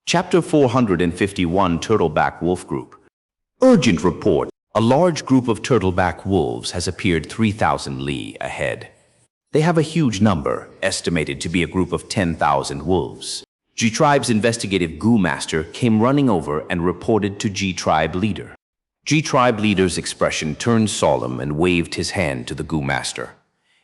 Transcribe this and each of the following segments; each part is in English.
Chapter 451 Turtleback Wolf Group. Urgent report. A large group of turtleback wolves has appeared 3,000 li ahead. They have a huge number, estimated to be a group of 10,000 wolves. G-Tribe's investigative Gu master came running over and reported to G-Tribe leader. G-Tribe leader's expression turned solemn and waved his hand to the Gu master.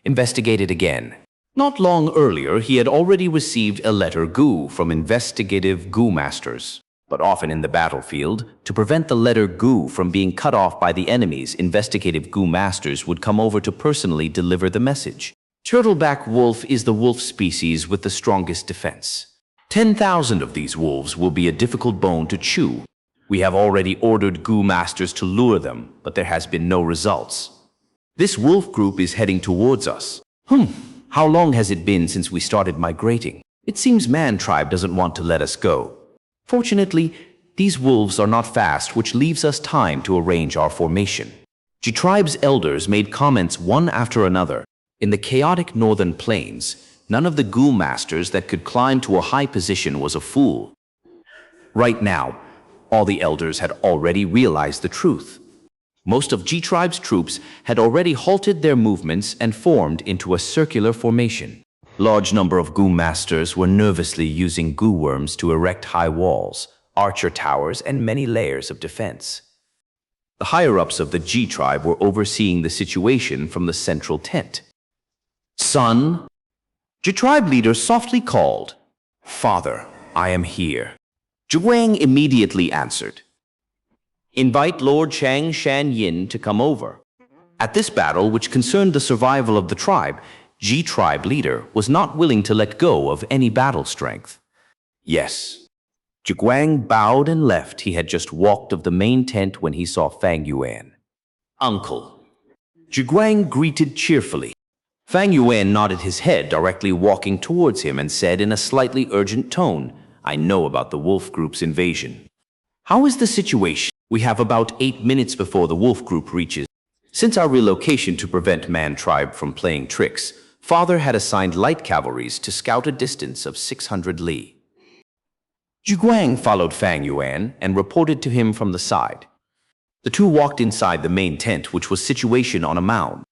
Investigated again. Not long earlier, he had already received a letter Gu from investigative Gu masters. But often in the battlefield, to prevent the letter Gu from being cut off by the enemies, investigative Gu masters would come over to personally deliver the message. Turtleback wolf is the wolf species with the strongest defense. 10,000 of these wolves will be a difficult bone to chew. We have already ordered Gu masters to lure them, but there has been no results. This wolf group is heading towards us. How long has it been since we started migrating? It seems Man Tribe doesn't want to let us go. Fortunately, these wolves are not fast, which leaves us time to arrange our formation. G-Tribe's elders made comments one after another. In the chaotic northern plains, none of the Gu masters that could climb to a high position was a fool. Right now, all the elders had already realized the truth. Most of G-Tribe's troops had already halted their movements and formed into a circular formation. Large number of Gu masters were nervously using Gu worms to erect high walls, archer towers, and many layers of defense. The higher-ups of the G-Tribe were overseeing the situation from the central tent. "Son," G-Tribe leader softly called. "Father, I am here." Zhuang immediately answered. "Invite Lord Chang Shan Yin to come over." At this battle, which concerned the survival of the tribe, G-Tribe leader was not willing to let go of any battle strength. "Yes." Zhuang bowed and left. He had just walked of the main tent when he saw Fang Yuan. "Uncle." Zhuang greeted cheerfully. Fang Yuan nodded his head, directly walking towards him, and said in a slightly urgent tone, "I know about the wolf group's invasion. How is the situation? We have about 8 minutes before the wolf group reaches. Since our relocation to prevent Man Tribe from playing tricks, Father had assigned light cavalries to scout a distance of 600 li. Zhuang followed Fang Yuan and reported to him from the side. The two walked inside the main tent, which was situated on a mound.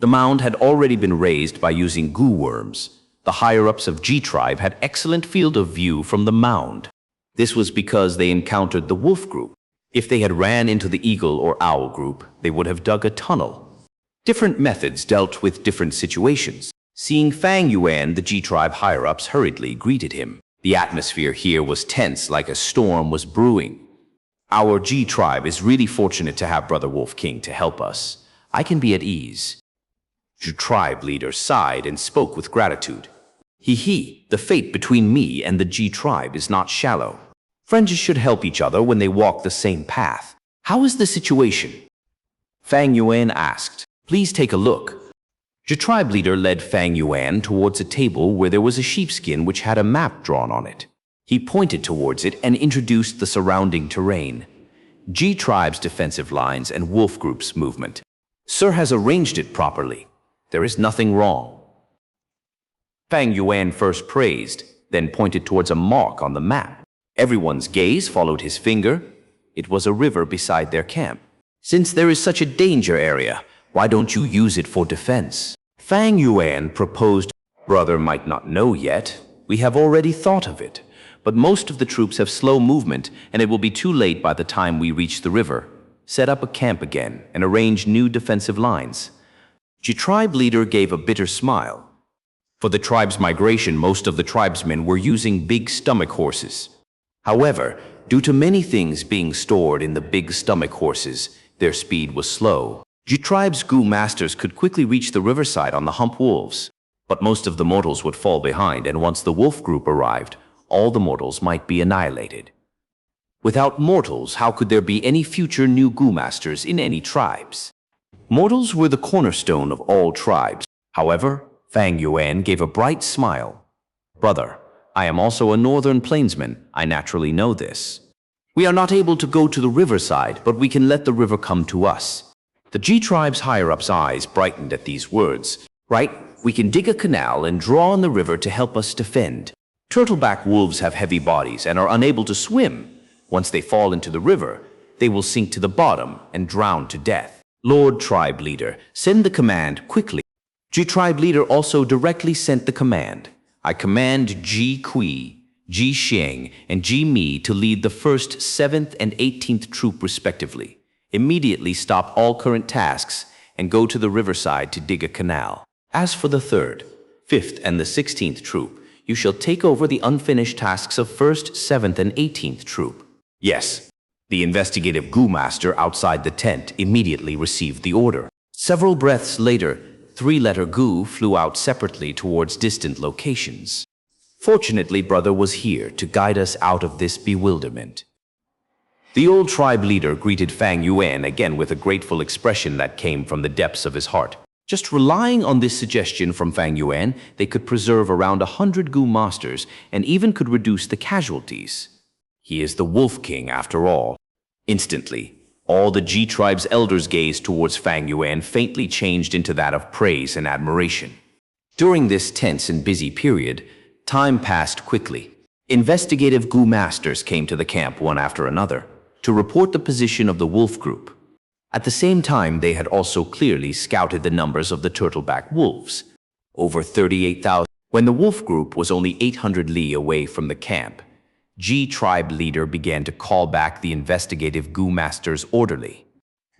The mound had already been raised by using Gu worms. The higher-ups of G-Tribe had excellent field of view from the mound. This was because they encountered the wolf group. If they had ran into the eagle or owl group, they would have dug a tunnel. Different methods dealt with different situations. Seeing Fang Yuan, the G-Tribe higher-ups hurriedly greeted him. The atmosphere here was tense, like a storm was brewing. "Our G-Tribe is really fortunate to have Brother Wolf King to help us. I can be at ease." G-Tribe leader sighed and spoke with gratitude. The fate between me and the G-Tribe is not shallow. Friends should help each other when they walk the same path. How is the situation?" Fang Yuan asked. "Please take a look." G-Tribe leader led Fang Yuan towards a table where there was a sheepskin which had a map drawn on it. He pointed towards it and introduced the surrounding terrain. G-Tribe's defensive lines and wolf group's movement. "Sir has arranged it properly. There is nothing wrong." Fang Yuan first praised, then pointed towards a mark on the map. Everyone's gaze followed his finger. It was a river beside their camp. "Since there is such a danger area, why don't you use it for defense?" Fang Yuan proposed. "Brother might not know yet. We have already thought of it. But most of the troops have slow movement, and it will be too late by the time we reach the river. Set up a camp again and arrange new defensive lines." G-Tribe leader gave a bitter smile. For the tribe's migration, most of the tribesmen were using big stomach horses. However, due to many things being stored in the big stomach horses, their speed was slow. G-Tribe's Gu masters could quickly reach the riverside on the hump wolves, but most of the mortals would fall behind, and once the wolf group arrived, all the mortals might be annihilated. Without mortals, how could there be any future new Gu masters in any tribes? Mortals were the cornerstone of all tribes. However, Fang Yuan gave a bright smile. "Brother, I am also a northern plainsman. I naturally know this. We are not able to go to the riverside, but we can let the river come to us." The G-Tribe's higher-ups' eyes brightened at these words. "Right, we can dig a canal and draw on the river to help us defend." Turtleback wolves have heavy bodies and are unable to swim. Once they fall into the river, they will sink to the bottom and drown to death. Lord Tribe Leader, send the command quickly. G Tribe Leader also directly sent the command. I command G Kui, G Xiang, and G Mi to lead the 1st, 7th, and 18th troop respectively. Immediately stop all current tasks and go to the riverside to dig a canal. As for the 3rd, 5th, and the 16th troop, you shall take over the unfinished tasks of 1st, 7th, and 18th troop. Yes. The investigative Gu master outside the tent immediately received the order. Several breaths later, 3-letter Gu flew out separately towards distant locations. Fortunately, brother was here to guide us out of this bewilderment. The old tribe leader greeted Fang Yuan again with a grateful expression that came from the depths of his heart. Just relying on this suggestion from Fang Yuan, they could preserve around 100 Gu masters and even could reduce the casualties. He is the Wolf King after all. Instantly, all the G tribe's elders' gaze towards Fang Yuan faintly changed into that of praise and admiration. During this tense and busy period, time passed quickly. Investigative Gu masters came to the camp one after another to report the position of the wolf group. At the same time, they had also clearly scouted the numbers of the turtleback wolves. Over 38,000. When the wolf group was only 800 li away from the camp, G tribe leader began to call back the investigative Gu masters orderly.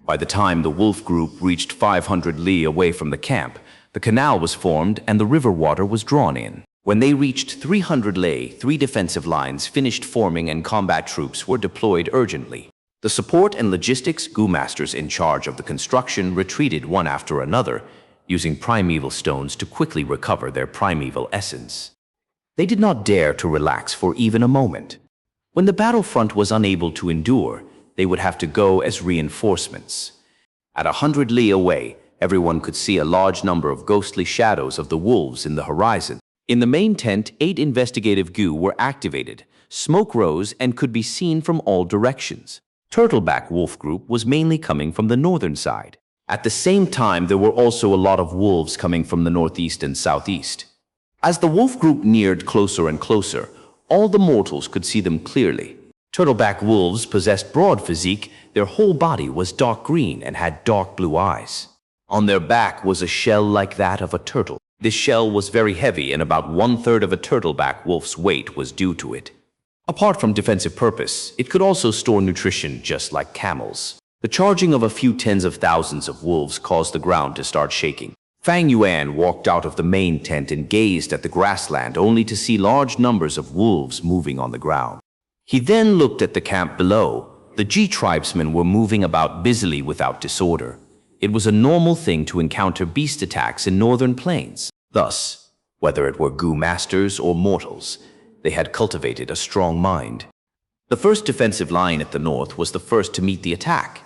By the time the wolf group reached 500 li away from the camp, the canal was formed and the river water was drawn in. When they reached 300 li, 3 defensive lines finished forming and combat troops were deployed urgently. The support and logistics Gu masters in charge of the construction retreated one after another, using primeval stones to quickly recover their primeval essence. They did not dare to relax for even a moment. When the battlefront was unable to endure, they would have to go as reinforcements. At 100 li away, everyone could see a large number of ghostly shadows of the wolves in the horizon. In the main tent, 8 investigative Gu were activated. Smoke rose and could be seen from all directions. Turtleback wolf group was mainly coming from the northern side. At the same time, there were also a lot of wolves coming from the northeast and southeast. As the wolf group neared closer and closer, all the mortals could see them clearly. Turtleback wolves possessed broad physique. Their whole body was dark green and had dark blue eyes. On their back was a shell like that of a turtle. This shell was very heavy, and about 1/3 of a turtleback wolf's weight was due to it. Apart from defensive purpose, it could also store nutrition just like camels. The charging of a few tens of thousands of wolves caused the ground to start shaking. Fang Yuan walked out of the main tent and gazed at the grassland only to see large numbers of wolves moving on the ground. He then looked at the camp below. The G tribesmen were moving about busily without disorder. It was a normal thing to encounter beast attacks in northern plains. Thus, whether it were Gu masters or mortals, they had cultivated a strong mind. The first defensive line at the north was the first to meet the attack.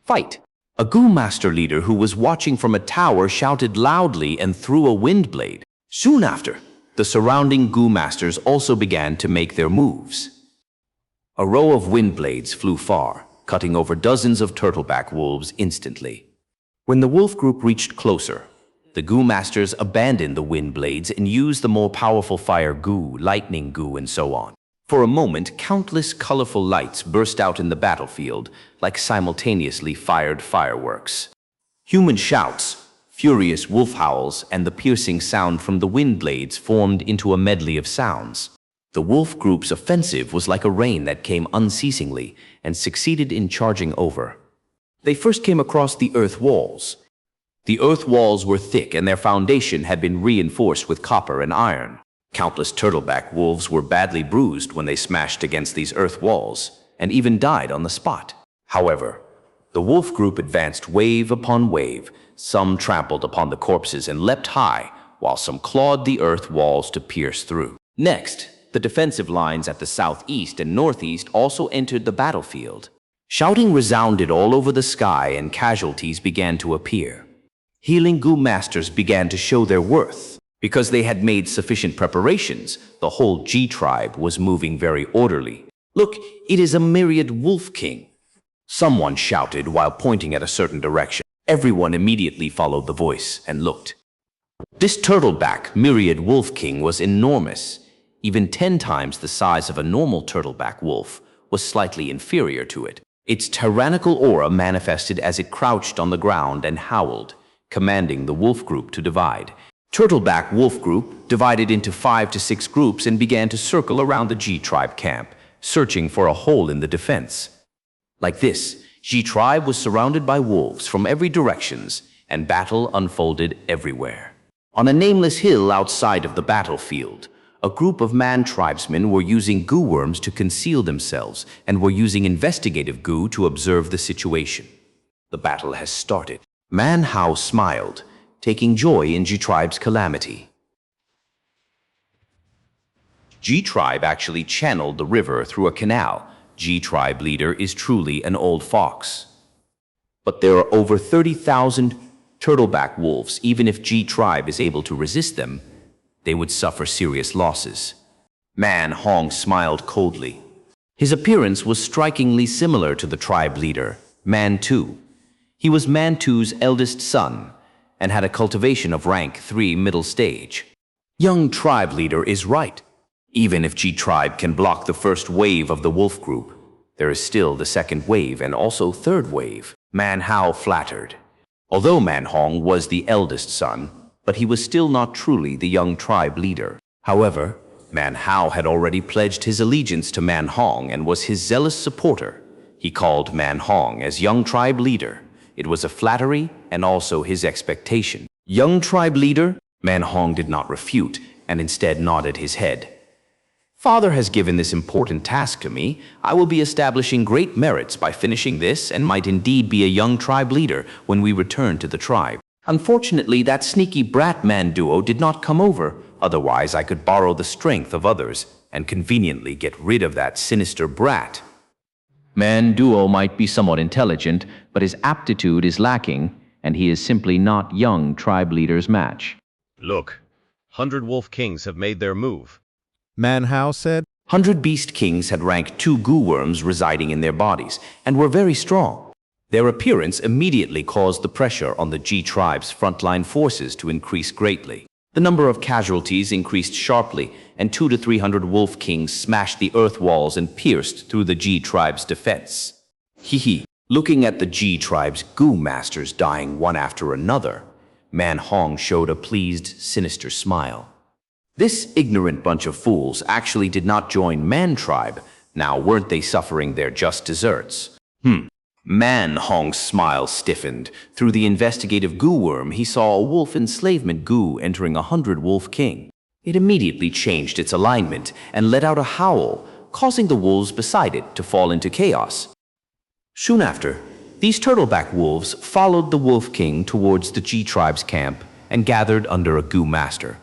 Fight! A Gu master leader who was watching from a tower shouted loudly and threw a wind blade. Soon after, the surrounding Gu masters also began to make their moves. A row of wind blades flew far, cutting over dozens of turtleback wolves instantly. When the wolf group reached closer, the Gu masters abandoned the wind blades and used the more powerful fire Gu, lightning Gu, and so on. For a moment, countless colorful lights burst out in the battlefield like simultaneously fired fireworks. Human shouts, furious wolf howls, and the piercing sound from the wind blades formed into a medley of sounds. The wolf group's offensive was like a rain that came unceasingly and succeeded in charging over. They first came across the earth walls. The earth walls were thick and their foundation had been reinforced with copper and iron. Countless turtleback wolves were badly bruised when they smashed against these earth walls and even died on the spot. However, the wolf group advanced wave upon wave. Some trampled upon the corpses and leapt high, while some clawed the earth walls to pierce through. Next, the defensive lines at the southeast and northeast also entered the battlefield. Shouting resounded all over the sky and casualties began to appear. Healing Gu masters began to show their worth. Because they had made sufficient preparations, the whole G tribe was moving very orderly. Look, it is a myriad wolf king. Someone shouted while pointing at a certain direction. Everyone immediately followed the voice and looked. This turtleback myriad wolf king was enormous. Even 10 times the size of a normal turtleback wolf, was slightly inferior to it. Its tyrannical aura manifested as it crouched on the ground and howled, commanding the wolf group to divide. Turtleback wolf group divided into 5 to 6 groups and began to circle around the G tribe camp, searching for a hole in the defense. Like this, G tribe was surrounded by wolves from every directions, and battle unfolded everywhere. On a nameless hill outside of the battlefield, a group of man tribesmen were using goo worms to conceal themselves and were using investigative goo to observe the situation. The battle has started. Man Hao smiled, taking joy in G tribe's calamity. G tribe actually channeled the river through a canal. G tribe leader is truly an old fox. But there are over 30,000 turtleback wolves. Even if G tribe is able to resist them, they would suffer serious losses. Man Hong smiled coldly. His appearance was strikingly similar to the tribe leader, Man Tu. He was Man Tu's eldest son and had a cultivation of rank 3 middle stage. Young tribe leader is right. Even if G tribe can block the first wave of the wolf group, there is still the second wave and also third wave. Man Hao flattered. Although Man Hong was the eldest son, but he was still not truly the young tribe leader. However, Man Hao had already pledged his allegiance to Man Hong and was his zealous supporter. He called Man Hong as young tribe leader. It was a flattery and also his expectation. Young tribe leader? Man Hong did not refute and instead nodded his head. Father has given this important task to me. I will be establishing great merits by finishing this and might indeed be a young tribe leader when we return to the tribe. Unfortunately, that sneaky brat man duo did not come over. Otherwise, I could borrow the strength of others and conveniently get rid of that sinister brat. Man duo might be somewhat intelligent, but his aptitude is lacking, and he is simply not young tribe leader's match. Look, 100 wolf kings have made their move. Man Hao said. 100 beast kings had rank 2 goo worms residing in their bodies and were very strong. Their appearance immediately caused the pressure on the G tribe's frontline forces to increase greatly. The number of casualties increased sharply, and 200 to 300 wolf kings smashed the earth walls and pierced through the G tribe's defense. Looking at the G tribe's goo masters dying one after another, Man Hong showed a pleased, sinister smile. This ignorant bunch of fools actually did not join Man tribe. Now weren't they suffering their just deserts? Man Hong's smile stiffened. Through the investigative goo worm, he saw a wolf enslavement goo entering 100 wolf king. It immediately changed its alignment and let out a howl, causing the wolves beside it to fall into chaos. Soon after, these turtleback wolves followed the wolf king towards the G tribe's camp and gathered under a goo master.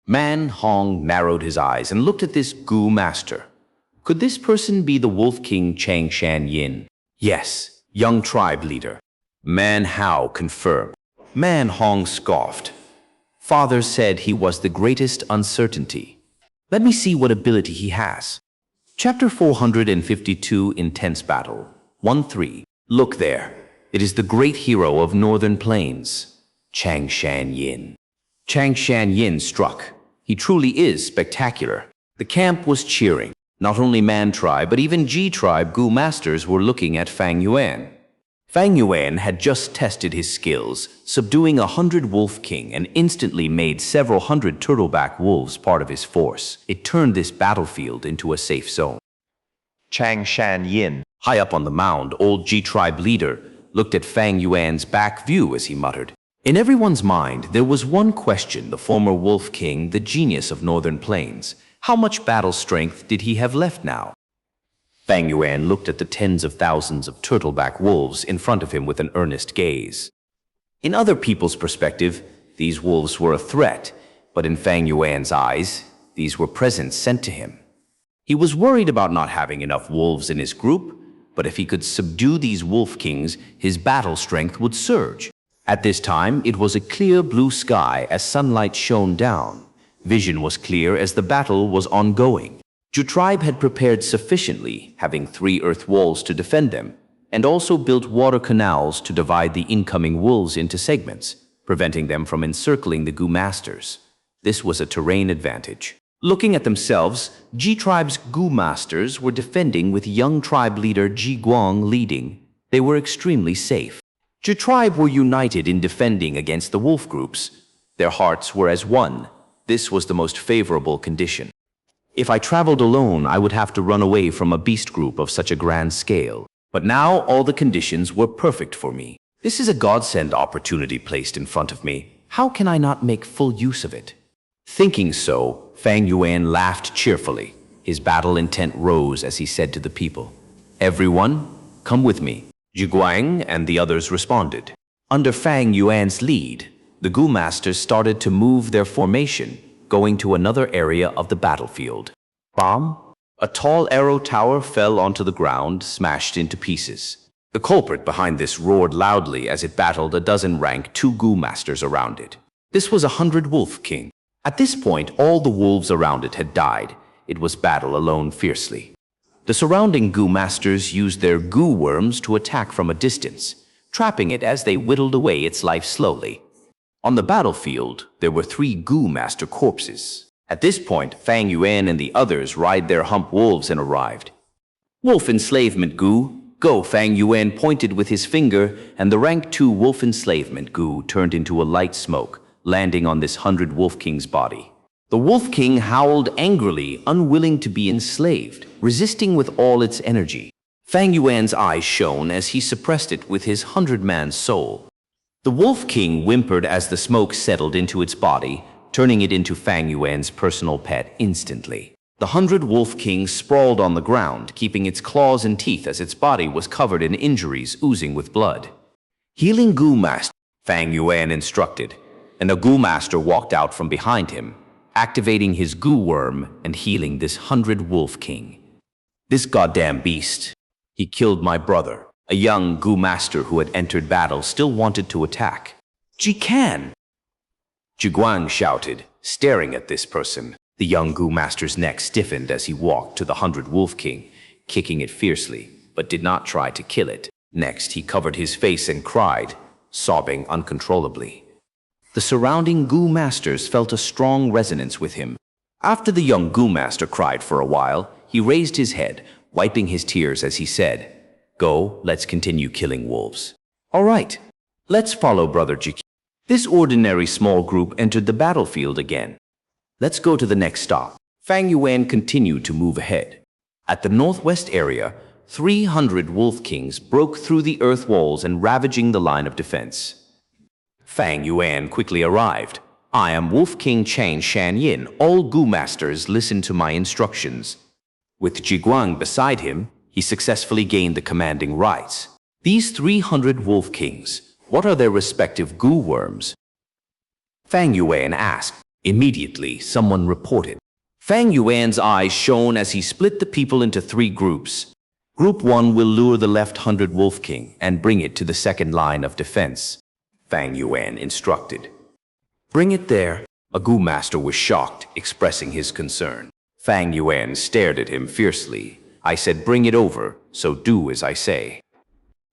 Man Hong narrowed his eyes and looked at this goo master. Could this person be the wolf king Chang Shan Yin? Yes. Young tribe leader. Man Hao confirmed. Man Hong scoffed. Father said he was the greatest uncertainty. Let me see what ability he has. Chapter 452, Intense Battle. 1-3. Look there. It is the great hero of Northern Plains, Chang Shan Yin. Chang Shan Yin struck. He truly is spectacular. The camp was cheering. Not only Man tribe, but even G tribe goo masters were looking at Fang Yuan. Fang Yuan had just tested his skills, subduing 100 wolf king and instantly made several hundred turtleback wolves part of his force. It turned this battlefield into a safe zone. Chang Shan Yin, high up on the mound, old G tribe leader looked at Fang Yuan's back view as he muttered. In everyone's mind, there was one question: the former wolf king, the genius of Northern Plains. How much battle strength did he have left now? Fang Yuan looked at the tens of thousands of turtleback wolves in front of him with an earnest gaze. In other people's perspective, these wolves were a threat, but in Fang Yuan's eyes, these were presents sent to him. He was worried about not having enough wolves in his group, but if he could subdue these wolf kings, his battle strength would surge. At this time, it was a clear blue sky as sunlight shone down. Vision was clear as the battle was ongoing. Zhu tribe had prepared sufficiently, having 3 earth walls to defend them, and also built water canals to divide the incoming wolves into segments, preventing them from encircling the Gu masters. This was a terrain advantage. Looking at themselves, Ji tribe's Gu masters were defending with young tribe leader Ji Guang leading. They were extremely safe. Ji tribe were united in defending against the wolf groups. Their hearts were as one. This was the most favorable condition. If I traveled alone, I would have to run away from a beast group of such a grand scale. But now all the conditions were perfect for me. This is a godsend opportunity placed in front of me. How can I not make full use of it? Thinking so, Fang Yuan laughed cheerfully. His battle intent rose as he said to the people, "Everyone, come with me." Zhi Guang and the others responded. Under Fang Yuan's lead, the Gu masters started to move their formation, going to another area of the battlefield. Bomb! A tall arrow tower fell onto the ground, smashed into pieces. The culprit behind this roared loudly as it battled a dozen rank 2 Gu masters around it. This was 100 Wolf King. At this point, all the wolves around it had died. It was battle alone fiercely. The surrounding Gu masters used their Gu worms to attack from a distance, trapping it as they whittled away its life slowly. On the battlefield, there were 3 Gu master corpses. At this point, Fang Yuan and the others ride their hump wolves and arrived. "Wolf enslavement Gu, go!" Fang Yuan pointed with his finger, and the rank 2 wolf enslavement Gu turned into a light smoke, landing on this 100 Wolf King's body. The Wolf King howled angrily, unwilling to be enslaved, resisting with all its energy. Fang Yuan's eyes shone as he suppressed it with his 100-man soul. The Wolf King whimpered as the smoke settled into its body, turning it into Fang Yuan's personal pet instantly. The 100 Wolf King sprawled on the ground, keeping its claws and teeth as its body was covered in injuries oozing with blood. "Healing Gu Master," Fang Yuan instructed, and a Gu Master walked out from behind him, activating his Gu worm and healing this 100 Wolf King. "This goddamn beast. He killed my brother." A young Gu Master who had entered battle still wanted to attack. "Ji can!" Zhi Guang shouted, staring at this person. The young Gu Master's neck stiffened as he walked to the 100 Wolf King, kicking it fiercely, but did not try to kill it. Next, he covered his face and cried, sobbing uncontrollably. The surrounding Gu Masters felt a strong resonance with him. After the young Gu Master cried for a while, he raised his head, wiping his tears as he said, "Go, let's continue killing wolves." "All right, let's follow Brother Ji." This ordinary small group entered the battlefield again. "Let's go to the next stop." Fang Yuan continued to move ahead. At the northwest area, 300 Wolf Kings broke through the earth walls and ravaging the line of defense. Fang Yuan quickly arrived. "I am Wolf King Xianxia. All Gu Masters listen to my instructions." With Zhi Guang beside him, he successfully gained the commanding rights. These 300 Wolf Kings, what are their respective Gu worms? Fang Yuan asked. Immediately, someone reported. Fang Yuan's eyes shone as he split the people into 3 groups. Group 1 will lure the left 100 Wolf King and bring it to the second line of defense. Fang Yuan instructed. "Bring it there." A Gu Master was shocked, expressing his concern. Fang Yuan stared at him fiercely. "I said bring it over, so do as I say."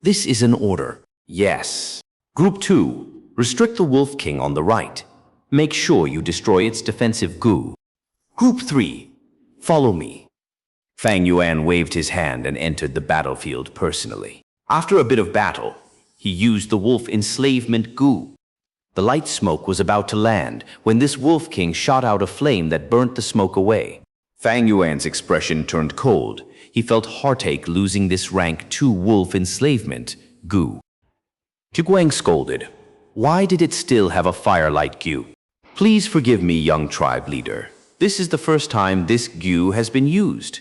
"This is an order." "Yes." Group 2, restrict the Wolf King on the right. Make sure you destroy its defensive Gu. Group 3, follow me. Fang Yuan waved his hand and entered the battlefield personally. After a bit of battle, he used the wolf enslavement Gu. The light smoke was about to land when this Wolf King shot out a flame that burnt the smoke away. Fang Yuan's expression turned cold. He felt heartache losing this rank 2 wolf enslavement Gu. Zhi Guang scolded. "Why did it still have a firelight Gu? Please forgive me, young tribe leader. This is the first time this Gu has been used."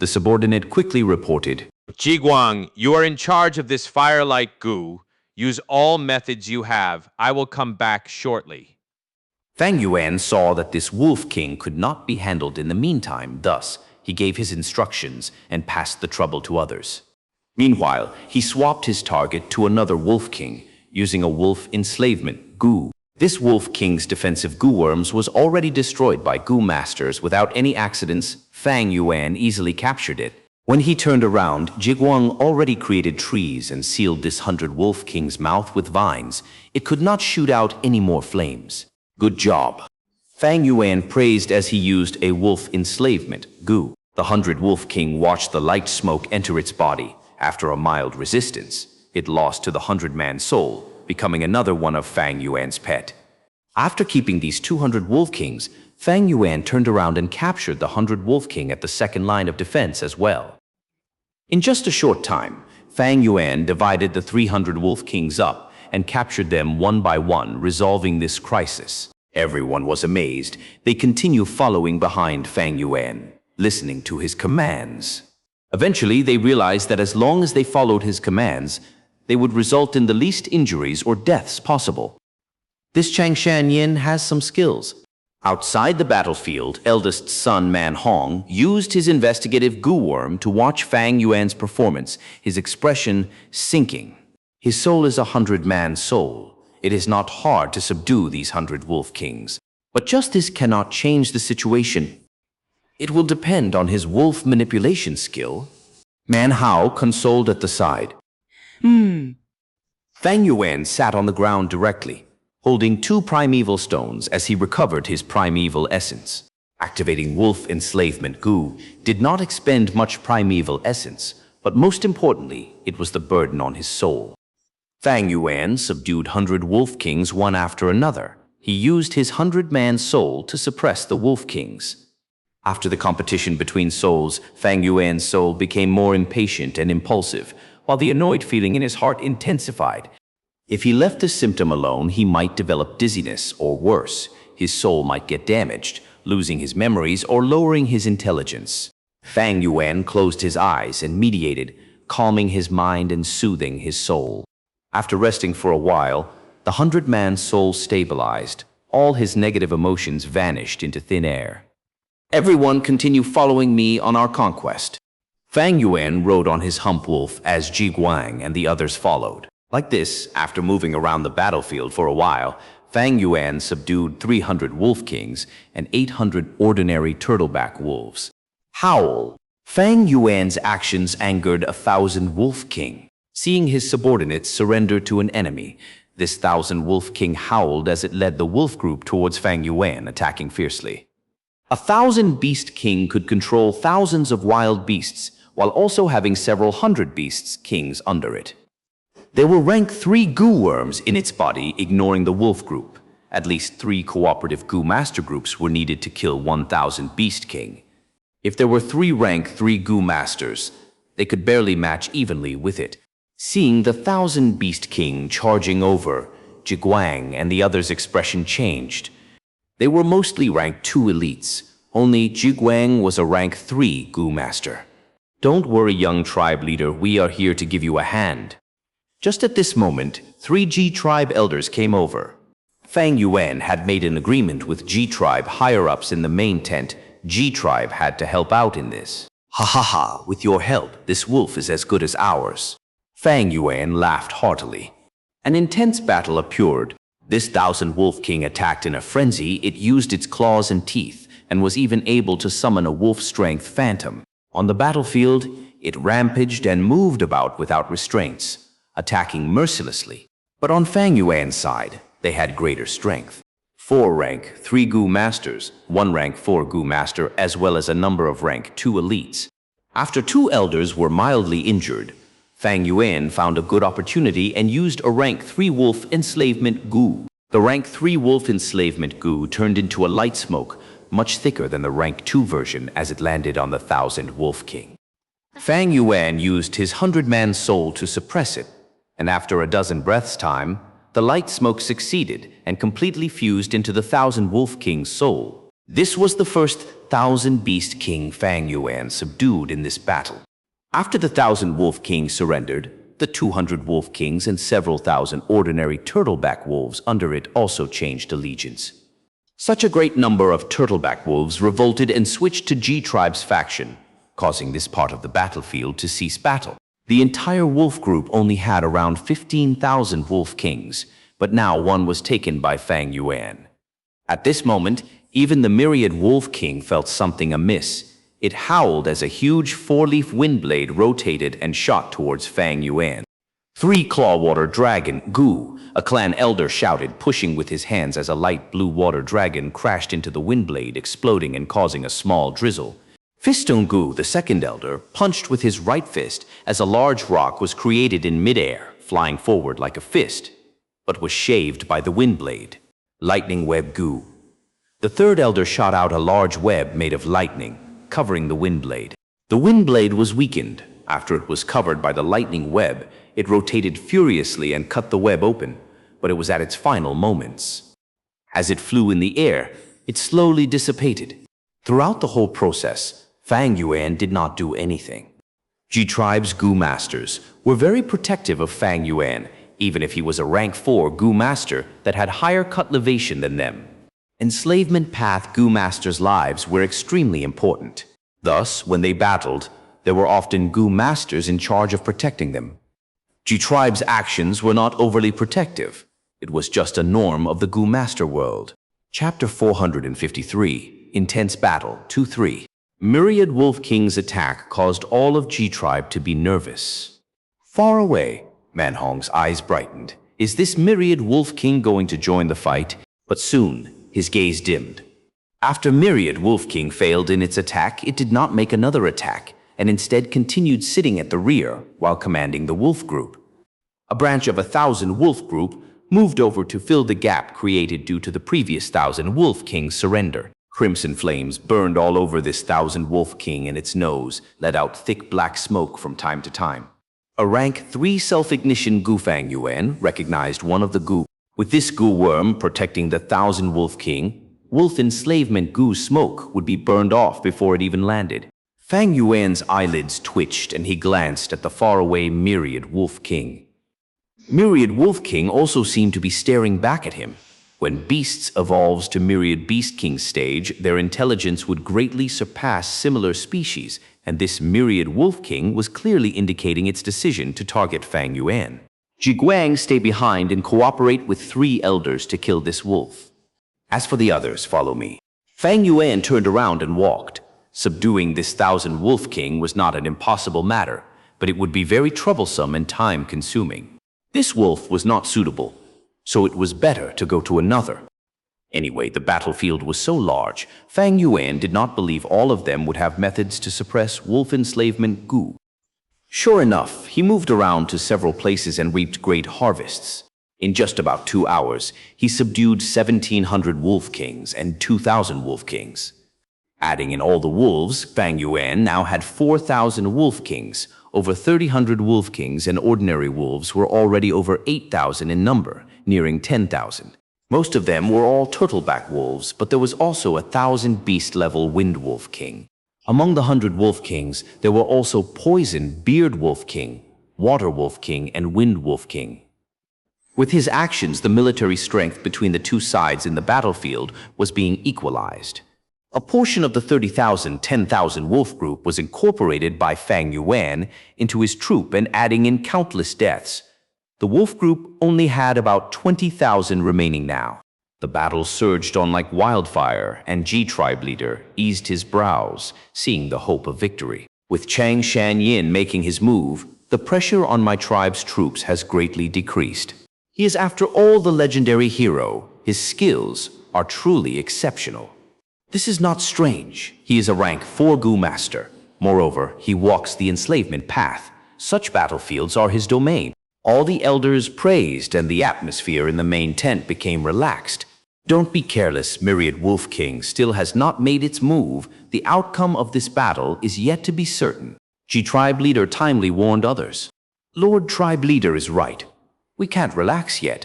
The subordinate quickly reported. "Zhi Guang, you are in charge of this firelight Gu. Use all methods you have. I will come back shortly." Fang Yuan saw that this Wolf King could not be handled in the meantime, thus he gave his instructions and passed the trouble to others. Meanwhile, he swapped his target to another Wolf King, using a wolf enslavement Gu. This Wolf King's defensive Gu worms was already destroyed by Gu Masters without any accidents. Fang Yuan easily captured it. When he turned around, Jiguang already created trees and sealed this 100 Wolf King's mouth with vines. It could not shoot out any more flames. Good job. Fang Yuan praised as he used a wolf enslavement, Gu. The 100 Wolf King watched the light smoke enter its body. After a mild resistance, it lost to the 100-man soul, becoming another one of Fang Yuan's pet. After keeping these 200 Wolf Kings, Fang Yuan turned around and captured the 100 Wolf King at the second line of defense as well. In just a short time, Fang Yuan divided the 300 Wolf Kings up and captured them one by one, resolving this crisis. Everyone was amazed. They continued following behind Fang Yuan, listening to his commands. Eventually, they realized that as long as they followed his commands, they would result in the least injuries or deaths possible. This Xianxia has some skills. Outside the battlefield, eldest son Man Hong used his investigative goo worm to watch Fang Yuan's performance, his expression sinking. His soul is a 100-man soul. It is not hard to subdue these 100 Wolf Kings. But justice cannot change the situation. It will depend on his wolf manipulation skill. Man Hao consoled at the side. Fang Yuan sat on the ground directly, holding 2 primeval stones as he recovered his primeval essence. Activating wolf enslavement Gu did not expend much primeval essence, but most importantly, it was the burden on his soul. Fang Yuan subdued 100 Wolf Kings one after another. He used his 100-man soul to suppress the Wolf Kings. After the competition between souls, Fang Yuan's soul became more impatient and impulsive, while the annoyed feeling in his heart intensified. If he left this symptom alone, he might develop dizziness, or worse, his soul might get damaged, losing his memories or lowering his intelligence. Fang Yuan closed his eyes and meditated, calming his mind and soothing his soul. After resting for a while, the 100-man soul stabilized. All his negative emotions vanished into thin air. Everyone continue following me on our conquest. Fang Yuan rode on his hump wolf as Jiguang and the others followed. Like this, after moving around the battlefield for a while, Fang Yuan subdued 300 Wolf Kings and 800 ordinary turtleback wolves. Howl! Fang Yuan's actions angered 1,000 Wolf King. Seeing his subordinates surrender to an enemy, this 1,000 Wolf King howled as it led the wolf group towards Fang Yuan, attacking fiercely. 1,000 Beast King could control thousands of wild beasts, while also having several hundred beasts kings under it. There were rank 3 goo worms in its body, ignoring the wolf group. At least 3 cooperative goo master groups were needed to kill 1,000 Beast King. If there were 3 rank 3 goo masters, they could barely match evenly with it. Seeing the 1,000 Beast King charging over, Jiguang and the others' expression changed. They were mostly rank 2 elites. Only Jiguang was a rank 3 goo master. Don't worry, young tribe leader, we are here to give you a hand. Just at this moment, 3 G tribe elders came over. Fang Yuan had made an agreement with G tribe higher-ups in the main tent. G tribe had to help out in this. Ha ha ha, with your help, this wolf is as good as ours. Fang Yuan laughed heartily. An intense battle occurred. This 1,000 Wolf King attacked in a frenzy. It used its claws and teeth, and was even able to summon a wolf-strength phantom. On the battlefield, it rampaged and moved about without restraints, attacking mercilessly. But on Fang Yuan's side, they had greater strength. 4 rank 3 goo masters, 1 rank 4 goo master, as well as a number of rank 2 elites. After 2 elders were mildly injured, Fang Yuan found a good opportunity and used a rank 3 wolf enslavement goo. The rank 3 wolf enslavement goo turned into a light smoke, much thicker than the rank 2 version, as it landed on the 1,000 Wolf King. Fang Yuan used his 100-man soul to suppress it, and after a dozen breaths' time, the light smoke succeeded and completely fused into the 1,000 Wolf King's soul. This was the first 1,000 Beast King Fang Yuan subdued in this battle. After the 1,000 Wolf Kings surrendered, the 200 Wolf Kings and several thousand ordinary turtleback wolves under it also changed allegiance. Such a great number of turtleback wolves revolted and switched to G Tribe's faction, causing this part of the battlefield to cease battle. The entire wolf group only had around 15,000 Wolf Kings, but now one was taken by Fang Yuan. At this moment, even the myriad Wolf King felt something amiss. It howled as a huge four-leaf wind blade rotated and shot towards Fang Yuan. "Three Clawwater Dragon, Gu," a clan elder shouted, pushing with his hands as a light blue water dragon crashed into the wind blade, exploding and causing a small drizzle. Fistone Gu, the second elder, punched with his right fist as a large rock was created in midair, flying forward like a fist, but was shaved by the wind blade. Lightning Web Gu. The third elder shot out a large web made of lightning, covering the wind blade. The wind blade was weakened. After it was covered by the lightning web, it rotated furiously and cut the web open, but it was at its final moments. As it flew in the air, it slowly dissipated. Throughout the whole process, Fang Yuan did not do anything. G Tribe's Gu Masters were very protective of Fang Yuan, even if he was a rank 4 Gu Master that had higher cultivation than them. Enslavement Path Gu Masters' lives were extremely important. Thus, when they battled, there were often Gu Masters in charge of protecting them. G Tribe's actions were not overly protective. It was just a norm of the Gu Master world. Chapter 453, Intense Battle 2-3. Myriad Wolf King's attack caused all of G Tribe to be nervous. Far away, Manhong's eyes brightened. Is this Myriad Wolf King going to join the fight? But soon, his gaze dimmed. After Myriad Wolf King failed in its attack, it did not make another attack, and instead continued sitting at the rear while commanding the Wolf Group. A branch of 1,000 Wolf Group moved over to fill the gap created due to the previous 1,000 Wolf King's surrender. Crimson flames burned all over this 1,000 Wolf King, and its nose let out thick black smoke from time to time. A rank 3 self-ignition Gu Fang Yuan recognized one of the Gu. With this Gu worm protecting the 1,000 Wolf King, Wolf enslavement Gu's smoke would be burned off before it even landed. Fang Yuan's eyelids twitched and he glanced at the faraway Myriad Wolf King. Myriad Wolf King also seemed to be staring back at him. When beasts evolves to Myriad Beast King stage, their intelligence would greatly surpass similar species, and this Myriad Wolf King was clearly indicating its decision to target Fang Yuan. Jiguang, stay behind and cooperate with 3 elders to kill this wolf. As for the others, follow me. Fang Yuan turned around and walked. Subduing this 1,000 Wolf King was not an impossible matter, but it would be very troublesome and time-consuming. This wolf was not suitable, so it was better to go to another. Anyway, the battlefield was so large, Fang Yuan did not believe all of them would have methods to suppress wolf enslavement Gu. Sure enough, he moved around to several places and reaped great harvests. In just about 2 hours, he subdued 1,700 Wolf Kings and 2,000 Wolf Kings. Adding in all the wolves, Fang Yuan now had 4,000 Wolf Kings. Over 3,000 Wolf Kings and ordinary wolves were already over 8,000 in number, nearing 10,000. Most of them were all turtleback wolves, but there was also 1,000 beast-level Wind Wolf King. Among the 100 Wolf Kings, there were also Poison Beard Wolf King, Water Wolf King, and Wind Wolf King. With his actions, the military strength between the two sides in the battlefield was being equalized. A portion of the 30,000, 10,000 Wolf Group was incorporated by Fang Yuan into his troop and adding in countless deaths. The Wolf Group only had about 20,000 remaining now. The battle surged on like wildfire, and G Tribe leader eased his brows, seeing the hope of victory. With Xianxia making his move, the pressure on my tribe's troops has greatly decreased. He is after all the legendary hero. His skills are truly exceptional. This is not strange. He is a rank 4 Gu Master. Moreover, he walks the enslavement path. Such battlefields are his domain. All the elders praised, and the atmosphere in the main tent became relaxed. Don't be careless, Myriad Wolf King still has not made its move. The outcome of this battle is yet to be certain. G Tribe leader timely warned others. Lord Tribe leader is right. We can't relax yet.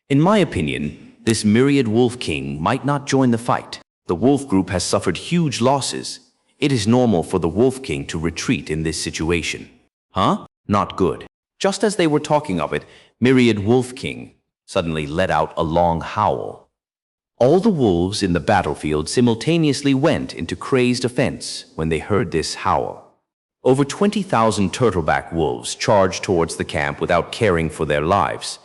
In my opinion, this Myriad Wolf King might not join the fight. The Wolf Group has suffered huge losses. It is normal for the Wolf King to retreat in this situation. Huh? Not good. Just as they were talking of it, Myriad Wolf King suddenly let out a long howl. All the wolves in the battlefield simultaneously went into crazed offense when they heard this howl. Over 20,000 turtleback wolves charged towards the camp without caring for their lives.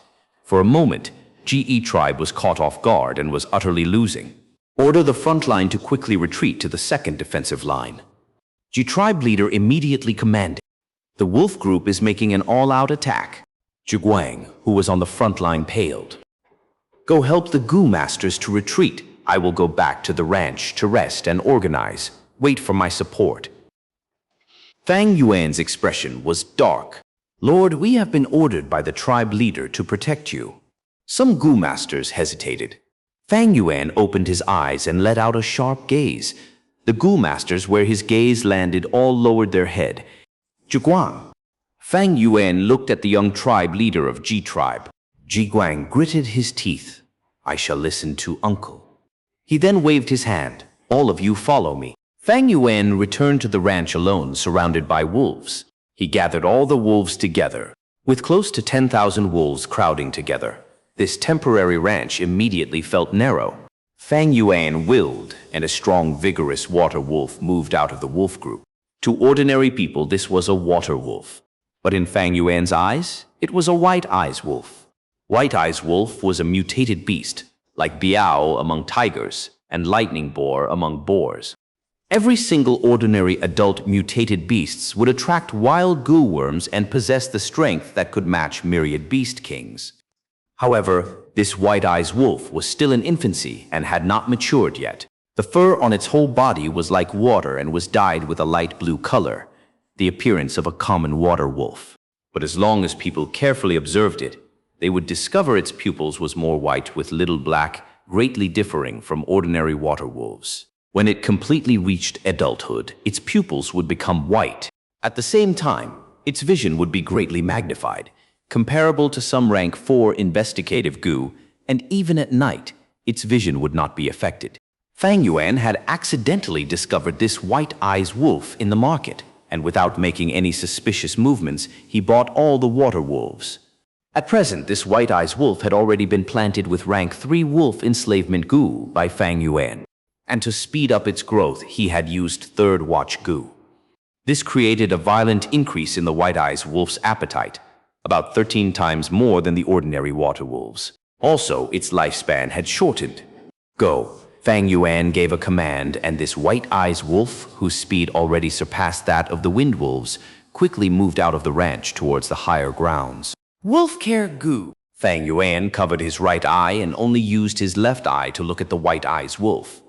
For a moment, GE Tribe was caught off guard and was utterly losing. Order the front line to quickly retreat to the second defensive line. G tribe leader immediately commanded. The wolf group is making an all-out attack. Zhiguang, who was on the front line, paled. Go help the Gu masters to retreat. I will go back to the ranch to rest and organize. Wait for my support. Fang Yuan's expression was dark. Lord, we have been ordered by the tribe leader to protect you. Some Gu masters hesitated. Fang Yuan opened his eyes and let out a sharp gaze. The Gu masters, where his gaze landed, all lowered their head. Zhiguang. Fang Yuan looked at the young tribe leader of Ji tribe. Zhiguang gritted his teeth. I shall listen to uncle. He then waved his hand. All of you follow me. Fang Yuan returned to the ranch alone, surrounded by wolves. He gathered all the wolves together, with close to 10,000 wolves crowding together. This temporary ranch immediately felt narrow. Fang Yuan willed, and a strong, vigorous water wolf moved out of the wolf group. To ordinary people, this was a water wolf. But in Fang Yuan's eyes, it was a white eyes wolf. White eyes wolf was a mutated beast, like Biao among tigers and lightning boar among boars. Every single ordinary adult mutated beasts would attract wild Gu worms and possess the strength that could match myriad beast kings. However, this white eyes wolf was still in infancy and had not matured yet. The fur on its whole body was like water and was dyed with a light blue color, the appearance of a common water wolf. But as long as people carefully observed it, they would discover its pupils was more white with little black, greatly differing from ordinary water wolves. When it completely reached adulthood, its pupils would become white. At the same time, its vision would be greatly magnified, comparable to some rank 4 investigative Gu, and even at night, its vision would not be affected. Fang Yuan had accidentally discovered this white eyes wolf in the market, and without making any suspicious movements, he bought all the water wolves. At present, this white eyes wolf had already been planted with rank 3 wolf enslavement Gu by Fang Yuan, and to speed up its growth, he had used 3rd watch Gu. This created a violent increase in the white eyes wolf's appetite, about 13 times more than the ordinary water wolves. Also, its lifespan had shortened. Go. Fang Yuan gave a command, and this white eyes wolf, whose speed already surpassed that of the wind wolves, quickly moved out of the ranch towards the higher grounds. Wolf care Gu. Fang Yuan covered his right eye and only used his left eye to look at the white eyes wolf.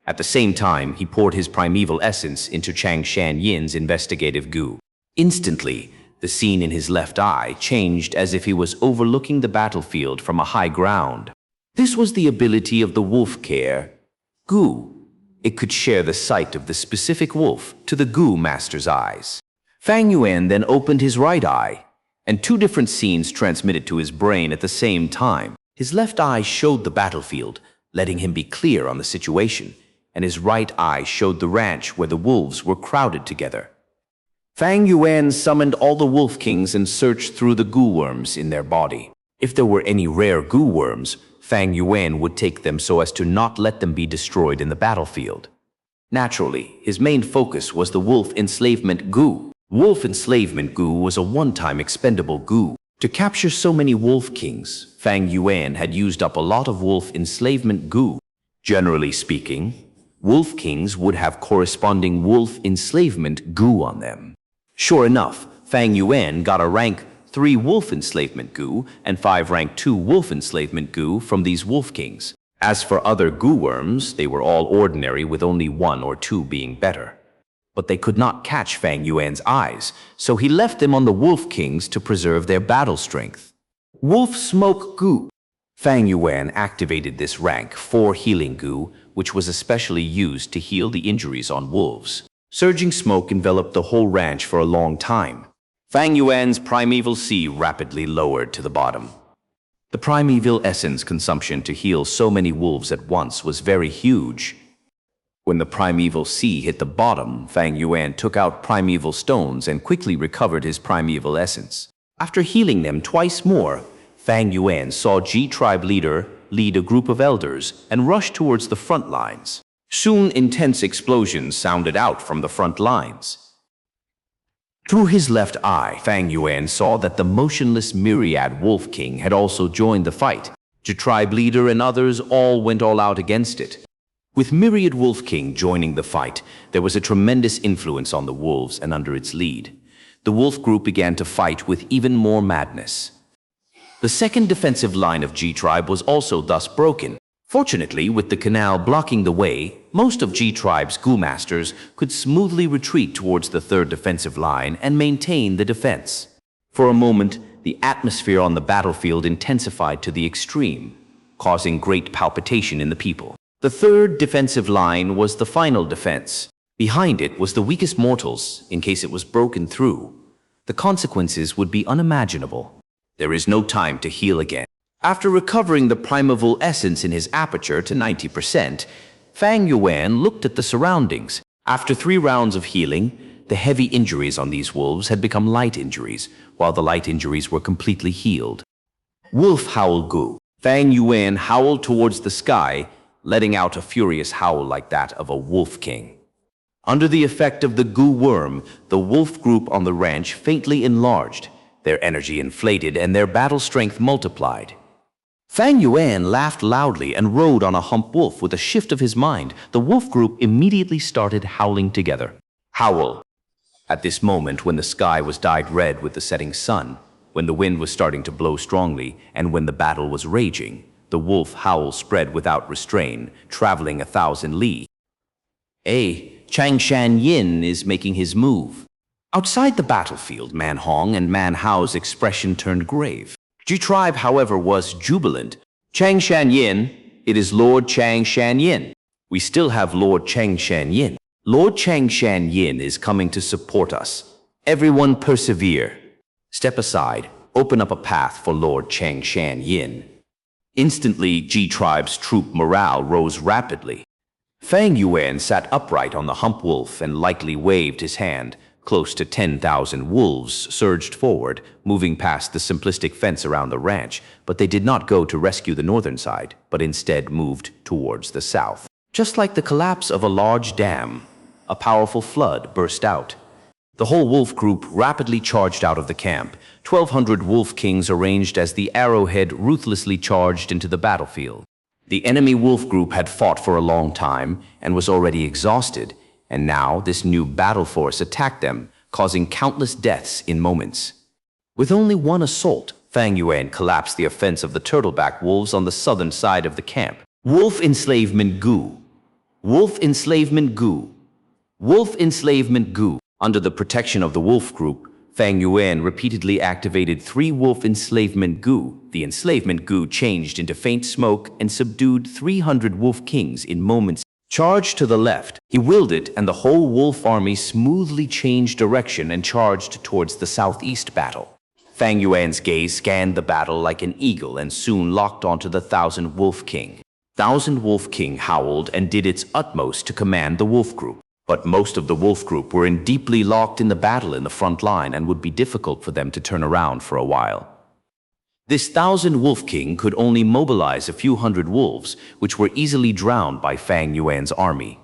At the same time, he poured his primeval essence into Xianxia's investigative Gu. Instantly, the scene in his left eye changed as if he was overlooking the battlefield from a high ground. This was the ability of the wolf care Gu. It could share the sight of the specific wolf to the Gu master's eyes. Fang Yuan then opened his right eye, and 2 different scenes transmitted to his brain at the same time. His left eye showed the battlefield, letting him be clear on the situation, and his right eye showed the ranch where the wolves were crowded together. Fang Yuan summoned all the wolf kings and searched through the Gu worms in their body. If there were any rare Gu worms, Fang Yuan would take them so as to not let them be destroyed in the battlefield. Naturally, his main focus was the wolf enslavement Gu. Wolf enslavement Gu was a one-time expendable Gu. To capture so many wolf kings, Fang Yuan had used up a lot of wolf enslavement Gu. Generally speaking, wolf kings would have corresponding wolf enslavement Gu on them. Sure enough, Fang Yuan got a rank 3 wolf enslavement Gu and 5 rank 2 wolf enslavement Gu from these wolf kings. As for other Gu worms, they were all ordinary, with only 1 or 2 being better. But they could not catch Fang Yuan's eyes, so he left them on the wolf kings to preserve their battle strength. Wolf smoke Gu. Fang Yuan activated this rank 4 healing Gu, which was especially used to heal the injuries on wolves. Surging smoke enveloped the whole ranch for a long time. Fang Yuan's primeval sea rapidly lowered to the bottom. The primeval essence consumption to heal so many wolves at once was very huge. When the primeval sea hit the bottom, Fang Yuan took out primeval stones and quickly recovered his primeval essence. After healing them twice more, Fang Yuan saw Ji tribe leader lead a group of elders and rush towards the front lines. Soon, intense explosions sounded out from the front lines. Through his left eye, Fang Yuan saw that the motionless myriad wolf king had also joined the fight. The tribe leader and others all went all out against it. With Myriad Wolf King joining the fight, there was a tremendous influence on the wolves and under its lead. The wolf group began to fight with even more madness. The second defensive line of G-Tribe was also thus broken. Fortunately, with the canal blocking the way, most of G-Tribe's Gu masters could smoothly retreat towards the third defensive line and maintain the defense. For a moment, the atmosphere on the battlefield intensified to the extreme, causing great palpitation in the people. The third defensive line was the final defense. Behind it was the weakest mortals, in case it was broken through. The consequences would be unimaginable. There is no time to heal again. After recovering the primeval essence in his aperture to 90%, Fang Yuan looked at the surroundings. After 3 rounds of healing, the heavy injuries on these wolves had become light injuries, while the light injuries were completely healed. Wolf Howl Gu. Fang Yuan howled towards the sky, letting out a furious howl like that of a wolf king. Under the effect of the Gu worm, the wolf group on the ranch faintly enlarged. Their energy inflated and their battle strength multiplied. Fang Yuan laughed loudly and rode on a hump wolf. With a shift of his mind, the wolf group immediately started howling together. Howl. At this moment, when the sky was dyed red with the setting sun, when the wind was starting to blow strongly, and when the battle was raging, the wolf howl spread without restraint, traveling 1,000 li. Changshan Yin is making his move. Outside the battlefield, Man Hong and Man Hao's expression turned grave. G-Tribe, however, was jubilant. Changshan Yin, it is Lord Changshan Yin. We still have Lord Changshan Yin. Lord Changshan Yin is coming to support us. Everyone persevere. Step aside, open up a path for Lord Changshan Yin. Instantly, G-Tribe's troop morale rose rapidly. Fang Yuan sat upright on the hump wolf and lightly waved his hand. Close to 10,000 wolves surged forward, moving past the simplistic fence around the ranch, but they did not go to rescue the northern side, but instead moved towards the south. Just like the collapse of a large dam, a powerful flood burst out. The whole wolf group rapidly charged out of the camp. 1,200 wolf kings arranged as the arrowhead ruthlessly charged into the battlefield. The enemy wolf group had fought for a long time and was already exhausted, and now this new battle force attacked them, causing countless deaths in moments. With only one assault, Fang Yuan collapsed the offense of the turtleback wolves on the southern side of the camp. Wolf Enslavement Gu. Wolf Enslavement Gu. Wolf Enslavement Gu. Under the protection of the wolf group, Fang Yuan repeatedly activated 3 Wolf Enslavement Gu. The Enslavement Gu changed into faint smoke and subdued 300 wolf kings in moments. Charged to the left, he willed it, and the whole wolf army smoothly changed direction and charged towards the southeast battle. Fang Yuan's gaze scanned the battle like an eagle and soon locked onto the 1,000 Wolf King. 1,000 Wolf King howled and did its utmost to command the wolf group. But most of the wolf group were deeply locked in the battle in the front line and would be difficult for them to turn around for a while. This 1,000 Wolf King could only mobilize a few hundred wolves, which were easily drowned by Fang Yuan's army.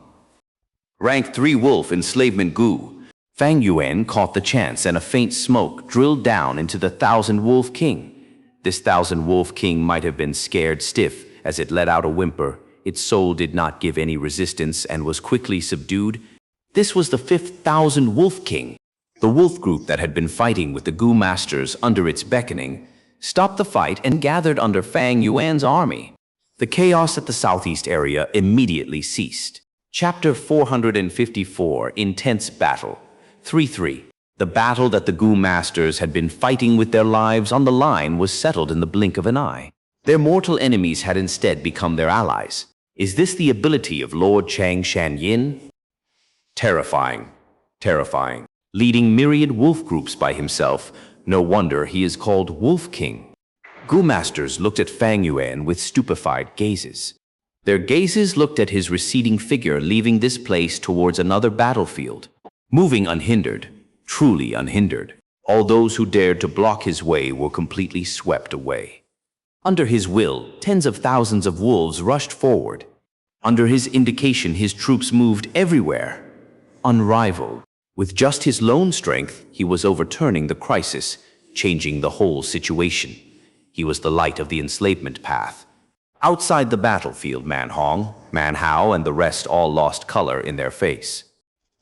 Rank 3 Wolf Enslavement Gu. Fang Yuan caught the chance, and a faint smoke drilled down into the 1,000 Wolf King. This 1,000 Wolf King might have been scared stiff as it let out a whimper. Its soul did not give any resistance and was quickly subdued. This was the 5th 1,000 Wolf King. The wolf group that had been fighting with the Gu masters under its beckoning stopped the fight and gathered under Fang Yuan's army. The chaos at the southeast area immediately ceased. Chapter 454, Intense Battle. 3-3. The battle that the Gu masters had been fighting with their lives on the line was settled in the blink of an eye. Their mortal enemies had instead become their allies. Is this the ability of Lord Changshan Yin? Terrifying. Terrifying. Leading myriad wolf groups by himself, no wonder he is called Wolf King. Gu masters looked at Fang Yuan with stupefied gazes. Their gazes looked at his receding figure leaving this place towards another battlefield. Moving unhindered, truly unhindered. All those who dared to block his way were completely swept away. Under his will, tens of thousands of wolves rushed forward. Under his indication, his troops moved everywhere. Unrivaled. With just his lone strength, he was overturning the crisis, changing the whole situation. He was the light of the enslavement path. Outside the battlefield, Man Hong, Man Hao, and the rest all lost color in their face.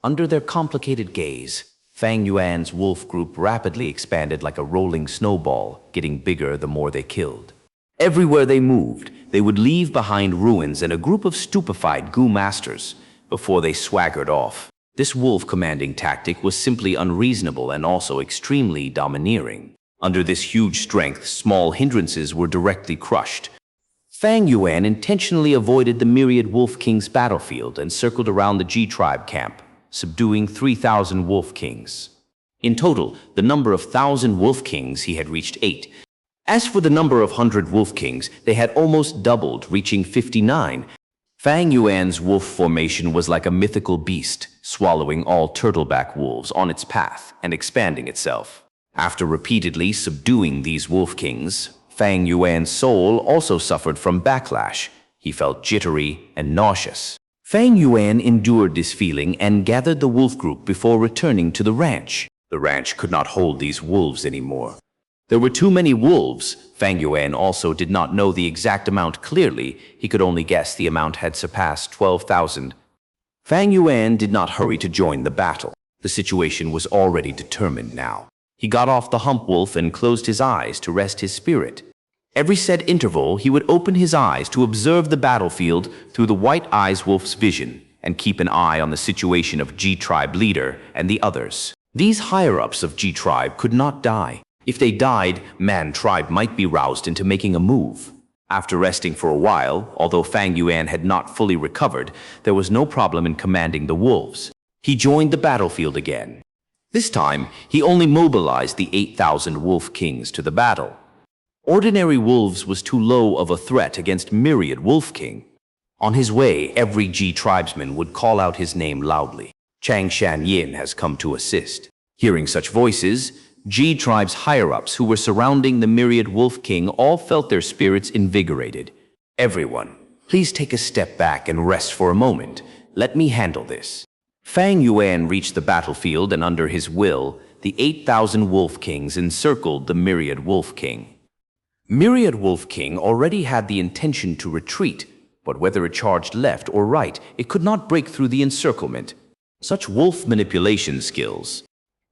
Under their complicated gaze, Fang Yuan's wolf group rapidly expanded like a rolling snowball, getting bigger the more they killed. Everywhere they moved, they would leave behind ruins and a group of stupefied Gu masters before they swaggered off. This wolf-commanding tactic was simply unreasonable and also extremely domineering. Under this huge strength, small hindrances were directly crushed. Fang Yuan intentionally avoided the myriad Wolf King's battlefield and circled around the Ji tribe camp, subduing 3,000 Wolf Kings. In total, the number of 1,000 Wolf Kings he had reached 8. As for the number of 100 Wolf Kings, they had almost doubled, reaching 59. Fang Yuan's wolf formation was like a mythical beast, swallowing all turtleback wolves on its path and expanding itself. After repeatedly subduing these Wolf Kings, Fang Yuan's soul also suffered from backlash. He felt jittery and nauseous. Fang Yuan endured this feeling and gathered the wolf group before returning to the ranch. The ranch could not hold these wolves anymore. There were too many wolves. Fang Yuan also did not know the exact amount clearly. He could only guess the amount had surpassed 12,000. Fang Yuan did not hurry to join the battle. The situation was already determined now. He got off the hump wolf and closed his eyes to rest his spirit. Every set interval, he would open his eyes to observe the battlefield through the white eyes wolf's vision and keep an eye on the situation of Ji tribe leader and the others. These higher-ups of Ji tribe could not die. If they died, Man tribe might be roused into making a move. After resting for a while, although Fang Yuan had not fully recovered, there was no problem in commanding the wolves. He joined the battlefield again. This time, he only mobilized the 8,000 Wolf Kings to the battle. Ordinary wolves was too low of a threat against myriad Wolf King. On his way, every Ji tribesman would call out his name loudly. Xianxia has come to assist. Hearing such voices, Ji tribe's higher-ups who were surrounding the myriad Wolf King all felt their spirits invigorated. Everyone, please take a step back and rest for a moment. Let me handle this. Fang Yuan reached the battlefield, and under his will, the 8,000 Wolf Kings encircled the myriad Wolf King. Myriad Wolf King already had the intention to retreat, but whether it charged left or right, it could not break through the encirclement. Such wolf manipulation skills.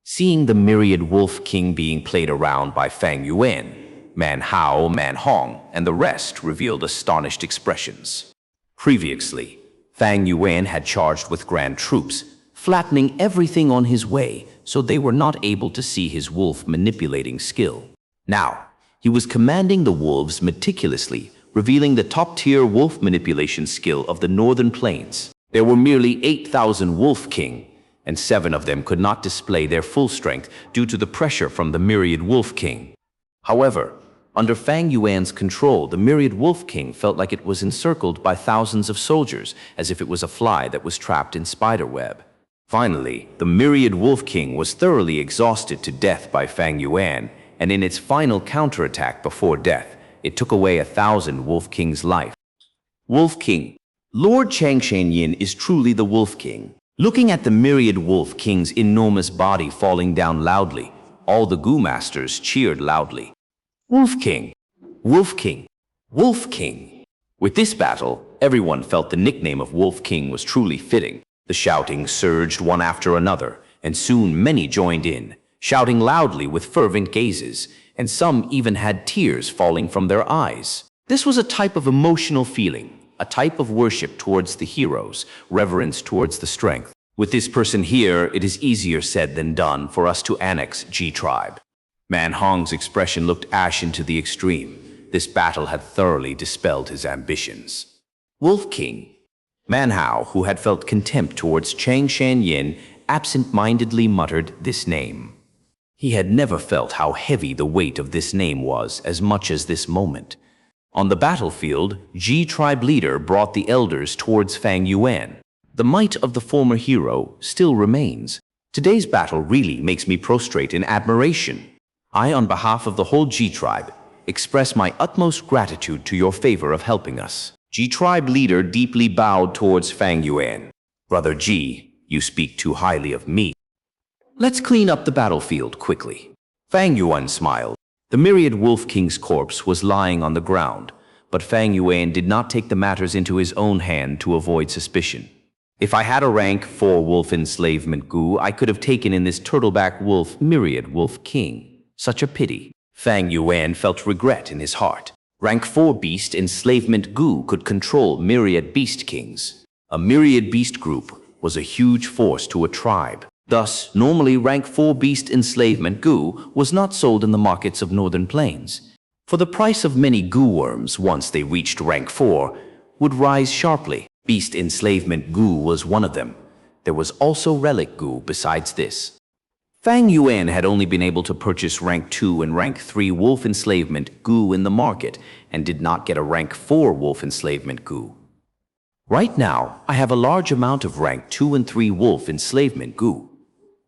Seeing the myriad Wolf King being played around by Fang Yuan, Man Hao, Man Hong, and the rest revealed astonished expressions. Previously, Fang Yuan had charged with grand troops, flattening everything on his way so they were not able to see his wolf manipulating skill. Now, he was commanding the wolves meticulously, revealing the top-tier wolf manipulation skill of the northern plains. There were merely 8,000 Wolf King, and 7 of them could not display their full strength due to the pressure from the myriad Wolf King. However, under Fang Yuan's control, the myriad Wolf King felt like it was encircled by thousands of soldiers, as if it was a fly that was trapped in spiderweb. Finally, the myriad Wolf King was thoroughly exhausted to death by Fang Yuan, and in its final counterattack before death, it took away 1,000 Wolf King's life. Wolf King. Lord Xianxia is truly the Wolf King. Looking at the myriad Wolf King's enormous body falling down loudly, all the Gu masters cheered loudly. Wolf King! Wolf King! Wolf King! With this battle, everyone felt the nickname of Wolf King was truly fitting. The shouting surged one after another, and soon many joined in, shouting loudly with fervent gazes, and some even had tears falling from their eyes. This was a type of emotional feeling, a type of worship towards the heroes, reverence towards the strength. With this person here, it is easier said than done for us to annex Ji tribe. Man Hong's expression looked ashen to the extreme. This battle had thoroughly dispelled his ambitions. Wolf King. Man Hao, who had felt contempt towards Xianxia, absent-mindedly muttered this name. He had never felt how heavy the weight of this name was as much as this moment. On the battlefield, Ji tribe leader brought the elders towards Fang Yuan. The might of the former hero still remains. Today's battle really makes me prostrate in admiration. I, on behalf of the whole Ji tribe, express my utmost gratitude to your favor of helping us. Ji tribe leader deeply bowed towards Fang Yuan. Brother Ji, you speak too highly of me. Let's clean up the battlefield quickly. Fang Yuan smiled. The myriad Wolf King's corpse was lying on the ground, but Fang Yuan did not take the matters into his own hand to avoid suspicion. If I had a rank 4 wolf enslavement Gu, I could have taken in this turtleback wolf myriad wolf king. Such a pity. Fang Yuan felt regret in his heart. Rank 4 beast enslavement Gu could control myriad beast kings. A myriad beast group was a huge force to a tribe. Thus, normally rank 4 beast enslavement Gu was not sold in the markets of Northern Plains. For the price of many Gu worms once they reached rank 4 would rise sharply. Beast enslavement Gu was one of them. There was also relic Gu besides this. Fang Yuan had only been able to purchase rank 2 and rank 3 wolf enslavement Gu in the market and did not get a rank 4 wolf enslavement Gu. Right now, I have a large amount of rank 2 and 3 wolf enslavement Gu,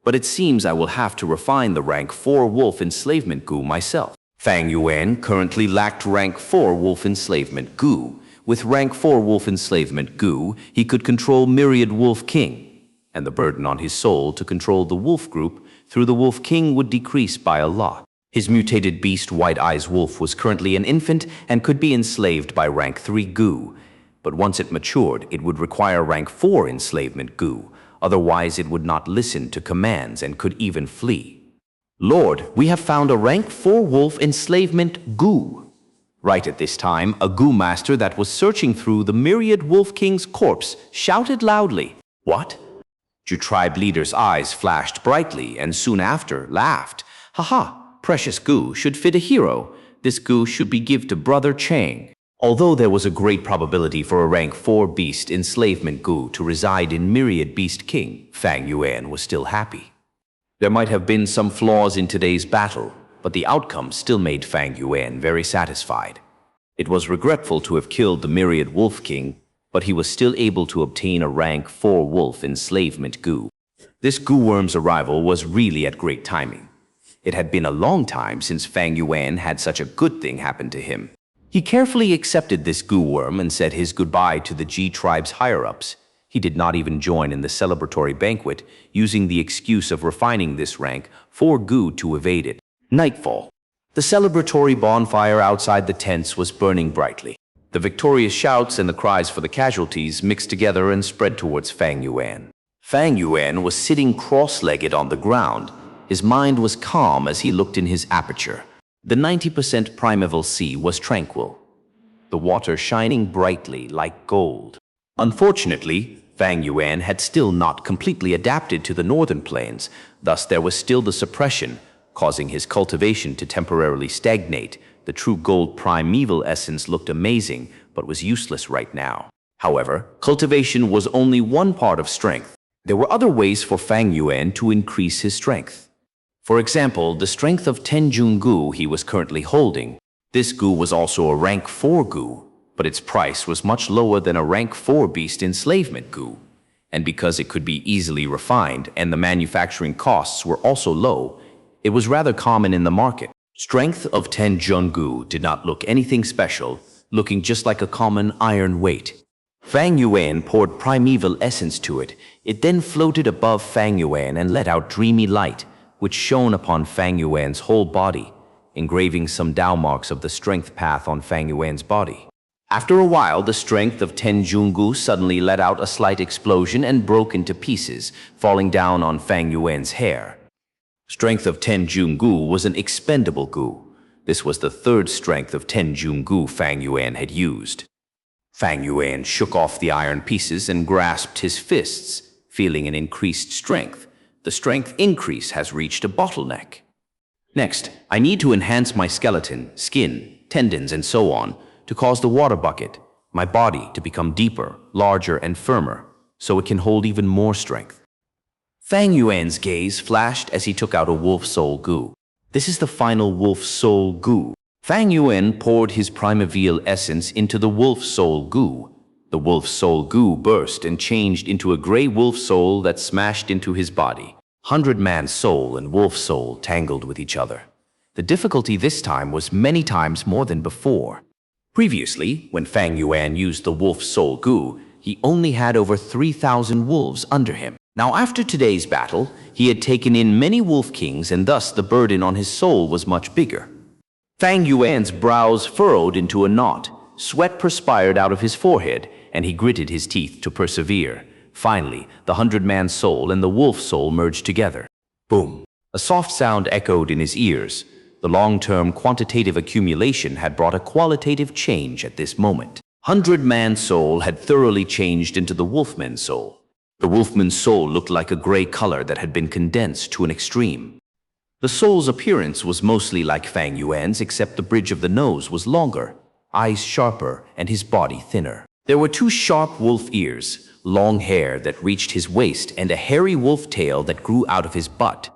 but it seems I will have to refine the rank 4 wolf enslavement Gu myself. Fang Yuan currently lacked rank 4 wolf enslavement Gu. With rank 4 wolf enslavement Gu, he could control myriad wolf king, and the burden on his soul to control the wolf group through the wolf king would decrease by a lot. His mutated beast White Eyes Wolf was currently an infant and could be enslaved by rank 3 Gu, but once it matured, it would require rank 4 enslavement Gu, otherwise it would not listen to commands and could even flee. Lord, we have found a rank 4 wolf enslavement Gu. Right at this time, a Gu master that was searching through the myriad wolf king's corpse shouted loudly, "What?" Ju tribe leader's eyes flashed brightly and soon after laughed. "Haha, precious Gu should fit a hero. This Gu should be give to Brother Chang." Although there was a great probability for a rank 4 beast enslavement Gu to reside in myriad beast king, Fang Yuan was still happy. There might have been some flaws in today's battle, but the outcome still made Fang Yuan very satisfied. It was regretful to have killed the myriad wolf king, but he was still able to obtain a rank 4 wolf enslavement Gu. This Gu worm's arrival was really at great timing. It had been a long time since Fang Yuan had such a good thing happen to him. He carefully accepted this Gu worm and said his goodbye to the G tribe's higher-ups. He did not even join in the celebratory banquet, using the excuse of refining this rank 4 Gu to evade it. Nightfall. The celebratory bonfire outside the tents was burning brightly. The victorious shouts and the cries for the casualties mixed together and spread towards Fang Yuan. Fang Yuan was sitting cross-legged on the ground. His mind was calm as he looked in his aperture. The 90% primeval sea was tranquil, the water shining brightly like gold. Unfortunately, Fang Yuan had still not completely adapted to the northern plains, thus there was still the suppression, causing his cultivation to temporarily stagnate. The true gold primeval essence looked amazing, but was useless right now. However, cultivation was only one part of strength. There were other ways for Fang Yuan to increase his strength. For example, the strength of Tenjun Gu he was currently holding. This Gu was also a rank 4 Gu, but its price was much lower than a rank 4 beast enslavement Gu. And because it could be easily refined and the manufacturing costs were also low, it was rather common in the market. Strength of Tenjun Gu did not look anything special, looking just like a common iron weight. Fang Yuan poured primeval essence to it. It then floated above Fang Yuan and let out dreamy light, which shone upon Fang Yuan's whole body, engraving some Dao marks of the strength path on Fang Yuan's body. After a while, the strength of Tenjun Gu suddenly let out a slight explosion and broke into pieces, falling down on Fang Yuan's hair. Strength of Tenjun Gu was an expendable Gu. This was the third strength of Tenjun Gu Fang Yuan had used. Fang Yuan shook off the iron pieces and grasped his fists, feeling an increased strength. The strength increase has reached a bottleneck. Next, I need to enhance my skeleton, skin, tendons, and so on to cause the water bucket, my body, to become deeper, larger, and firmer, so it can hold even more strength. Fang Yuan's gaze flashed as he took out a wolf soul Gu. This is the final wolf soul Gu. Fang Yuan poured his primeval essence into the wolf soul Gu. The wolf soul Gu burst and changed into a gray wolf soul that smashed into his body. 100-man soul and wolf soul tangled with each other. The difficulty this time was many times more than before. Previously, when Fang Yuan used the wolf soul Gu, he only had over 3,000 wolves under him. Now after today's battle, he had taken in many wolf kings and thus the burden on his soul was much bigger. Fang Yuan's brows furrowed into a knot. Sweat perspired out of his forehead, and he gritted his teeth to persevere. Finally, the 100-man soul and the wolf soul merged together. Boom! A soft sound echoed in his ears. The long-term quantitative accumulation had brought a qualitative change at this moment. 100-man soul had thoroughly changed into the wolfman's soul. The wolfman's soul looked like a gray color that had been condensed to an extreme. The soul's appearance was mostly like Fang Yuan's, except the bridge of the nose was longer, eyes sharper, and his body thinner. There were 2 sharp wolf ears, long hair that reached his waist, and a hairy wolf tail that grew out of his butt.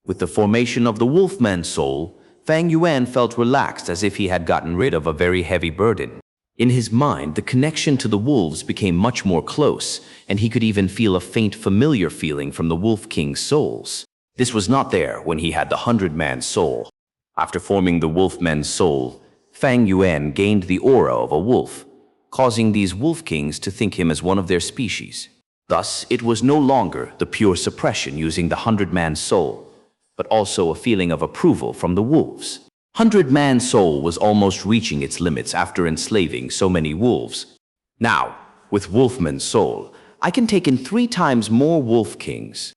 With the formation of the wolfman's soul, Fang Yuan felt relaxed as if he had gotten rid of a very heavy burden. In his mind, the connection to the wolves became much more close, and he could even feel a faint familiar feeling from the Wolf King's souls. This was not there when he had the 100-man soul. After forming the wolfman's soul, Fang Yuan gained the aura of a wolf, causing these wolf kings to think him as one of their species. Thus, it was no longer the pure suppression using the 100-man soul, but also a feeling of approval from the wolves. 100-man soul was almost reaching its limits after enslaving so many wolves. Now, with wolfman's soul, I can take in 3 times more wolf kings.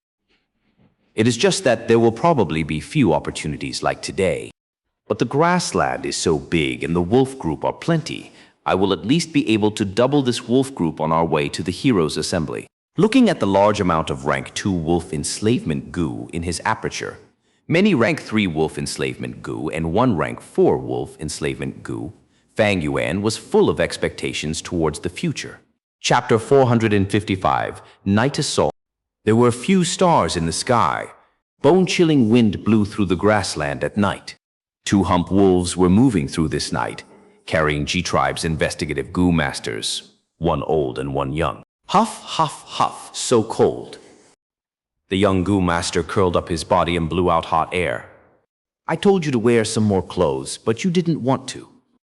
It is just that there will probably be few opportunities like today. But the grassland is so big and the wolf group are plenty, I will at least be able to double this wolf group on our way to the Heroes' Assembly. Looking at the large amount of rank 2 wolf enslavement Gu in his aperture, many rank 3 wolf enslavement Gu and 1 rank 4 wolf enslavement Gu, Fang Yuan was full of expectations towards the future. Chapter 455, Night Assault. There were few stars in the sky. Bone-chilling wind blew through the grassland at night. 2 hump wolves were moving through this night, carrying G-Tribe's investigative Gu masters, 1 old and 1 young. Huff, huff, huff, so cold. The young Gu master curled up his body and blew out hot air. I told you to wear some more clothes, but you didn't want to.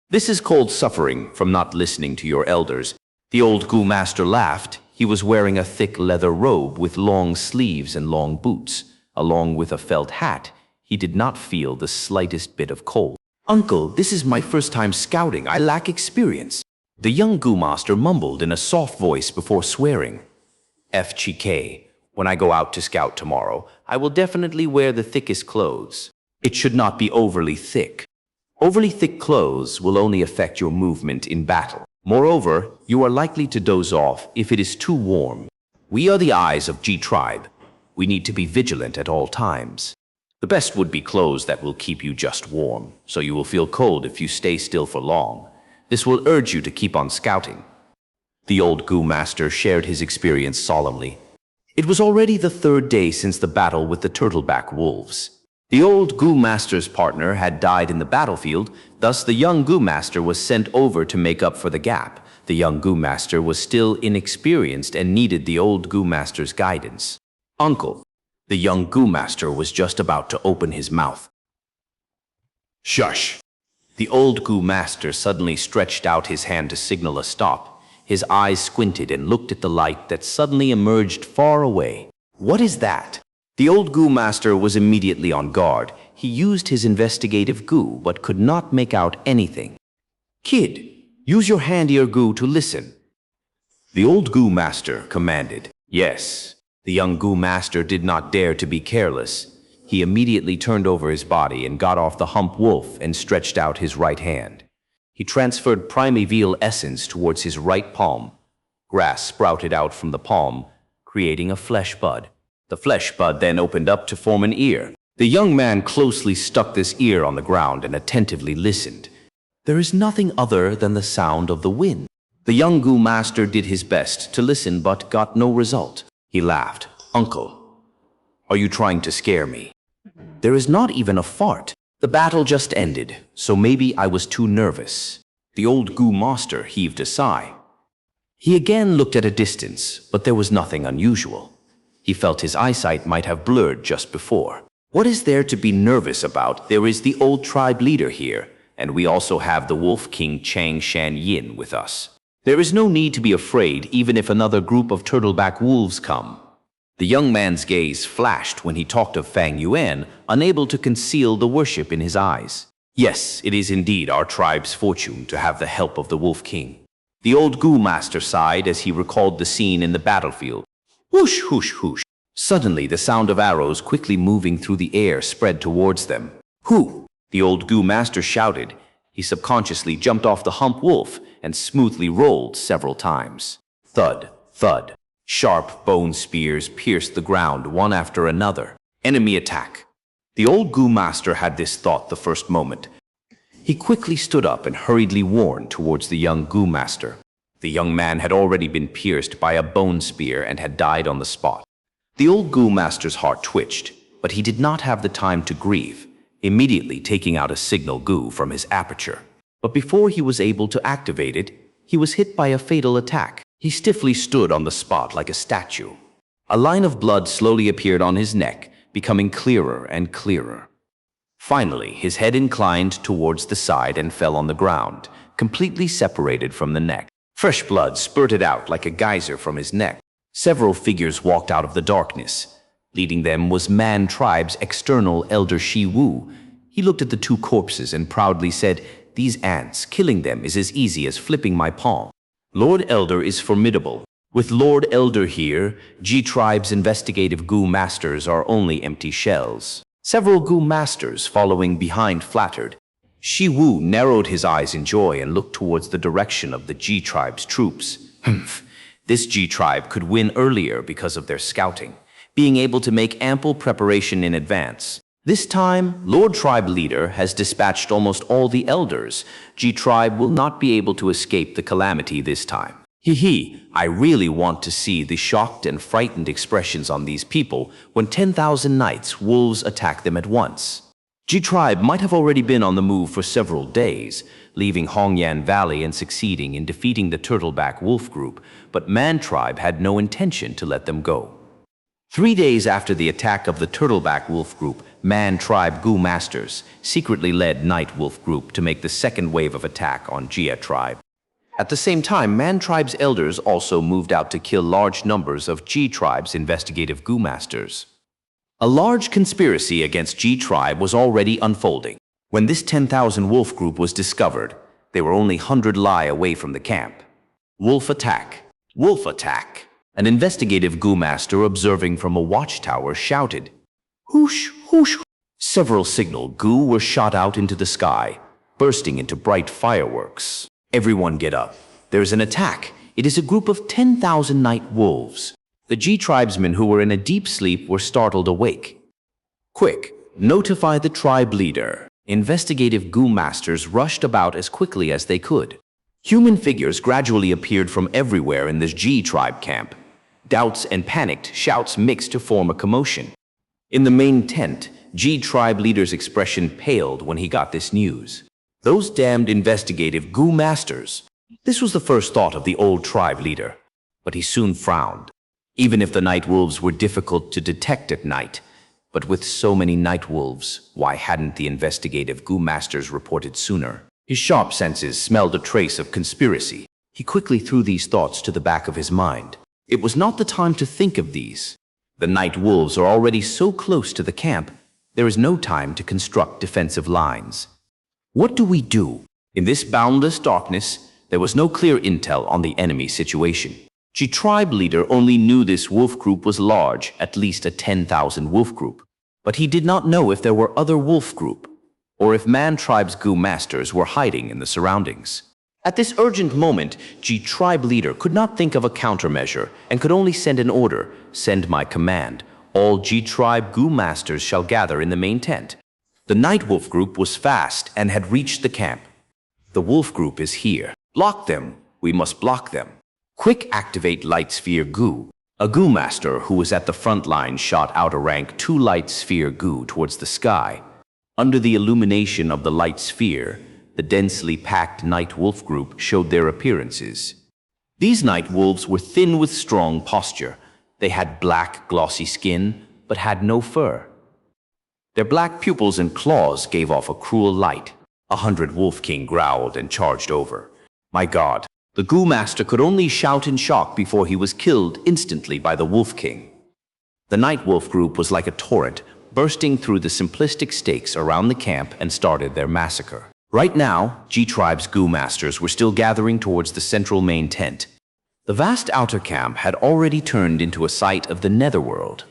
This is called suffering from not listening to your elders. The old Gu master laughed. He was wearing a thick leather robe with long sleeves and long boots. Along with a felt hat, he did not feel the slightest bit of cold. Uncle, this is my first time scouting. I lack experience. The young Gu master mumbled in a soft voice before swearing. FGK, when I go out to scout tomorrow, I will definitely wear the thickest clothes. It should not be overly thick. Overly thick clothes will only affect your movement in battle. Moreover, you are likely to doze off if it is too warm. We are the eyes of G-Tribe. We need to be vigilant at all times. The best would be clothes that will keep you just warm, so you will feel cold if you stay still for long. This will urge you to keep on scouting. The old Gu master shared his experience solemnly. It was already the 3rd day since the battle with the turtleback wolves. The old Gu master's partner had died in the battlefield, thus the young Gu master was sent over to make up for the gap. The young Gu master was still inexperienced and needed the old Gu master's guidance. Uncle, the young Gu master was just about to open his mouth. Shush! The old Gu master suddenly stretched out his hand to signal a stop. His eyes squinted and looked at the light that suddenly emerged far away. What is that? The old Gu master was immediately on guard. He used his investigative Gu, but could not make out anything. Kid, use your handier Gu to listen. The old Gu master commanded. Yes. The young Gu master did not dare to be careless. He immediately turned over his body and got off the hump wolf and stretched out his right hand. He transferred primeval essence towards his right palm. Grass sprouted out from the palm, creating a flesh bud. The flesh bud then opened up to form an ear. The young man closely stuck this ear on the ground and attentively listened. There is nothing other than the sound of the wind. The young Gu master did his best to listen but got no result. He laughed. Uncle, are you trying to scare me? There is not even a fart. The battle just ended, so maybe I was too nervous. The old Gu master heaved a sigh. He again looked at a distance, but there was nothing unusual. He felt his eyesight might have blurred just before. What is there to be nervous about? There is the old tribe leader here, and we also have the Wolf King Xianxia with us. There is no need to be afraid even if another group of turtleback wolves come. The young man's gaze flashed when he talked of Fang Yuan, unable to conceal the worship in his eyes. Yes, it is indeed our tribe's fortune to have the help of the Wolf King. The old Gu master sighed as he recalled the scene in the battlefield. Whoosh, whoosh, whoosh. Suddenly, the sound of arrows quickly moving through the air spread towards them. Who? The old Gu master shouted. He subconsciously jumped off the hump wolf and smoothly rolled several times. Thud, thud. Sharp bone spears pierced the ground one after another. Enemy attack. The old Gu master had this thought the first moment. He quickly stood up and hurriedly warned towards the young Gu master. The young man had already been pierced by a bone spear and had died on the spot. The old Gu master's heart twitched, but he did not have the time to grieve, immediately taking out a signal Gu from his aperture. But before he was able to activate it, he was hit by a fatal attack. He stiffly stood on the spot like a statue. A line of blood slowly appeared on his neck, becoming clearer and clearer. Finally, his head inclined towards the side and fell on the ground, completely separated from the neck. Fresh blood spurted out like a geyser from his neck. Several figures walked out of the darkness. Leading them was Man Tribe's external elder Shi Wu. He looked at the two corpses and proudly said, "These ants, killing them is as easy as flipping my palm. Lord Elder is formidable. With Lord Elder here, G Tribe's investigative Gu masters are only empty shells." Several Gu masters following behind flattered. Shi Wu narrowed his eyes in joy and looked towards the direction of the G Tribe's troops. Humph. This G Tribe could win earlier because of their scouting, being able to make ample preparation in advance. This time, Lord Tribe Leader has dispatched almost all the elders. G Tribe will not be able to escape the calamity this time. I really want to see the shocked and frightened expressions on these people when 10,000 knights wolves attack them at once. G Tribe might have already been on the move for several days, leaving Hongyan Valley and succeeding in defeating the Turtleback Wolf group, but Man Tribe had no intention to let them go. 3 days after the attack of the Turtleback Wolf group, Man Tribe Gu Masters secretly led Night Wolf group to make the second wave of attack on Jia Tribe. At the same time, Man Tribe's elders also moved out to kill large numbers of G Tribe's investigative Gu Masters. A large conspiracy against G Tribe was already unfolding. When this 10,000 wolf group was discovered, they were only 100 li away from the camp. Wolf attack! Wolf attack! An investigative Gu Master observing from a watchtower shouted. Whoosh, whoosh! Several signal Gu were shot out into the sky, bursting into bright fireworks. Everyone get up. There's an attack. It is a group of 10,000 night wolves. The G tribesmen who were in a deep sleep were startled awake. Quick, notify the tribe leader. Investigative Gu masters rushed about as quickly as they could. Human figures gradually appeared from everywhere in this G tribe camp. Doubts and panicked shouts mixed to form a commotion. In the main tent, G tribe leader's expression paled when he got this news. Those damned investigative Gu masters. This was the first thought of the old tribe leader, but he soon frowned. Even if the night wolves were difficult to detect at night, but with so many night wolves, why hadn't the investigative Gu masters reported sooner? His sharp senses smelled a trace of conspiracy. He quickly threw these thoughts to the back of his mind. It was not the time to think of these. The night wolves are already so close to the camp, there is no time to construct defensive lines. What do we do? In this boundless darkness, there was no clear intel on the enemy situation. G tribe leader only knew this wolf group was large, at least a 10,000 wolf group. But he did not know if there were other wolf group, or if Man Tribe's Gu masters were hiding in the surroundings. At this urgent moment, G tribe leader could not think of a countermeasure and could only send an order, "Send my command. All G tribe Gu masters shall gather in the main tent." The night wolf group was fast and had reached the camp. The wolf group is here. Block them. We must block them. Quick activate light sphere Gu. A Gu master who was at the front line shot out a rank 2 light sphere Gu towards the sky. Under the illumination of the light sphere, the densely packed night wolf group showed their appearances. These night wolves were thin with strong posture. They had black, glossy skin, but had no fur. Their black pupils and claws gave off a cruel light. 100 Wolf King growled and charged over. My God, the Gu Master could only shout in shock before he was killed instantly by the Wolf King. The Night Wolf group was like a torrent, bursting through the simplistic stakes around the camp and started their massacre. Right now, G-Tribe's Gu masters were still gathering towards the central main tent. The vast outer camp had already turned into a site of the netherworld.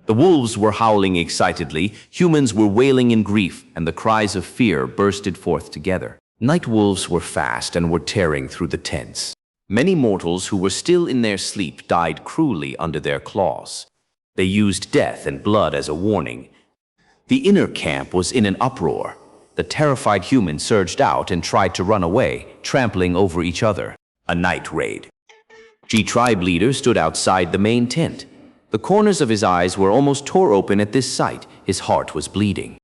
The wolves were howling excitedly, humans were wailing in grief, and the cries of fear bursted forth together. Night wolves were fast and were tearing through the tents. Many mortals who were still in their sleep died cruelly under their claws. They used death and blood as a warning. The inner camp was in an uproar. The terrified humans surged out and tried to run away, trampling over each other. A night raid. G-Tribe leader stood outside the main tent. The corners of his eyes were almost tore open at this sight. His heart was bleeding.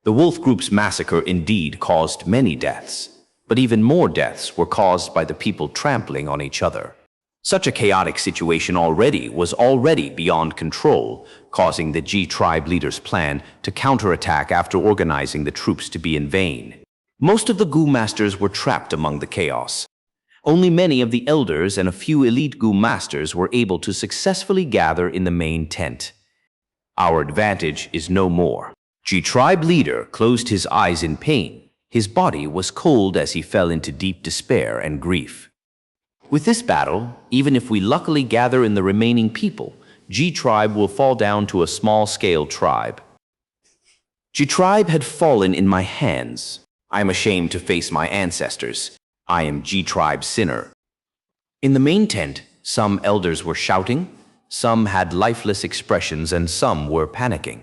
The wolf group's massacre indeed caused many deaths, but even more deaths were caused by the people trampling on each other. Such a chaotic situation was already beyond control, causing the G-Tribe leader's plan to counterattack after organizing the troops to be in vain. Most of the Gu masters were trapped among the chaos. Only many of the elders and a few elite Gu masters were able to successfully gather in the main tent. Our advantage is no more. G-Tribe leader closed his eyes in pain. His body was cold as he fell into deep despair and grief. With this battle, even if we luckily gather in the remaining people, G-Tribe will fall down to a small-scale tribe. G-Tribe had fallen in my hands. I am ashamed to face my ancestors. I am G-Tribe's sinner. In the main tent, some elders were shouting, some had lifeless expressions, and some were panicking.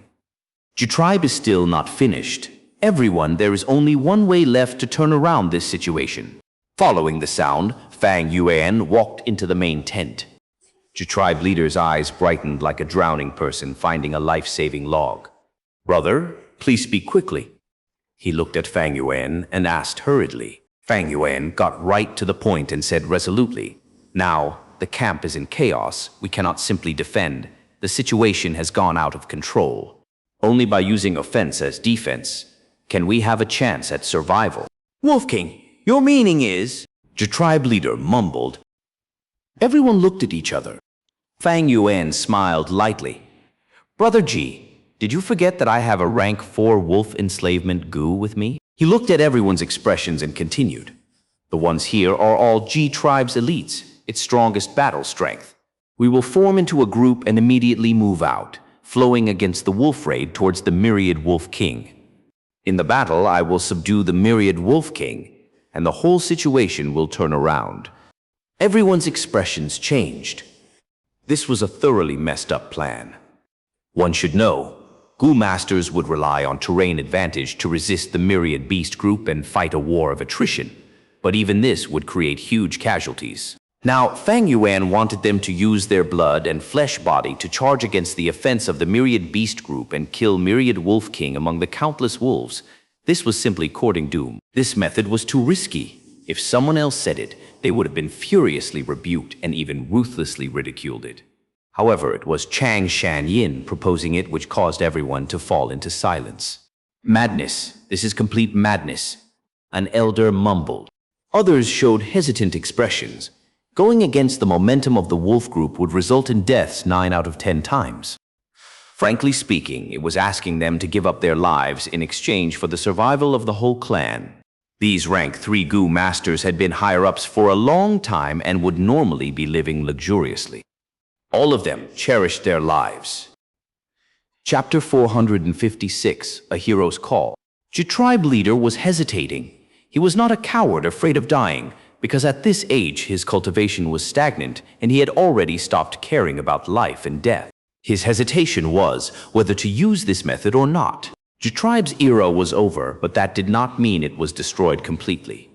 G-Tribe is still not finished. Everyone, there is only one way left to turn around this situation. Following the sound, Fang Yuan walked into the main tent. G-Tribe leader's eyes brightened like a drowning person finding a life-saving log. "Brother, please speak quickly." He looked at Fang Yuan and asked hurriedly. Fang Yuan got right to the point and said resolutely, "Now, the camp is in chaos. We cannot simply defend. The situation has gone out of control. Only by using offense as defense can we have a chance at survival." "Wolf King, your meaning is?" The tribe leader mumbled. Everyone looked at each other. Fang Yuan smiled lightly. "Brother G, did you forget that I have a rank 4 wolf enslavement Gu with me?" He looked at everyone's expressions and continued. "The ones here are all G-Tribe's elites, its strongest battle strength. We will form into a group and immediately move out, flowing against the wolf raid towards the myriad wolf king. In the battle, I will subdue the myriad wolf king, and the whole situation will turn around." Everyone's expressions changed. This was a thoroughly messed up plan. One should know, Gu masters would rely on terrain advantage to resist the myriad beast group and fight a war of attrition, but even this would create huge casualties. Now, Fang Yuan wanted them to use their blood and flesh body to charge against the offense of the myriad beast group and kill myriad wolf king among the countless wolves. This was simply courting doom. This method was too risky. If someone else said it, they would have been furiously rebuked and even ruthlessly ridiculed it. However, it was Xianxia proposing it which caused everyone to fall into silence. "Madness. This is complete madness," an elder mumbled. Others showed hesitant expressions. Going against the momentum of the wolf group would result in deaths 9 out of 10 times. Frankly speaking, it was asking them to give up their lives in exchange for the survival of the whole clan. These rank 3 Gu masters had been higher-ups for a long time and would normally be living luxuriously. All of them cherished their lives. Chapter 456, A Hero's Call. The tribe leader was hesitating. He was not a coward afraid of dying, because at this age his cultivation was stagnant and he had already stopped caring about life and death. His hesitation was whether to use this method or not. The tribe's era was over, but that did not mean it was destroyed completely.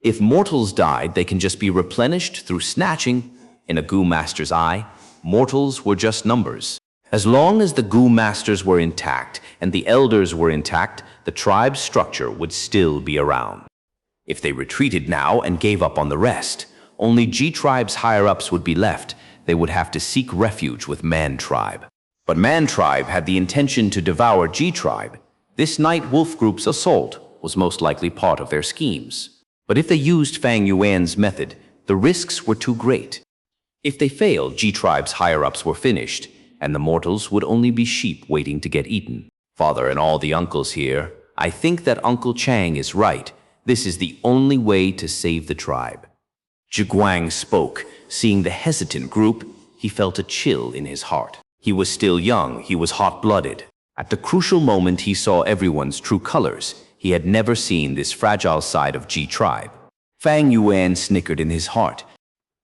If mortals died, they can just be replenished through snatching. In a Gu master's eye, mortals were just numbers. As long as the Gu masters were intact and the elders were intact, the tribe's structure would still be around. If they retreated now and gave up on the rest, only G-Tribe's higher-ups would be left. They would have to seek refuge with Man-Tribe. But Man-Tribe had the intention to devour G-Tribe. This Night Wolf Group's assault was most likely part of their schemes. But if they used Fang Yuan's method, the risks were too great. If they failed, G-Tribe's higher-ups were finished, and the mortals would only be sheep waiting to get eaten. Father and all the uncles here, I think that Uncle Chang is right. This is the only way to save the tribe. Zhiguang spoke. Seeing the hesitant group, he felt a chill in his heart. He was still young, he was hot-blooded. At the crucial moment he saw everyone's true colors. He had never seen this fragile side of Ji tribe. Fang Yuan snickered in his heart.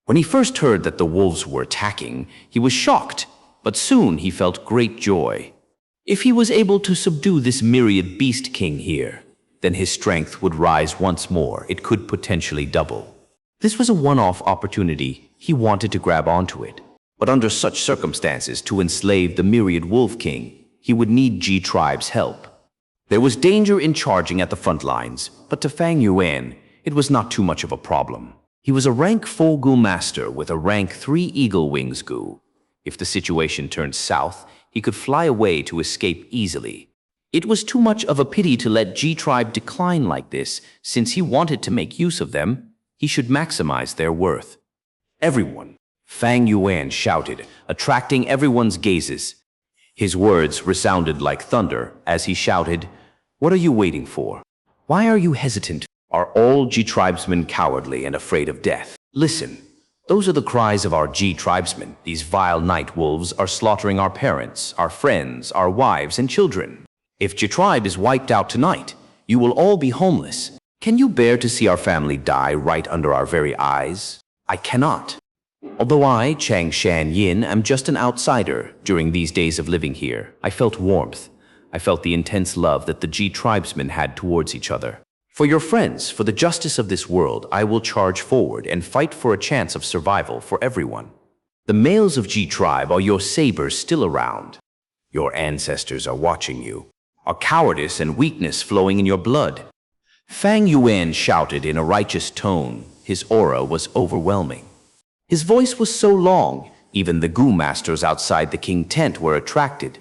When he first heard that the wolves were attacking, he was shocked, but soon he felt great joy. If he was able to subdue this myriad beast king here, then his strength would rise once more. It could potentially double. This was a one-off opportunity. He wanted to grab onto it. But under such circumstances, to enslave the myriad wolf king, he would need Ji tribe's help. There was danger in charging at the front lines, but to Fang Yuan, it was not too much of a problem. He was a rank 4 Gu master with a rank 3 eagle wings Gu. If the situation turned south, he could fly away to escape easily. It was too much of a pity to let Ji tribe decline like this. Since he wanted to make use of them, he should maximize their worth. Everyone, Fang Yuan shouted, attracting everyone's gazes. His words resounded like thunder as he shouted, "What are you waiting for? Why are you hesitant? Are all Ji tribesmen cowardly and afraid of death? Listen, those are the cries of our Ji tribesmen. These vile night wolves are slaughtering our parents, our friends, our wives and children. If Ji tribe is wiped out tonight, you will all be homeless. Can you bear to see our family die right under our very eyes? I cannot. Although I, Chang Shan Yin, am just an outsider during these days of living here, I felt warmth. I felt the intense love that the Ji tribesmen had towards each other. For your friends, for the justice of this world, I will charge forward and fight for a chance of survival for everyone. The males of Ji tribe, are your sabers still around? Your ancestors are watching you. Are cowardice and weakness flowing in your blood?" Fang Yuan shouted in a righteous tone. His aura was overwhelming. His voice was so long, even the Gu masters outside the king tent were attracted.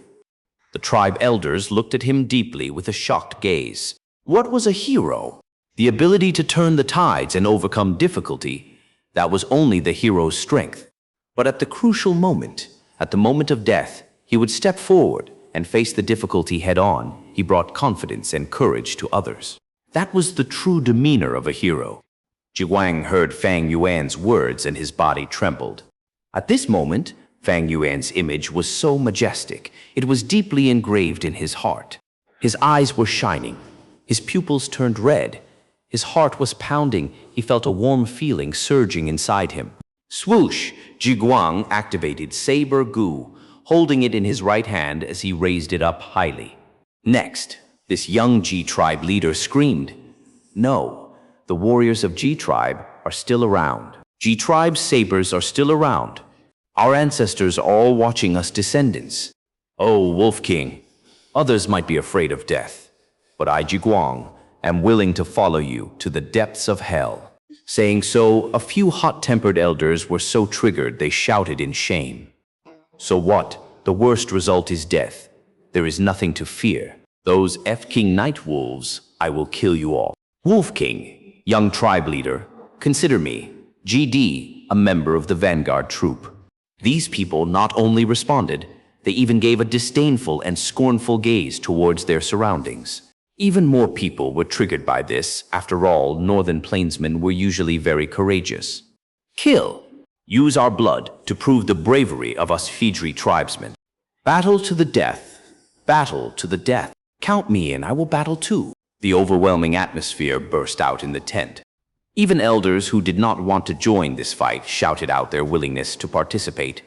The tribe elders looked at him deeply with a shocked gaze. What was a hero? The ability to turn the tides and overcome difficulty. That was only the hero's strength. But at the crucial moment, at the moment of death, he would step forward and face the difficulty head-on. He brought confidence and courage to others. That was the true demeanor of a hero. Zhiguang heard Fang Yuan's words and his body trembled. At this moment, Fang Yuan's image was so majestic, it was deeply engraved in his heart. His eyes were shining. His pupils turned red. His heart was pounding. He felt a warm feeling surging inside him. Swoosh! Zhiguang activated Saber Gu, holding it in his right hand as he raised it up highly. Next, this young Ji tribe leader screamed, "No, the warriors of Ji tribe are still around. Ji tribe's sabers are still around. Our ancestors are all watching us descendants. Oh, Wolf King, others might be afraid of death, but I, Zhiguang, am willing to follow you to the depths of hell." Saying so, a few hot-tempered elders were so triggered they shouted in shame. So what? The worst result is death. There is nothing to fear. Those F-King Night Wolves, I will kill you all. Wolf King, young tribe leader, consider me, GD, a member of the vanguard troop. These people not only responded, they even gave a disdainful and scornful gaze towards their surroundings. Even more people were triggered by this. After all, northern plainsmen were usually very courageous. Kill. Use our blood to prove the bravery of us Fidri tribesmen. Battle to the death. Battle to the death. Count me in, I will battle too. The overwhelming atmosphere burst out in the tent. Even elders who did not want to join this fight shouted out their willingness to participate.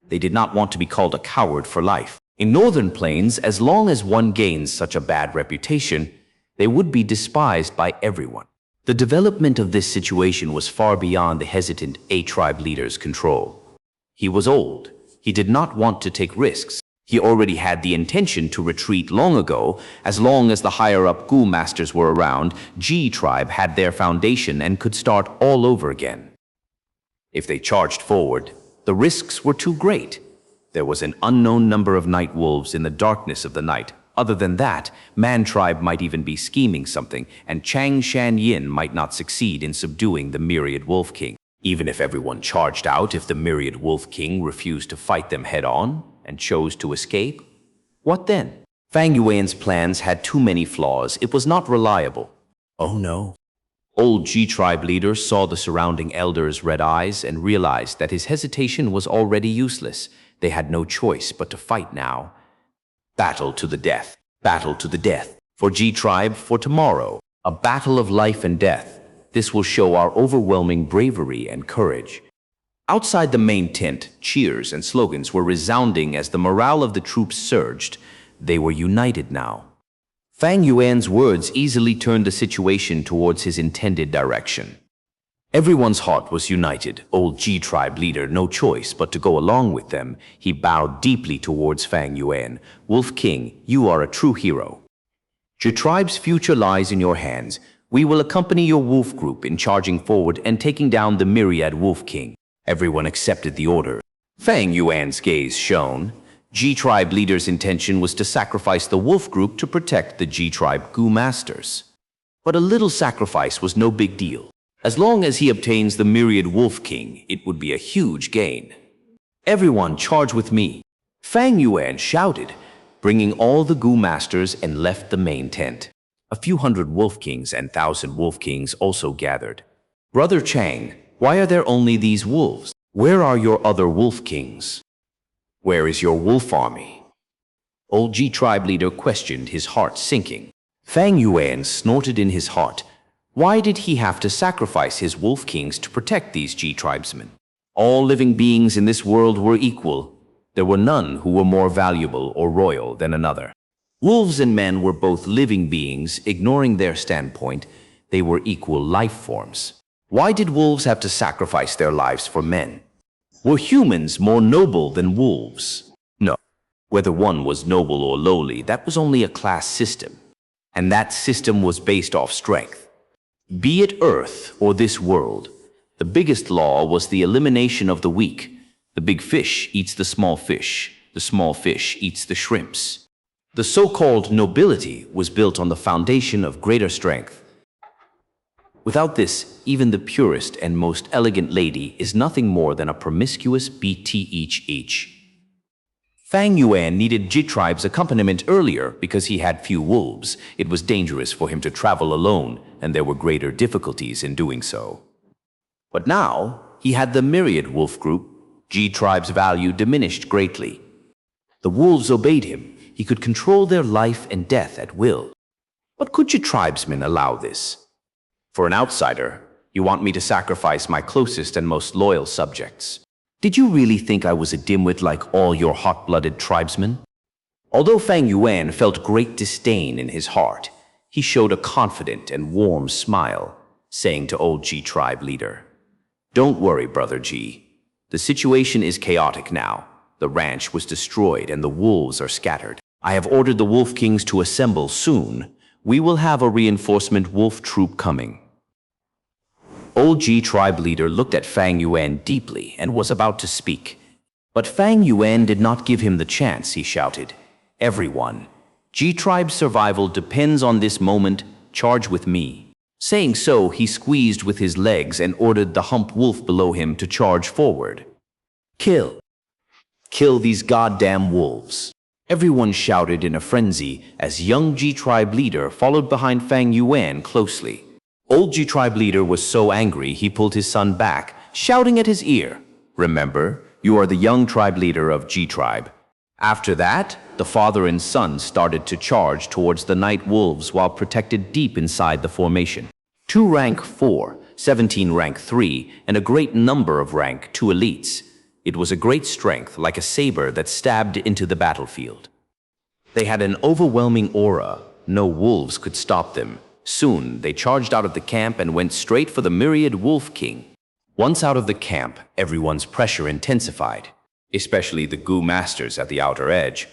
They did not want to be called a coward for life. In northern plains, as long as one gains such a bad reputation, they would be despised by everyone. The development of this situation was far beyond the hesitant A-tribe leader's control. He was old. He did not want to take risks. He already had the intention to retreat long ago. As long as the higher-up Gu masters were around, Ji tribe had their foundation and could start all over again. If they charged forward, the risks were too great. There was an unknown number of night wolves in the darkness of the night. Other than that, Man tribe might even be scheming something, and Chang Shan Yin might not succeed in subduing the myriad Wolf King. Even if everyone charged out, if the myriad Wolf King refused to fight them head-on, and chose to escape? What then? Fang Yuan's plans had too many flaws. It was not reliable. Oh no. Old G tribe leader saw the surrounding elders' red eyes and realized that his hesitation was already useless. They had no choice but to fight now. Battle to the death. Battle to the death. For G tribe, for tomorrow. A battle of life and death. This will show our overwhelming bravery and courage. Outside the main tent, cheers and slogans were resounding as the morale of the troops surged. They were united now. Fang Yuan's words easily turned the situation towards his intended direction. Everyone's heart was united. Old G tribe leader, no choice but to go along with them. He bowed deeply towards Fang Yuan. Wolf King, you are a true hero. Your tribe's future lies in your hands. We will accompany your wolf group in charging forward and taking down the myriad Wolf King. Everyone accepted the order. Fang Yuan's gaze shone. G tribe leader's intention was to sacrifice the wolf group to protect the G tribe Gu masters. But a little sacrifice was no big deal. As long as he obtains the myriad Wolf King, it would be a huge gain. Everyone charge with me. Fang Yuan shouted, bringing all the Gu masters and left the main tent. A few hundred Wolf Kings and 1,000 Wolf Kings also gathered. Brother Chang, why are there only these wolves? Where are your other Wolf Kings? Where is your wolf army? Old G tribe leader questioned, his heart sinking. Fang Yuan snorted in his heart. Why did he have to sacrifice his Wolf Kings to protect these G tribesmen? All living beings in this world were equal. There were none who were more valuable or royal than another. Wolves and men were both living beings. Ignoring their standpoint, they were equal life forms. Why did wolves have to sacrifice their lives for men? Were humans more noble than wolves? No. Whether one was noble or lowly, that was only a class system. And that system was based off strength. Be it Earth or this world, the biggest law was the elimination of the weak. The big fish eats the small fish. The small fish eats the shrimps. The so-called nobility was built on the foundation of greater strength. Without this, even the purest and most elegant lady is nothing more than a promiscuous BT each. Fang Yuan needed G tribe's accompaniment earlier because he had few wolves. It was dangerous for him to travel alone, and there were greater difficulties in doing so. But now, he had the myriad wolf group. G tribe's value diminished greatly. The wolves obeyed him. He could control their life and death at will. But could G tribesmen allow this? For an outsider, you want me to sacrifice my closest and most loyal subjects. Did you really think I was a dimwit like all your hot-blooded tribesmen? Although Fang Yuan felt great disdain in his heart, he showed a confident and warm smile, saying to old G tribe leader, "Don't worry, brother G. The situation is chaotic now. The ranch was destroyed and the wolves are scattered. I have ordered the Wolf Kings to assemble soon. We will have a reinforcement wolf troop coming." Old G tribe leader looked at Fang Yuan deeply and was about to speak. But Fang Yuan did not give him the chance. He shouted, "Everyone, G tribe's survival depends on this moment. Charge with me." Saying so, he squeezed with his legs and ordered the hump wolf below him to charge forward. Kill. Kill these goddamn wolves. Everyone shouted in a frenzy as young G tribe leader followed behind Fang Yuan closely. Old G tribe leader was so angry he pulled his son back, shouting at his ear, "Remember, you are the young tribe leader of G tribe." After that, the father and son started to charge towards the night wolves while protected deep inside the formation. 2 rank 4, 17 rank 3, and a great number of rank 2 elites. It was a great strength, like a saber that stabbed into the battlefield. They had an overwhelming aura. No wolves could stop them. Soon, they charged out of the camp and went straight for the myriad Wolf King. Once out of the camp, everyone's pressure intensified, especially the Gu masters at the outer edge.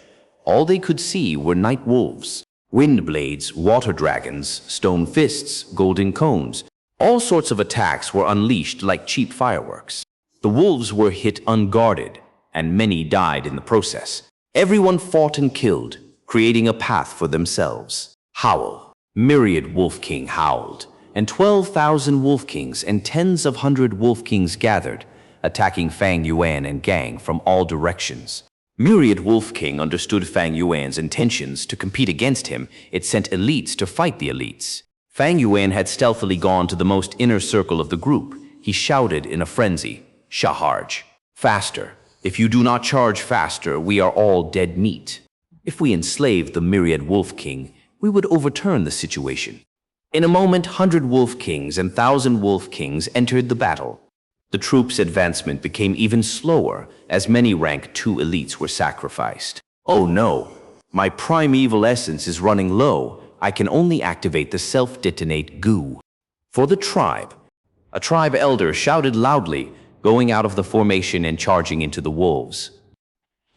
All they could see were night wolves, wind blades, water dragons, stone fists, golden cones. All sorts of attacks were unleashed like cheap fireworks. The wolves were hit unguarded, and many died in the process. Everyone fought and killed, creating a path for themselves. Howl. Myriad Wolf King howled, and 12,000 Wolf Kings and tens of hundred Wolf Kings gathered, attacking Fang Yuan and gang from all directions. Myriad Wolf King understood Fang Yuan's intentions to compete against him. It sent elites to fight the elites. Fang Yuan had stealthily gone to the most inner circle of the group. He shouted in a frenzy, "Charge! Faster! If you do not charge faster, we are all dead meat." If we enslaved the Myriad Wolf King, we would overturn the situation. In a moment, 100 Wolf Kings and 1,000 Wolf Kings entered the battle. The troops' advancement became even slower as many rank 2 elites were sacrificed. Oh no! My primeval essence is running low. I can only activate the self-detonate Gu. For the tribe. A tribe elder shouted loudly, going out of the formation and charging into the wolves.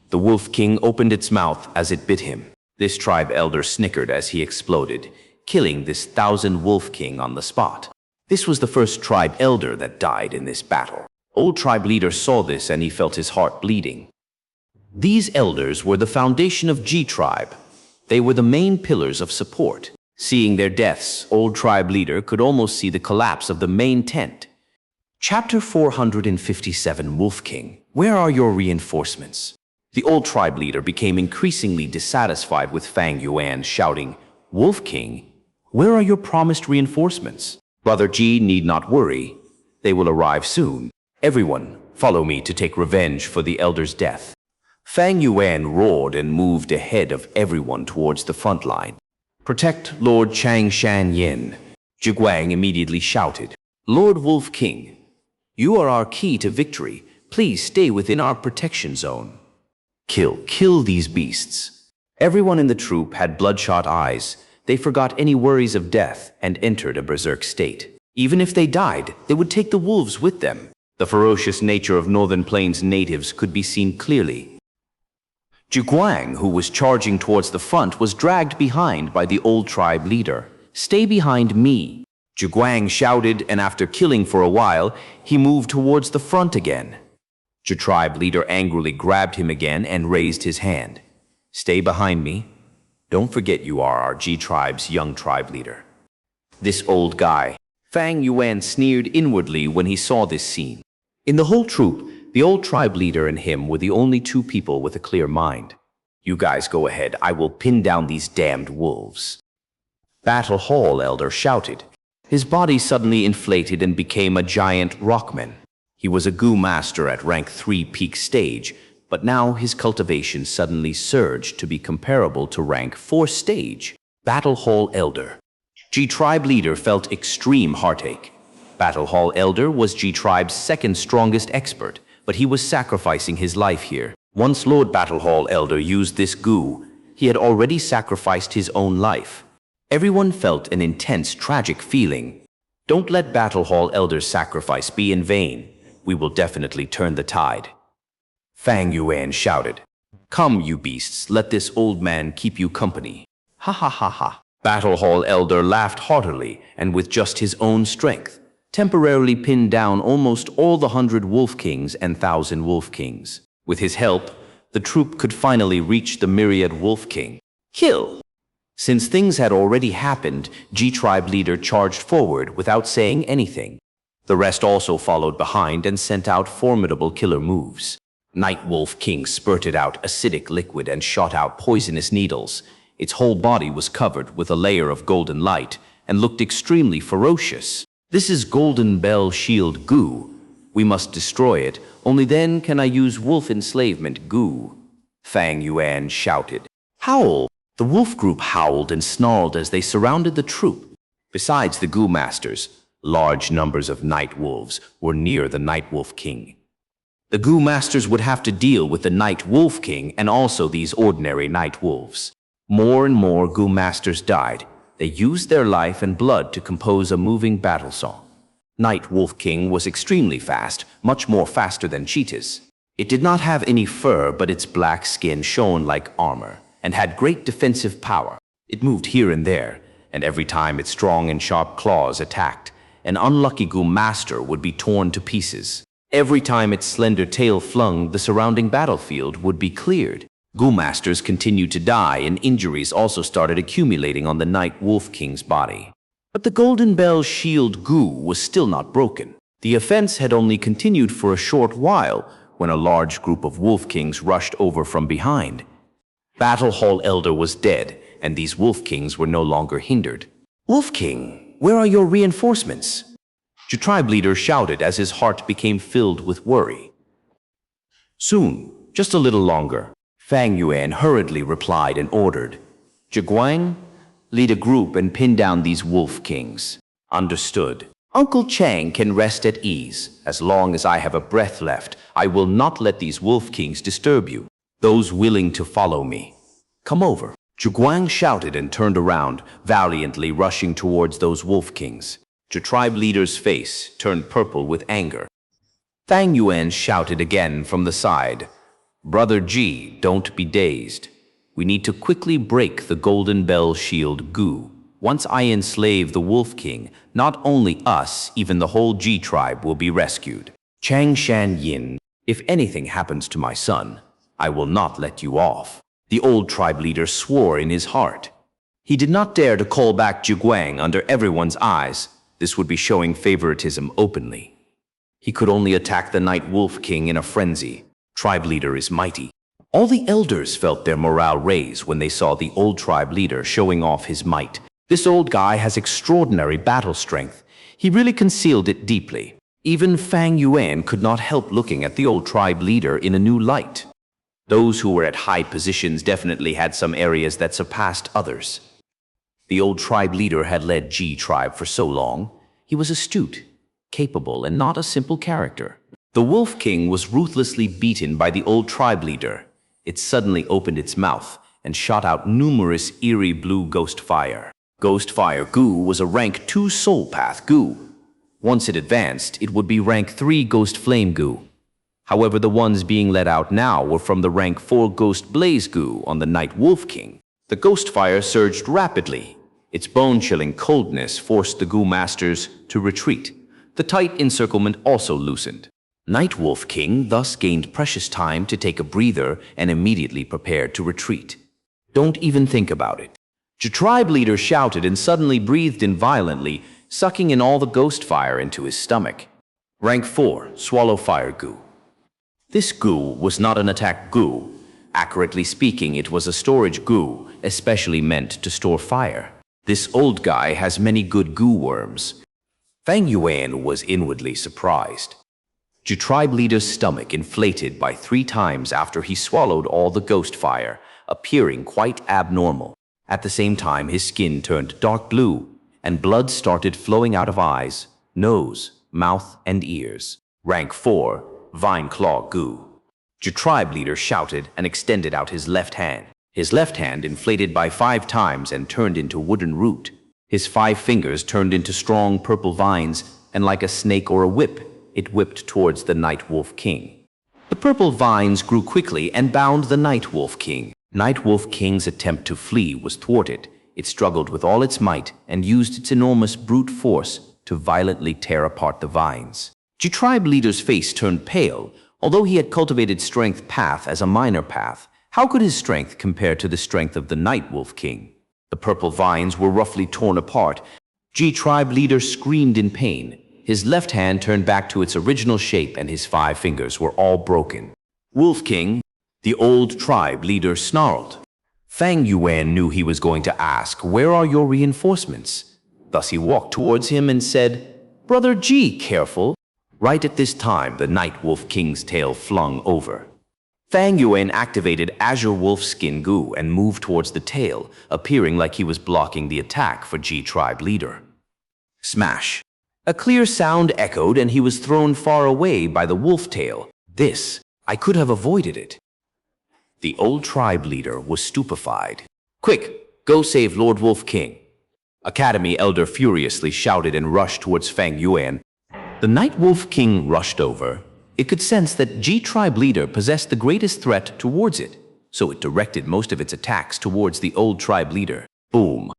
The Wolf King opened its mouth as it bit him. This tribe elder snickered as he exploded, killing this 1,000 Wolf King on the spot. This was the first tribe elder that died in this battle. Old tribe leader saw this and he felt his heart bleeding. These elders were the foundation of G tribe. They were the main pillars of support. Seeing their deaths, old tribe leader could almost see the collapse of the main tent. Chapter 457 Wolf King, where are your reinforcements? The old tribe leader became increasingly dissatisfied with Fang Yuan, shouting, "Wolf King, where are your promised reinforcements? Brother Ji need not worry. They will arrive soon. Everyone, follow me to take revenge for the elder's death." Fang Yuan roared and moved ahead of everyone towards the front line. "Protect Lord Xianxia." Zhu Guang immediately shouted, "Lord Wolf King, you are our key to victory. Please stay within our protection zone." Kill these beasts. Everyone in the troop had bloodshot eyes. They forgot any worries of death and entered a berserk state. Even if they died, they would take the wolves with them. The ferocious nature of Northern Plains natives could be seen clearly. Zhu Guang, who was charging towards the front, was dragged behind by the old tribe leader. "Stay behind me." Zhu Guang shouted, and after killing for a while, he moved towards the front again. The tribe leader angrily grabbed him again and raised his hand. "Stay behind me. Don't forget you are our G tribe's young tribe leader." This old guy. Fang Yuan sneered inwardly when he saw this scene. In the whole troop, the old tribe leader and him were the only 2 people with a clear mind. "You guys go ahead. I will pin down these damned wolves." Battle Hall Elder shouted. His body suddenly inflated and became a giant rockman. He was a Gu master at rank 3 peak stage, but now his cultivation suddenly surged to be comparable to rank 4 stage. Battle Hall Elder. G Tribe leader felt extreme heartache. Battle Hall Elder was G Tribe's 2nd strongest expert, but he was sacrificing his life here. Once Lord Battle Hall Elder used this Gu, he had already sacrificed his own life. Everyone felt an intense, tragic feeling. Don't let Battle Hall Elder's sacrifice be in vain. We will definitely turn the tide. Fang Yuan shouted, "Come, you beasts, let this old man keep you company." Ha ha ha ha. Battle Hall Elder laughed heartily and with just his own strength, temporarily pinned down almost all the 100 Wolf Kings and 1,000 Wolf Kings. With his help, the troop could finally reach the Myriad Wolf King. Kill! Since things had already happened, G Tribe leader charged forward without saying anything. The rest also followed behind and sent out formidable killer moves. Night Wolf King spurted out acidic liquid and shot out poisonous needles. Its whole body was covered with a layer of golden light and looked extremely ferocious. "This is Golden Bell Shield Gu. We must destroy it. Only then can I use wolf enslavement Gu." Fang Yuan shouted. "Howl!" The wolf group howled and snarled as they surrounded the troop. Besides the Gu masters, large numbers of night wolves were near the Night Wolf King. The Gu masters would have to deal with the Night Wolf King and also these ordinary night wolves. More and more Gu masters died. They used their life and blood to compose a moving battle song. Night Wolf King was extremely fast, much more faster than cheetahs. It did not have any fur, but its black skin shone like armor and had great defensive power. It moved here and there, and every time its strong and sharp claws attacked, an unlucky Gu master would be torn to pieces. Every time its slender tail flung, the surrounding battlefield would be cleared. Gu masters continued to die, and injuries also started accumulating on the Night Wolf King's body. But the Golden Bell Shield Gu was still not broken. The offense had only continued for a short while when a large group of wolf kings rushed over from behind. Battle Hall Elder was dead, and these wolf kings were no longer hindered. "Wolf King, where are your reinforcements?" The tribe leader shouted as his heart became filled with worry. "Soon, just a little longer," Fang Yuan hurriedly replied and ordered. "Zhiguang, lead a group and pin down these wolf kings." "Understood. Uncle Chang can rest at ease. As long as I have a breath left, I will not let these wolf kings disturb you. Those willing to follow me, come over." Zhiguang shouted and turned around, valiantly rushing towards those wolf kings. The tribe leader's face turned purple with anger. Fang Yuan shouted again from the side, "Brother Ji, don't be dazed. We need to quickly break the Golden Bell Shield Gu. Once I enslave the Wolf King, not only us, even the whole Ji tribe will be rescued. Chang Shan Yin, if anything happens to my son, I will not let you off." The old tribe leader swore in his heart. He did not dare to call back Zhiguang under everyone's eyes. This would be showing favoritism openly. He could only attack the Night Wolf King in a frenzy. Tribe leader is mighty. All the elders felt their morale raise when they saw the old tribe leader showing off his might. This old guy has extraordinary battle strength. He really concealed it deeply. Even Fang Yuan could not help looking at the old tribe leader in a new light. Those who were at high positions definitely had some areas that surpassed others. The old tribe leader had led Ji tribe for so long. He was astute, capable, and not a simple character. The Wolf King was ruthlessly beaten by the old tribe leader. It suddenly opened its mouth and shot out numerous eerie blue ghost fire. Ghost Fire Gu was a rank 2 Soul Path Gu. Once it advanced, it would be rank 3 Ghost Flame Gu. However, the ones being let out now were from the rank 4 Ghost Blaze Gu on the Night Wolf King. The ghost fire surged rapidly. Its bone-chilling coldness forced the Gu masters to retreat. The tight encirclement also loosened. Night Wolf King thus gained precious time to take a breather and immediately prepared to retreat. "Don't even think about it." The tribe leader shouted and suddenly breathed in violently, sucking in all the ghost fire into his stomach. Rank 4, Swallow Fire Gu. This Gu was not an attack Gu. Accurately speaking, it was a storage Gu, especially meant to store fire. This old guy has many good Gu worms. Fang Yuan was inwardly surprised. The tribe leader's stomach inflated by 3 times after he swallowed all the ghost fire, appearing quite abnormal. At the same time, his skin turned dark blue, and blood started flowing out of eyes, nose, mouth, and ears. Rank 4, Vine Claw Gu. The tribe leader shouted and extended out his left hand. His left hand inflated by 5 times and turned into wooden root. His 5 fingers turned into strong purple vines, and like a snake or a whip, it whipped towards the Night Wolf King. The purple vines grew quickly and bound the Night Wolf King. Night Wolf King's attempt to flee was thwarted. It struggled with all its might and used its enormous brute force to violently tear apart the vines. The tribe leader's face turned pale. Although he had cultivated Strength Path as a minor path, how could his strength compare to the strength of the Night Wolf King? The purple vines were roughly torn apart. G tribe leader screamed in pain. His left hand turned back to its original shape and his 5 fingers were all broken. "Wolf King," the old tribe leader snarled. Fang Yuan knew he was going to ask, "Where are your reinforcements?" Thus he walked towards him and said, "Brother Ji, careful." Right at this time, the Night Wolf King's tail flung over. Fang Yuan activated Azure Wolf Skin Gu and moved towards the tail, appearing like he was blocking the attack for G tribe leader. Smash! A clear sound echoed and he was thrown far away by the wolf tail. I could have avoided it. The old tribe leader was stupefied. "Quick, go save Lord Wolf King." Academy Elder furiously shouted and rushed towards Fang Yuan. The Night Wolf King rushed over. It could sense that G tribe leader possessed the greatest threat towards it, so it directed most of its attacks towards the old tribe leader. Boom,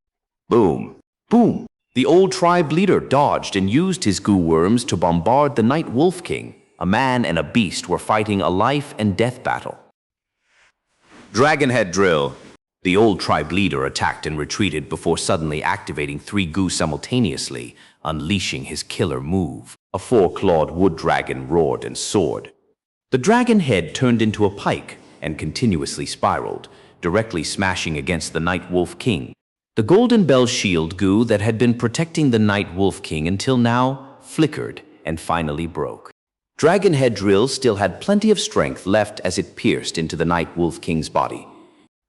boom, boom. The old tribe leader dodged and used his goo worms to bombard the Night Wolf King. A man and a beast were fighting a life and death battle. Dragonhead Drill. The old tribe leader attacked and retreated before suddenly activating 3 goo simultaneously, unleashing his killer move. A 4-clawed wood dragon roared and soared. The dragon head turned into a pike and continuously spiraled, directly smashing against the Night Wolf King. The golden bell shield Gu that had been protecting the Night Wolf King until now flickered and finally broke. Dragonhead Drill still had plenty of strength left as it pierced into the Night Wolf King's body.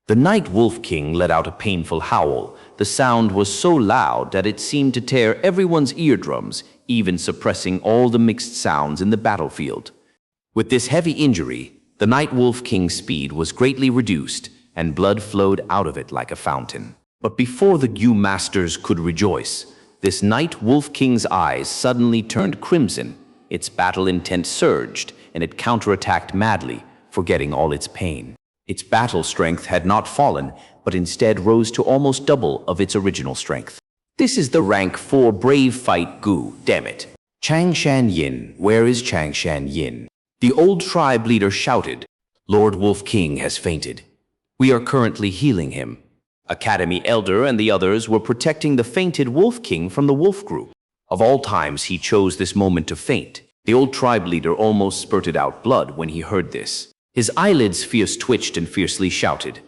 The Night Wolf King let out a painful howl. The sound was so loud that it seemed to tear everyone's eardrums, even suppressing all the mixed sounds in the battlefield. With this heavy injury, the Night Wolf King's speed was greatly reduced, and blood flowed out of it like a fountain. But before the Gu masters could rejoice, this Night Wolf King's eyes suddenly turned crimson. Its battle intent surged, and it counterattacked madly, forgetting all its pain. Its battle strength had not fallen, but instead rose to almost double of its original strength. This is the rank 4 brave fight Gu, damn it. Changshan Yin, where is Changshan Yin? The old tribe leader shouted. Lord Wolf King has fainted. We are currently healing him. Academy Elder and the others were protecting the fainted Wolf King from the Wolf Group. Of all times, he chose this moment to faint. The old tribe leader almost spurted out blood when he heard this. His eyelids fierce twitched and fiercely shouted.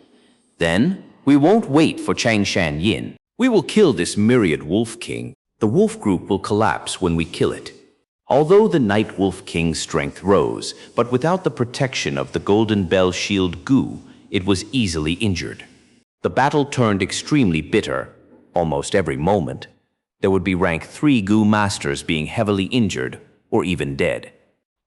Then, we won't wait for Changshan Yin. We will kill this myriad Wolf King. The Wolf Group will collapse when we kill it. Although the Night Wolf King's strength rose, but without the protection of the Golden Bell Shield Gu, it was easily injured. The battle turned extremely bitter. Almost every moment, there would be rank 3 Gu masters being heavily injured or even dead.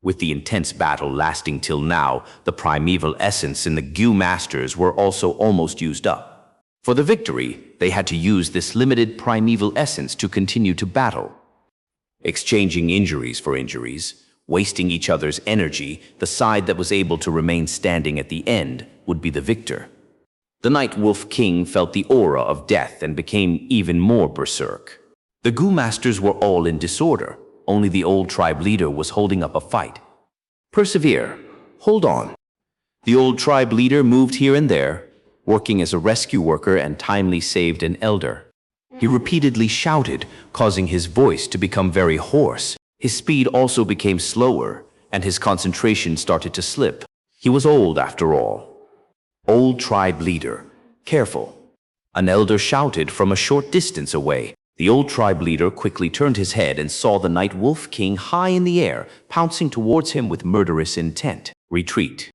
With the intense battle lasting till now, the primeval essence in the Gu masters were also almost used up. For the victory, they had to use this limited primeval essence to continue to battle. Exchanging injuries for injuries, wasting each other's energy, the side that was able to remain standing at the end would be the victor. The Night Wolf King felt the aura of death and became even more berserk. The Gu masters were all in disorder. Only the old tribe leader was holding up a fight. Persevere. Hold on. The old tribe leader moved here and there, working as a rescue worker and timely saved an elder. He repeatedly shouted, causing his voice to become very hoarse. His speed also became slower, and his concentration started to slip. He was old after all. Old tribe leader, careful. An elder shouted from a short distance away. The old tribe leader quickly turned his head and saw the Night Wolf King high in the air, pouncing towards him with murderous intent. Retreat.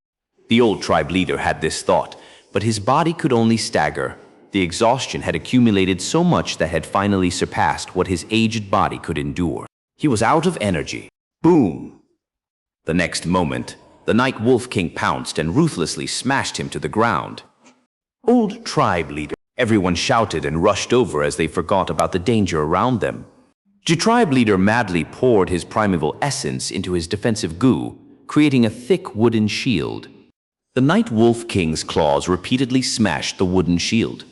The old tribe leader had this thought, but his body could only stagger. The exhaustion had accumulated so much that had finally surpassed what his aged body could endure. He was out of energy. Boom! The next moment, the Night Wolf King pounced and ruthlessly smashed him to the ground. Old tribe leader. Everyone shouted and rushed over as they forgot about the danger around them. The tribe leader madly poured his primeval essence into his defensive Gu, creating a thick wooden shield. The Night Wolf King's claws repeatedly smashed the wooden shield.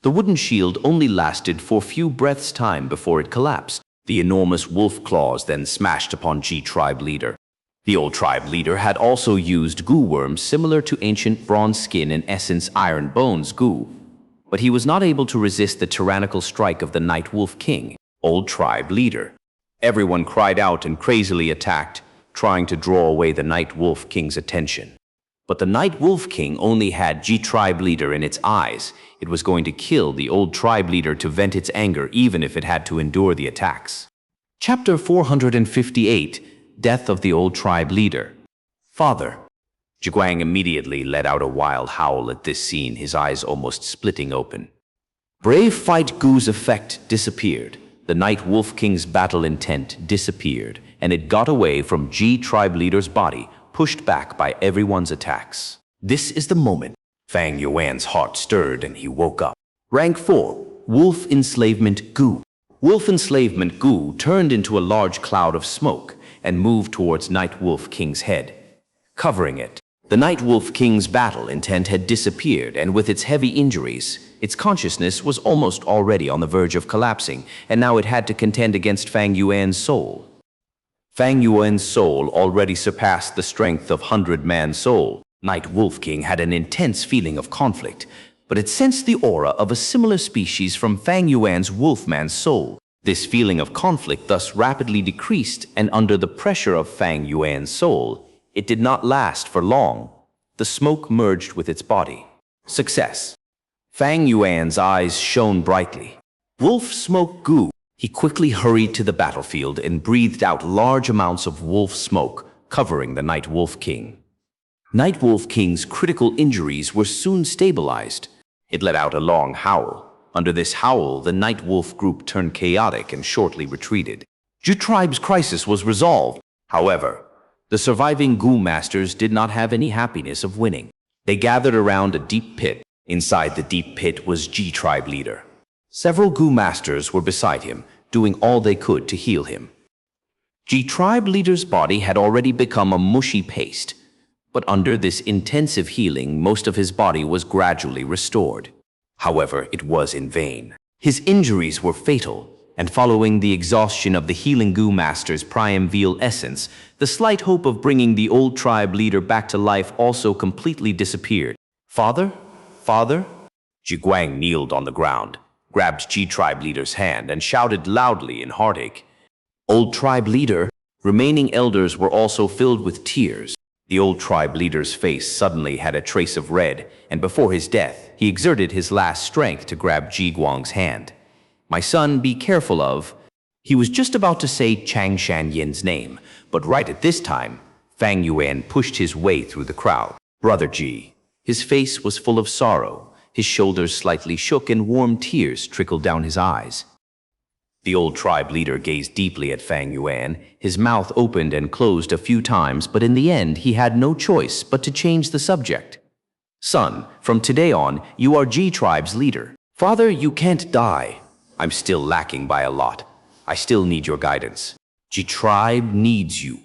The wooden shield only lasted for a few breaths' time before it collapsed. The enormous wolf claws then smashed upon G tribe leader. The old tribe leader had also used Gu worms similar to ancient bronze skin and essence iron bones Gu, but he was not able to resist the tyrannical strike of the Night Wolf King, old tribe leader. Everyone cried out and crazily attacked, trying to draw away the Night Wolf King's attention. But the Night Wolf King only had G tribe leader in its eyes. It was going to kill the old tribe leader to vent its anger even if it had to endure the attacks. Chapter 458, Death of the Old Tribe Leader. Father. Zhiguang immediately let out a wild howl at this scene, his eyes almost splitting open. Brave Fight Gu's effect disappeared. The Night Wolf King's battle intent disappeared, and it got away from G tribe leader's body, pushed back by everyone's attacks. This is the moment. Fang Yuan's heart stirred and he woke up. Rank 4, Wolf Enslavement Gu. Wolf Enslavement Gu turned into a large cloud of smoke and moved towards Night Wolf King's head, covering it. The Night Wolf King's battle intent had disappeared, and with its heavy injuries, its consciousness was almost already on the verge of collapsing, and now it had to contend against Fang Yuan's soul. Fang Yuan's soul already surpassed the strength of 100-man soul. Night Wolf King had an intense feeling of conflict, but it sensed the aura of a similar species from Fang Yuan's Wolfman's soul. This feeling of conflict thus rapidly decreased, and under the pressure of Fang Yuan's soul, It did not last for long. The smoke merged with its body. Success. Fang Yuan's eyes shone brightly. Wolf Smoke Gu. He quickly hurried to the battlefield and breathed out large amounts of wolf smoke, covering the Night Wolf King. Night Wolf King's critical injuries were soon stabilized. It let out a long howl. Under this howl, the Night Wolf group turned chaotic and shortly retreated. Zhu tribe's crisis was resolved. However, the surviving Gu masters did not have any happiness of winning. They gathered around a deep pit. Inside the deep pit was G tribe leader. Several Gu masters were beside him, doing all they could to heal him. G tribe leader's body had already become a mushy paste, but under this intensive healing, most of his body was gradually restored. However, it was in vain. His injuries were fatal, and following the exhaustion of the healing Gu master's primeval essence, the slight hope of bringing the old tribe leader back to life also completely disappeared. Father? Father? Jiguang kneeled on the ground, grabbed G tribe leader's hand, and shouted loudly in heartache. Old tribe leader, remaining elders were also filled with tears. The old tribe leader's face suddenly had a trace of red, and before his death, he exerted his last strength to grab Jiguang's hand. My son, be careful of... He was just about to say Changshan Yin's name, but right at this time, Fang Yuan pushed his way through the crowd. Brother Ji. His face was full of sorrow. His shoulders slightly shook and warm tears trickled down his eyes. The old tribe leader gazed deeply at Fang Yuan. His mouth opened and closed a few times, but in the end, he had no choice but to change the subject. Son, from today on, you are G tribe's leader. Father, you can't die. I'm still lacking by a lot. I still need your guidance. G tribe needs you.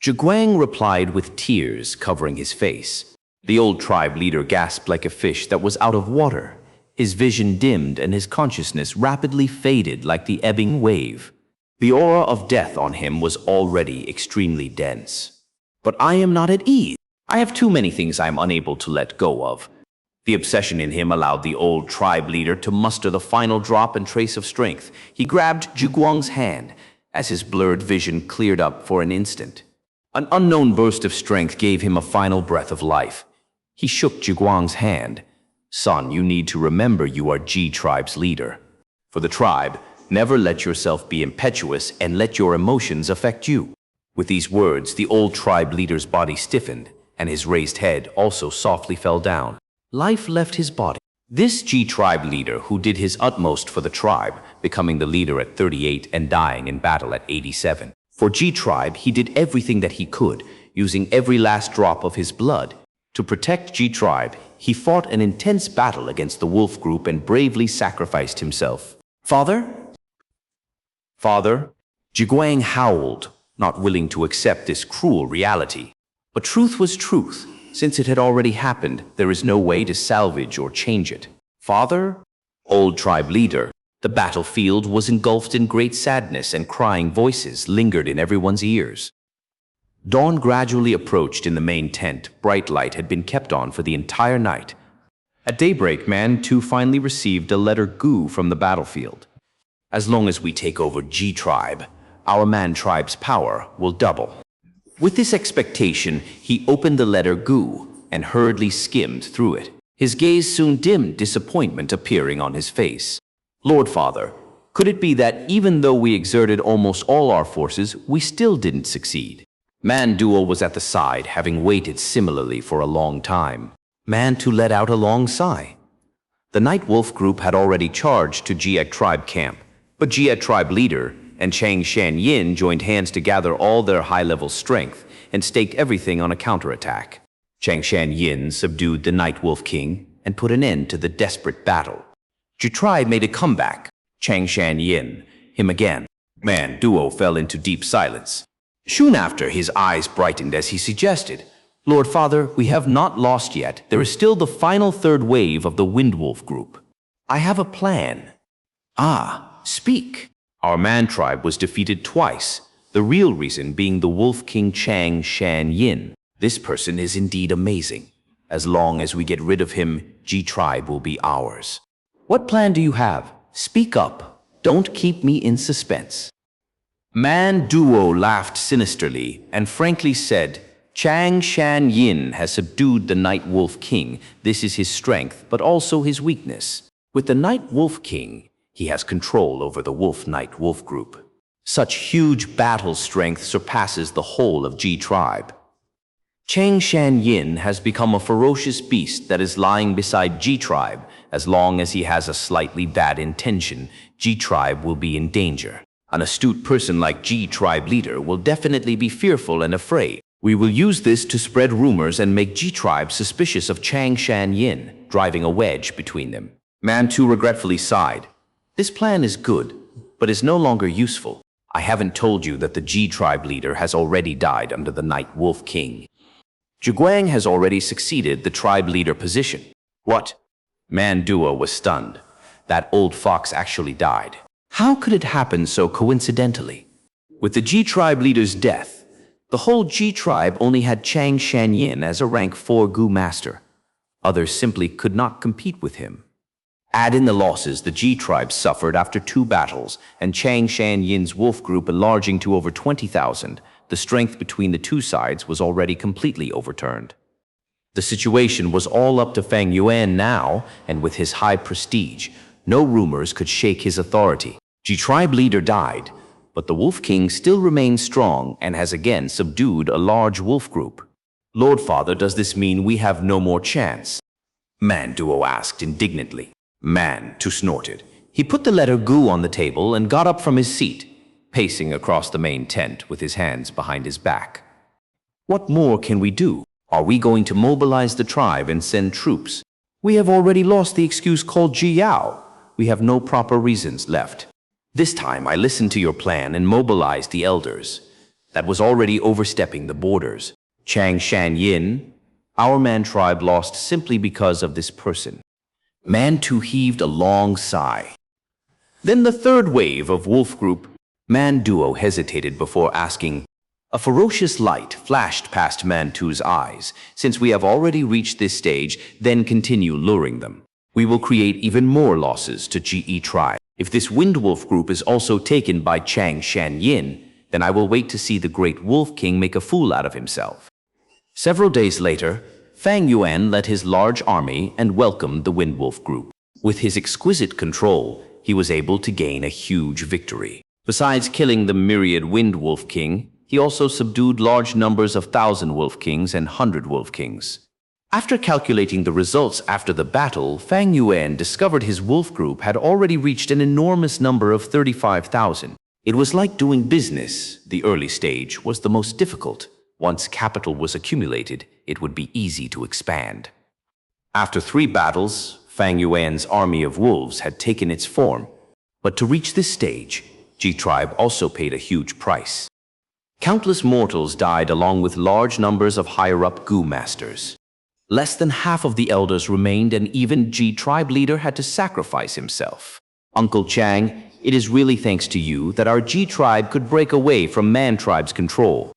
Jiguang replied with tears covering his face. The old tribe leader gasped like a fish that was out of water. His vision dimmed and his consciousness rapidly faded like the ebbing wave. The aura of death on him was already extremely dense. But I am not at ease. I have too many things I am unable to let go of. The obsession in him allowed the old tribe leader to muster the final drop and trace of strength. He grabbed Jiguang's hand as his blurred vision cleared up for an instant. An unknown burst of strength gave him a final breath of life. He shook Jiguang's hand. Son, you need to remember you are G tribe's leader. For the tribe, never let yourself be impetuous and let your emotions affect you. With these words, the old tribe leader's body stiffened, and his raised head also softly fell down. Life left his body. This G tribe leader who did his utmost for the tribe, becoming the leader at 38 and dying in battle at 87. For G tribe, he did everything that he could, using every last drop of his blood. To protect G tribe, he fought an intense battle against the wolf group and bravely sacrificed himself. Father? Father? Jiguang howled, not willing to accept this cruel reality. But truth was truth. Since it had already happened, there is no way to salvage or change it. Father? Old tribe leader. The battlefield was engulfed in great sadness, and crying voices lingered in everyone's ears. Dawn gradually approached in the main tent. Bright light had been kept on for the entire night. At daybreak, Man 2 finally received a letter Gu from the battlefield. As long as we take over G tribe, our Man tribe's power will double. With this expectation, he opened the letter Gu and hurriedly skimmed through it. His gaze soon dimmed, disappointment appearing on his face. Lord Father, could it be that even though we exerted almost all our forces, we still didn't succeed? Man Duo was at the side, having waited similarly for a long time. Man 2 let out a long sigh. The Night Wolf group had already charged to Jiak tribe camp, but Jiak tribe leader and Changshan Yin joined hands to gather all their high-level strength and staked everything on a counterattack. Changshan Yin subdued the Night Wolf King and put an end to the desperate battle. Zhu tribe made a comeback. Changshan Yin, him again. Man Duo fell into deep silence. Soon after, his eyes brightened as he suggested, Lord Father, we have not lost yet. There is still the final third wave of the Windwolf group. I have a plan. Ah, speak. Our Man tribe was defeated twice, the real reason being the Wolf King Changshan Yin. This person is indeed amazing. As long as we get rid of him, G tribe will be ours. What plan do you have? Speak up. Don't keep me in suspense. Man Duo laughed sinisterly and frankly said, Chang Shan Yin has subdued the Night Wolf King. This is his strength, but also his weakness. With the Night Wolf King, he has control over the Wolf Night Wolf group. Such huge battle strength surpasses the whole of Ji tribe. Chang Shan Yin has become a ferocious beast that is lying beside Ji tribe. As long as he has a slightly bad intention, Ji tribe will be in danger. An astute person like Ji tribe leader will definitely be fearful and afraid. We will use this to spread rumors and make Ji tribe suspicious of Chang Shan Yin, driving a wedge between them. Mantu regretfully sighed. This plan is good, but is no longer useful. I haven't told you that the Ji tribe leader has already died under the Night Wolf King. Zhiguang has already succeeded the tribe leader position. What? Manduo was stunned. That old fox actually died. How could it happen so coincidentally? With the Ji tribe leader's death, the whole Ji tribe only had Chang Shan Yin as a rank 4 Gu master. Others simply could not compete with him. Add in the losses the Ji tribe suffered after 2 battles, and Chang Shan Yin's wolf group enlarging to over 20,000, the strength between the two sides was already completely overturned. The situation was all up to Fang Yuan now, and with his high prestige, no rumors could shake his authority. Ji tribe leader died, but the Wolf King still remains strong and has again subdued a large wolf group. Lord Father, does this mean we have no more chance? Manduo asked indignantly. Mantu snorted. He put the letter Gu on the table and got up from his seat, pacing across the main tent with his hands behind his back. What more can we do? Are we going to mobilize the tribe and send troops? We have already lost the excuse called Jiyao. We have no proper reasons left. This time I listened to your plan and mobilized the elders. That was already overstepping the borders. Chang Shan Yin, our man tribe lost simply because of this person. Mantu heaved a long sigh. Then the third wave of wolf group. Manduo hesitated before asking. A ferocious light flashed past Mantu's eyes. Since we have already reached this stage, then continue luring them. We will create even more losses to GE tribe. If this wind wolf group is also taken by Chang Shan Yin, then I will wait to see the great Wolf King make a fool out of himself. Several days later, Fang Yuan led his large army and welcomed the wind wolf group. With his exquisite control, he was able to gain a huge victory. Besides killing the myriad Wind Wolf King, he also subdued large numbers of 1,000 Wolf Kings and 100 Wolf Kings. After calculating the results after the battle, Fang Yuan discovered his wolf group had already reached an enormous number of 35,000. It was like doing business. The early stage was the most difficult. Once capital was accumulated, it would be easy to expand. After 3 battles, Fang Yuan's army of wolves had taken its form. But to reach this stage, Ji tribe also paid a huge price. Countless mortals died along with large numbers of higher-up Gu masters. Less than half of the elders remained, and even Ji tribe leader had to sacrifice himself. Uncle Chang, it is really thanks to you that our Ji tribe could break away from Man tribe's control.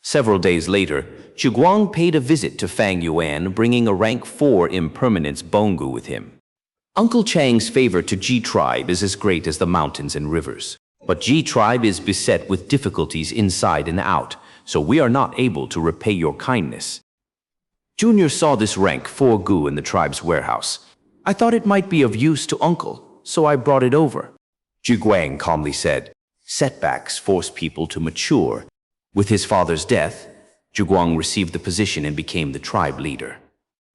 Several days later, Zhiguang paid a visit to Fang Yuan, bringing a rank 4 impermanence Bongu with him. Uncle Chang's favor to Ji tribe is as great as the mountains and rivers. But Ji tribe is beset with difficulties inside and out, so we are not able to repay your kindness. Junior saw this rank 4 Gu in the tribe's warehouse. I thought it might be of use to Uncle, so I brought it over. Zhiguang calmly said, setbacks force people to mature. With his father's death, Zhiguang received the position and became the tribe leader.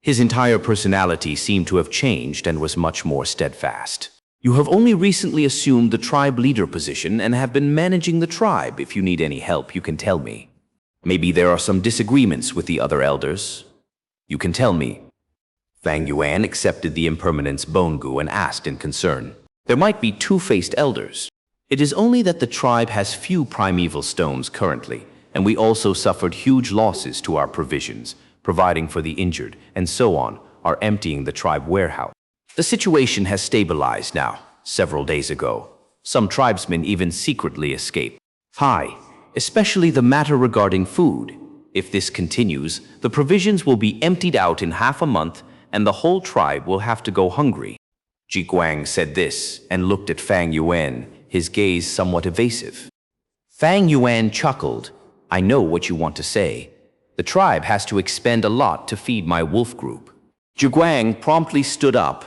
His entire personality seemed to have changed and was much more steadfast. You have only recently assumed the tribe leader position and have been managing the tribe. If you need any help, you can tell me. Maybe there are some disagreements with the other elders. You can tell me. Fang Yuan accepted the impermanence Bongu and asked in concern. There might be 2-faced elders. It is only that the tribe has few primeval stones currently, and we also suffered huge losses to our provisions, providing for the injured, and so on, are emptying the tribe warehouse. The situation has stabilized now. Several days ago, some tribesmen even secretly escaped. Hi, especially the matter regarding food. If this continues, the provisions will be emptied out in half a month, and the whole tribe will have to go hungry. Zhiguang said this and looked at Fang Yuan, his gaze somewhat evasive. Fang Yuan chuckled. I know what you want to say. The tribe has to expend a lot to feed my wolf group. Zhuguang promptly stood up.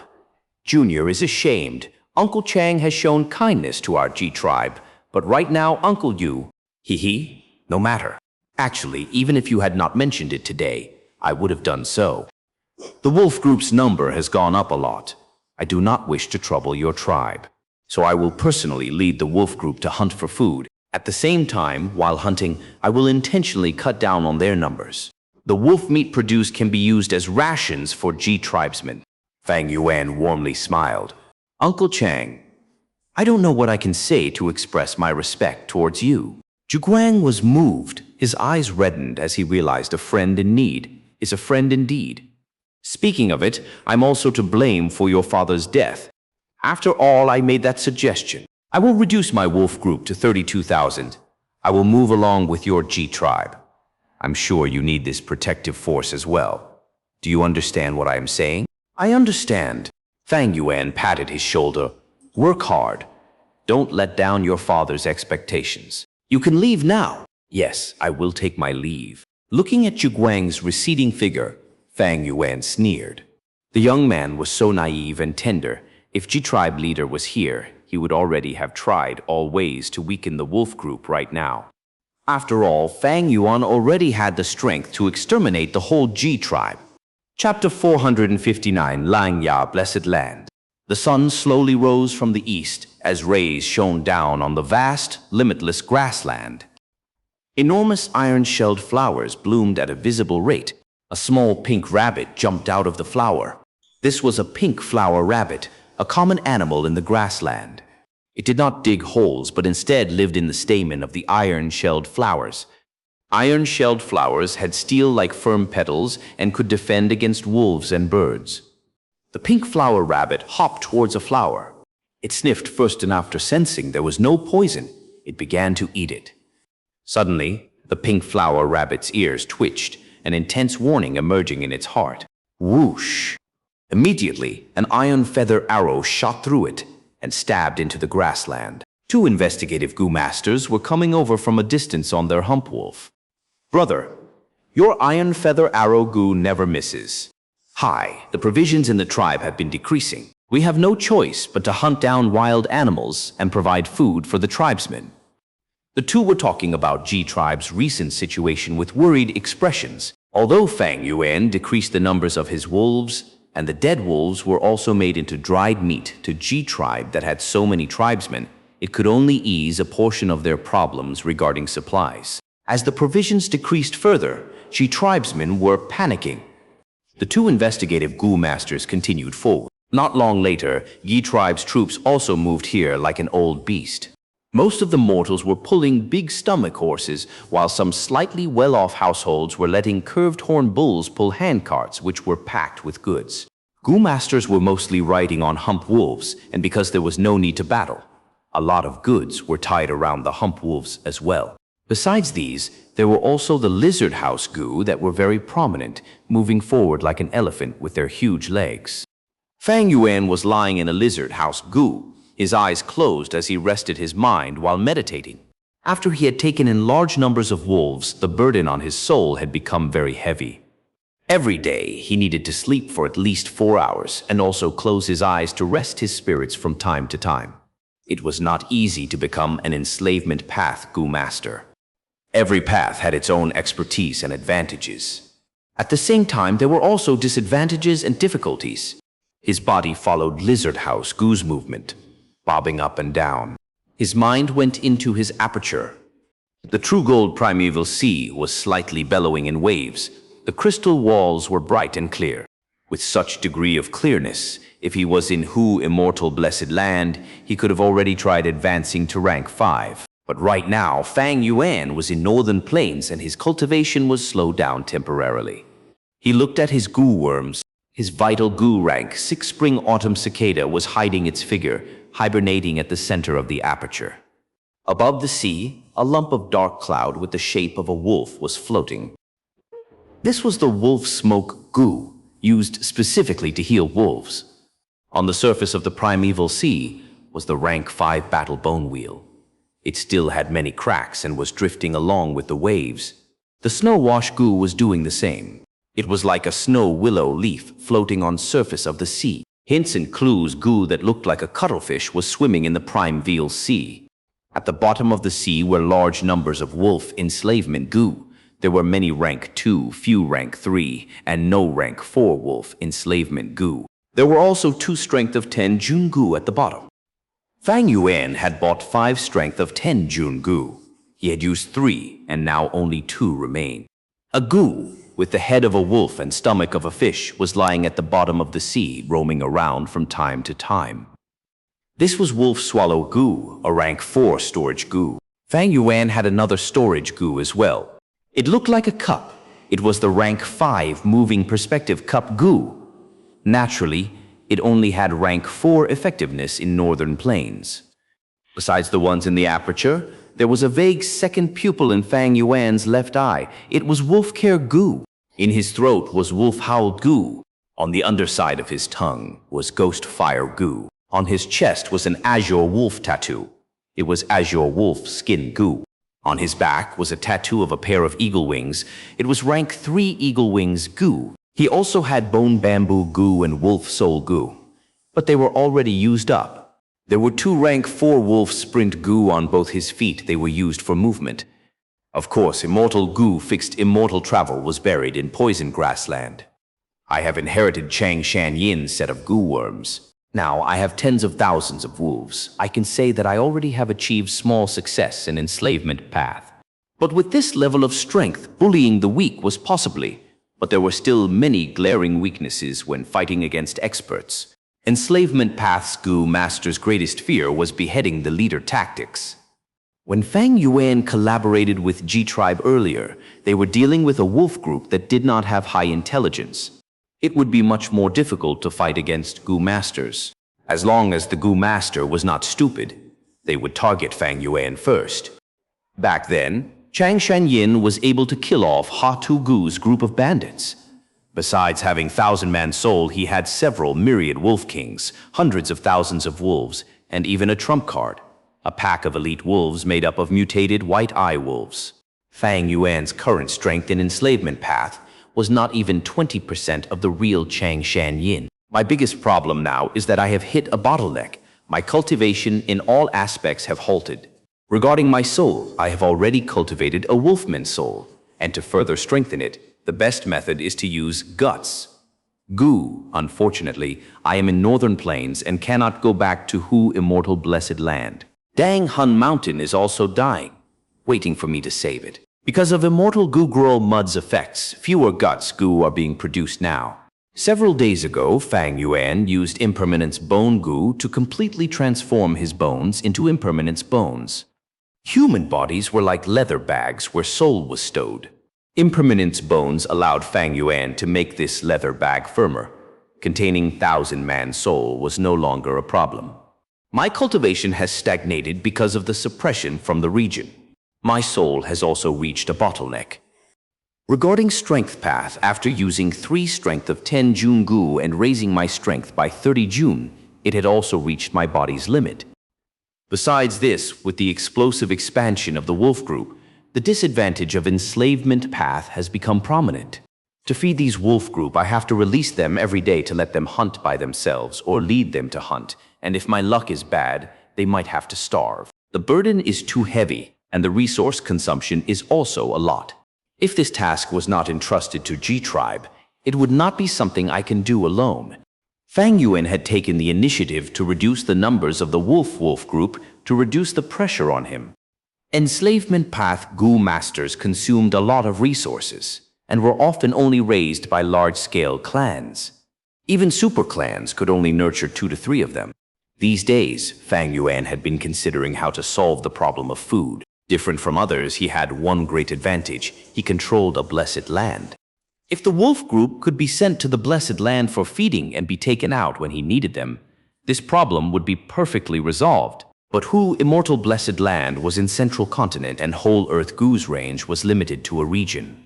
Junior is ashamed. Uncle Chang has shown kindness to our G tribe, but right now Uncle Yu, no matter. Actually, even if you had not mentioned it today, I would have done so. The wolf group's number has gone up a lot. I do not wish to trouble your tribe, so I will personally lead the wolf group to hunt for food. At the same time, while hunting, I will intentionally cut down on their numbers. The wolf meat produced can be used as rations for G tribesmen. Fang Yuan warmly smiled. Uncle Chang, I don't know what I can say to express my respect towards you. Zhuguang was moved. His eyes reddened as he realized a friend in need is a friend indeed. Speaking of it, I'm also to blame for your father's death. After all, I made that suggestion. I will reduce my wolf group to 32,000. I will move along with your G tribe. I'm sure you need this protective force as well. Do you understand what I am saying? I understand. Fang Yuan patted his shoulder. Work hard. Don't let down your father's expectations. You can leave now. Yes, I will take my leave. Looking at Zhuguang's receding figure, Fang Yuan sneered. The young man was so naive and tender. If G tribe leader was here, he would already have tried all ways to weaken the wolf group right now. After all, Fang Yuan already had the strength to exterminate the whole G tribe. Chapter 459, Xianxia, Blessed Land. The sun slowly rose from the east as rays shone down on the vast, limitless grassland. Enormous iron-shelled flowers bloomed at a visible rate. A small pink rabbit jumped out of the flower. This was a pink flower rabbit, a common animal in the grassland. It did not dig holes, but instead lived in the stamen of the iron-shelled flowers. Iron-shelled flowers had steel-like firm petals and could defend against wolves and birds. The pink flower rabbit hopped towards a flower. It sniffed first, and after sensing there was no poison, it began to eat it. Suddenly, the pink flower rabbit's ears twitched, an intense warning emerging in its heart. Whoosh! Immediately, an iron feather arrow shot through it and stabbed into the grassland. Two investigative Gu masters were coming over from a distance on their hump wolf. Brother, your iron feather arrow Gu never misses. Hi, the provisions in the tribe have been decreasing. We have no choice but to hunt down wild animals and provide food for the tribesmen. The two were talking about G tribe's recent situation with worried expressions. Although Fang Yuan decreased the numbers of his wolves, and the dead wolves were also made into dried meat to G tribe that had so many tribesmen, it could only ease a portion of their problems regarding supplies. As the provisions decreased further, G tribesmen were panicking. The two investigative Gu masters continued forward. Not long later, Yi tribe's troops also moved here like an old beast. Most of the mortals were pulling big stomach horses, while some slightly well-off households were letting curved horn bulls pull handcarts which were packed with goods. Gu masters were mostly riding on hump wolves, and because there was no need to battle, a lot of goods were tied around the hump wolves as well. Besides these, there were also the lizard house Gu that were very prominent, moving forward like an elephant with their huge legs. Fang Yuan was lying in a lizard house Gu, his eyes closed as he rested his mind while meditating. After he had taken in large numbers of wolves, the burden on his soul had become very heavy. Every day, he needed to sleep for at least 4 hours and also close his eyes to rest his spirits from time to time. It was not easy to become an enslavement path Gu master. Every path had its own expertise and advantages. At the same time, there were also disadvantages and difficulties. His body followed lizard house Gu's movement, bobbing up and down. His mind went into his aperture. The true gold primeval sea was slightly bellowing in waves. The crystal walls were bright and clear. With such degree of clearness, if he was in Hu immortal blessed land, he could have already tried advancing to rank 5. But right now, Fang Yuan was in northern plains and his cultivation was slowed down temporarily. He looked at his Gu worms. His vital Gu rank 6 spring-autumn cicada was hiding its figure, hibernating at the center of the aperture. Above the sea, a lump of dark cloud with the shape of a wolf was floating. This was the wolf smoke Gu, used specifically to heal wolves. On the surface of the primeval sea was the rank 5 battle bone wheel. It still had many cracks and was drifting along with the waves. The snow-wash Gu was doing the same. It was like a snow willow leaf floating on surface of the sea. Hints and clues Gu that looked like a cuttlefish was swimming in the primeval sea. At the bottom of the sea were large numbers of wolf enslavement Gu. There were many rank 2, few rank 3, and no rank 4 wolf enslavement Gu. There were also 2 strength of 10 Jun Gu at the bottom. Fang Yuan had bought 5 strength of 10 Jun Gu. He had used 3, and now only 2 remain. A Gu, with the head of a wolf and stomach of a fish, was lying at the bottom of the sea, roaming around from time to time. This was Wolf Swallow Gu, a rank 4 storage Gu. Fang Yuan had another storage Gu as well. It looked like a cup. It was the rank 5 moving perspective cup Gu. Naturally, it only had rank 4 effectiveness in northern plains. Besides the ones in the aperture, there was a vague second pupil in Fang Yuan's left eye. It was Wolf Care Gu. In his throat was Wolf Howl Gu. On the underside of his tongue was Ghost Fire Gu. On his chest was an Azure Wolf tattoo. It was Azure Wolf Skin Gu. On his back was a tattoo of a pair of eagle wings. It was rank 3 Eagle Wings Gu. He also had Bone Bamboo Gu and Wolf Soul Gu, but they were already used up. There were 2 rank 4 Wolf Sprint Gu on both his feet. They were used for movement. Of course, Immortal Gu fixed immortal travel was buried in poison grassland. I have inherited Xianxia Yin's set of Gu worms. Now I have tens of thousands of wolves. I can say that I already have achieved small success in enslavement path. But with this level of strength, bullying the weak was possibly, but there were still many glaring weaknesses when fighting against experts. Enslavement path's Gu master's greatest fear was beheading the leader tactics. When Fang Yuan collaborated with G-Tribe earlier, they were dealing with a wolf group that did not have high intelligence. It would be much more difficult to fight against Gu masters. As long as the Gu master was not stupid, they would target Fang Yuan first. Back then, Xianxia Yin was able to kill off Ha-Tu Gu's group of bandits. Besides having 1,000-man soul, he had several myriad wolf kings, hundreds of thousands of wolves, and even a trump card, a pack of elite wolves made up of mutated white-eye wolves. Fang Yuan's current strength in enslavement path was not even 20% of the real Xianxia Yin. My biggest problem now is that I have hit a bottleneck. My cultivation in all aspects have halted. Regarding my soul, I have already cultivated a wolfman soul, and to further strengthen it, the best method is to use guts. Gu, unfortunately, I am in northern plains and cannot go back to Hu Immortal Blessed Land. Dang Hun Mountain is also dying, waiting for me to save it. Because of Immortal Gu Grow Mud's effects, fewer guts Gu are being produced now. Several days ago, Fang Yuan used Impermanence Bone Gu to completely transform his bones into Impermanence bones. Human bodies were like leather bags where soul was stowed. Impermanence bones allowed Fang Yuan to make this leather bag firmer. Containing 1,000-man soul was no longer a problem. My cultivation has stagnated because of the suppression from the region. My soul has also reached a bottleneck. Regarding strength path, after using 3 strength of 10 Jun Gu and raising my strength by 30 Jun, it had also reached my body's limit. Besides this, with the explosive expansion of the wolf group, the disadvantage of enslavement path has become prominent. To feed these wolf group, I have to release them every day to let them hunt by themselves or lead them to hunt, and if my luck is bad, they might have to starve. The burden is too heavy, and the resource consumption is also a lot. If this task was not entrusted to G-Tribe, it would not be something I can do alone. Fang Yuan had taken the initiative to reduce the numbers of the wolf group to reduce the pressure on him. Enslavement path Gu masters consumed a lot of resources and were often only raised by large-scale clans. Even super clans could only nurture 2 to 3 of them. These days, Fang Yuan had been considering how to solve the problem of food. Different from others, he had one great advantage. He controlled a blessed land. If the wolf group could be sent to the blessed land for feeding and be taken out when he needed them, this problem would be perfectly resolved. But Hu Immortal Blessed Land was in Central Continent and Whole Earth Gu's range was limited to a region.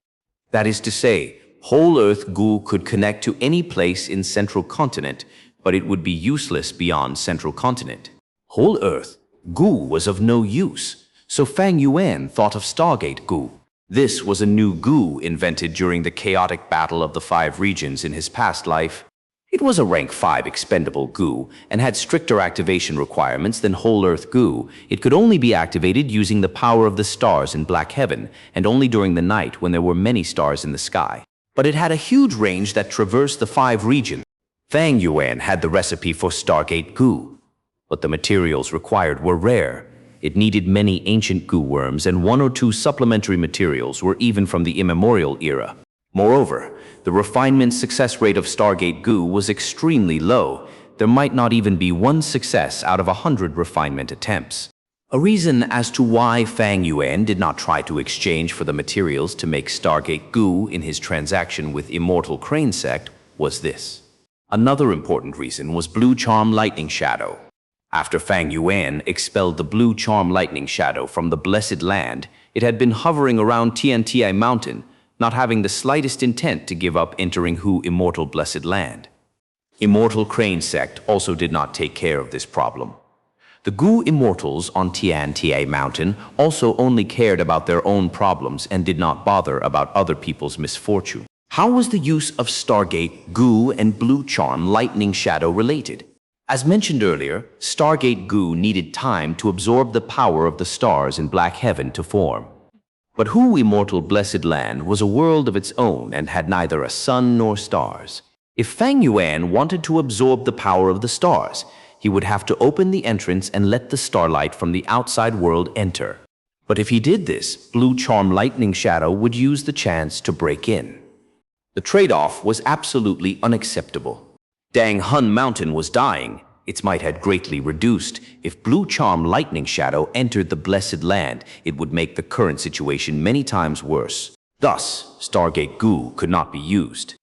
That is to say, Whole Earth Gu could connect to any place in Central Continent, but it would be useless beyond Central Continent. Whole Earth Gu was of no use, so Fang Yuan thought of Stargate Gu. This was a new Gu invented during the chaotic battle of the 5 regions in his past life. It was a rank 5 expendable Gu and had stricter activation requirements than Whole Earth Gu. It could only be activated using the power of the stars in Black Heaven, and only during the night when there were many stars in the sky. But it had a huge range that traversed the 5 regions. Fang Yuan had the recipe for Stargate Gu, but the materials required were rare. It needed many ancient Gu worms, and 1 or 2 supplementary materials were even from the immemorial era. Moreover, the refinement success rate of Stargate Gu was extremely low. There might not even be 1 success out of 100 refinement attempts. A reason as to why Fang Yuan did not try to exchange for the materials to make Stargate Gu in his transaction with Immortal Crane Sect was this. Another important reason was Blue Charm Lightning Shadow. After Fang Yuan expelled the Blue Charm Lightning Shadow from the Blessed Land, it had been hovering around Tiantai Mountain, not having the slightest intent to give up entering Hu Immortal Blessed Land. Immortal Crane Sect also did not take care of this problem. The Gu Immortals on Tiantai Mountain also only cared about their own problems and did not bother about other people's misfortune. How was the use of Stargate Gu and Blue Charm Lightning Shadow related? As mentioned earlier, Stargate Gu needed time to absorb the power of the stars in Black Heaven to form. But Hu Immortal Blessed Land was a world of its own and had neither a sun nor stars. If Fang Yuan wanted to absorb the power of the stars, he would have to open the entrance and let the starlight from the outside world enter. But if he did this, Blue Charm Lightning Shadow would use the chance to break in. The trade-off was absolutely unacceptable. Dang Hun Mountain was dying. Its might had greatly reduced. If Blue Charm Lightning Shadow entered the Blessed Land, it would make the current situation many times worse. Thus, Stargate Gu could not be used.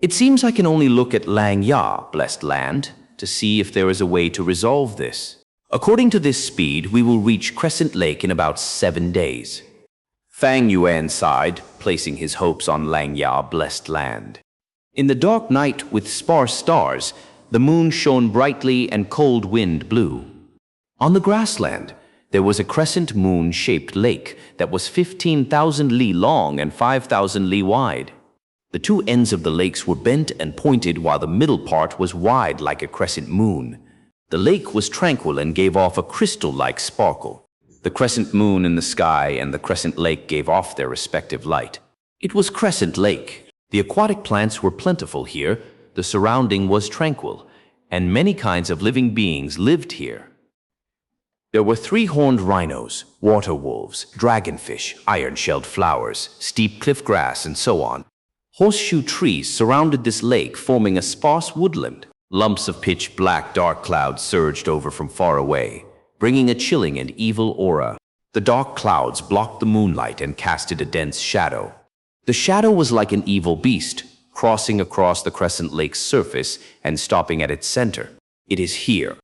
It seems I can only look at Xianxia, Blessed Land, to see if there is a way to resolve this. According to this speed, we will reach Crescent Lake in about 7 days. Fang Yuan sighed, placing his hopes on Xianxia, Blessed Land. In the dark night with sparse stars, the moon shone brightly and cold wind blew. On the grassland, there was a crescent moon-shaped lake that was 15,000 li long and 5,000 li wide. The 2 ends of the lakes were bent and pointed, while the middle part was wide like a crescent moon. The lake was tranquil and gave off a crystal-like sparkle. The crescent moon in the sky and the crescent lake gave off their respective light. It was Crescent Lake. The aquatic plants were plentiful here. The surrounding was tranquil, and many kinds of living beings lived here. There were 3-horned rhinos, water wolves, dragonfish, iron-shelled flowers, steep cliff grass, and so on. Horseshoe trees surrounded this lake, forming a sparse woodland. Lumps of pitch-black dark clouds surged over from far away, bringing a chilling and evil aura. The dark clouds blocked the moonlight and casted a dense shadow. The shadow was like an evil beast, crossing across the Crescent Lake's surface and stopping at its center. It is here.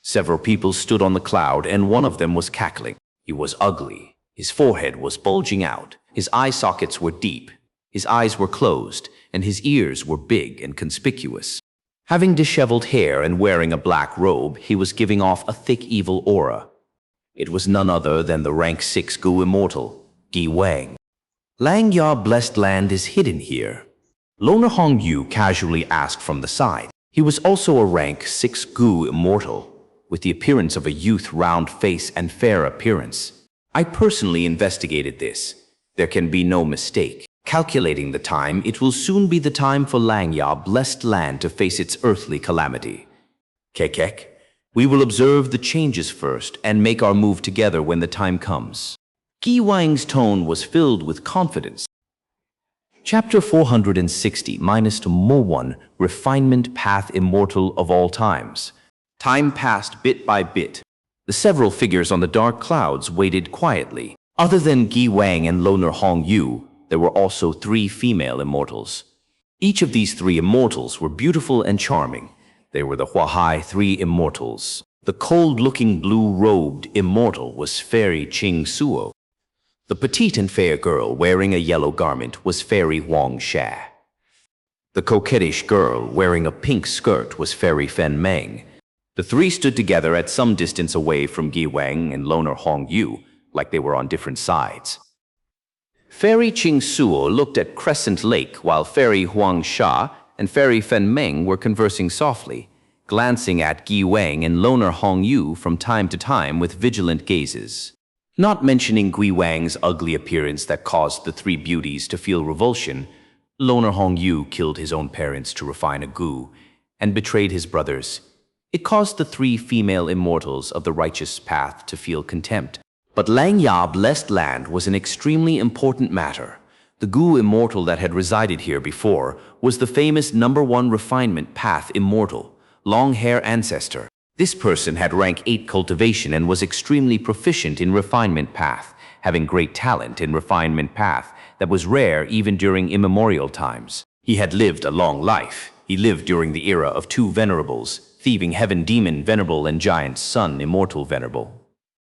Several people stood on the cloud, and one of them was cackling. He was ugly. His forehead was bulging out. His eye sockets were deep. His eyes were closed, and his ears were big and conspicuous. Having disheveled hair and wearing a black robe, he was giving off a thick evil aura. It was none other than the rank 6 Gu Immortal, Gi Wang. Xianxia Blessed Land is hidden here. Loner Hong Yu casually asked from the side. He was also a rank 6 Gu Immortal, with the appearance of a youth, round face, and fair appearance. I personally investigated this. There can be no mistake. Calculating the time, it will soon be the time for Xianxia Blessed Land to face its earthly calamity. Kekek, we will observe the changes first and make our move together when the time comes. Gi Wang's tone was filled with confidence. Chapter 460-1 Refinement Path Immortal of All Times. Time passed bit by bit. The several figures on the dark clouds waited quietly. Other than Gi Wang and Loner Hong Yu, there were also 3 female immortals. Each of these 3 immortals were beautiful and charming. They were the Huahai 3 immortals. The cold-looking blue-robed immortal was Fairy Ching Suo. The petite and fair girl wearing a yellow garment was Fairy Huang Sha. The coquettish girl wearing a pink skirt was Fairy Fen Meng. The 3 stood together at some distance away from Gi Wang and Loner Hong Yu, like they were on different sides. Fairy Qing Suo looked at Crescent Lake while Fairy Huang Sha and Fairy Fen Meng were conversing softly, glancing at Gi Wang and Loner Hong Yu from time to time with vigilant gazes. Not mentioning Gui Wang's ugly appearance that caused the three beauties to feel revulsion, Loner Hong Yu killed his own parents to refine a Gu and betrayed his brothers. It caused the three female immortals of the righteous path to feel contempt. But Xianxia blessed land was an extremely important matter. The Gu immortal that had resided here before was the famous #1 refinement path immortal, long hair ancestor. This person had rank 8 cultivation and was extremely proficient in refinement path, having great talent in refinement path that was rare even during immemorial times. He had lived a long life. He lived during the era of 2 venerables, thieving heaven demon venerable and giant sun immortal venerable.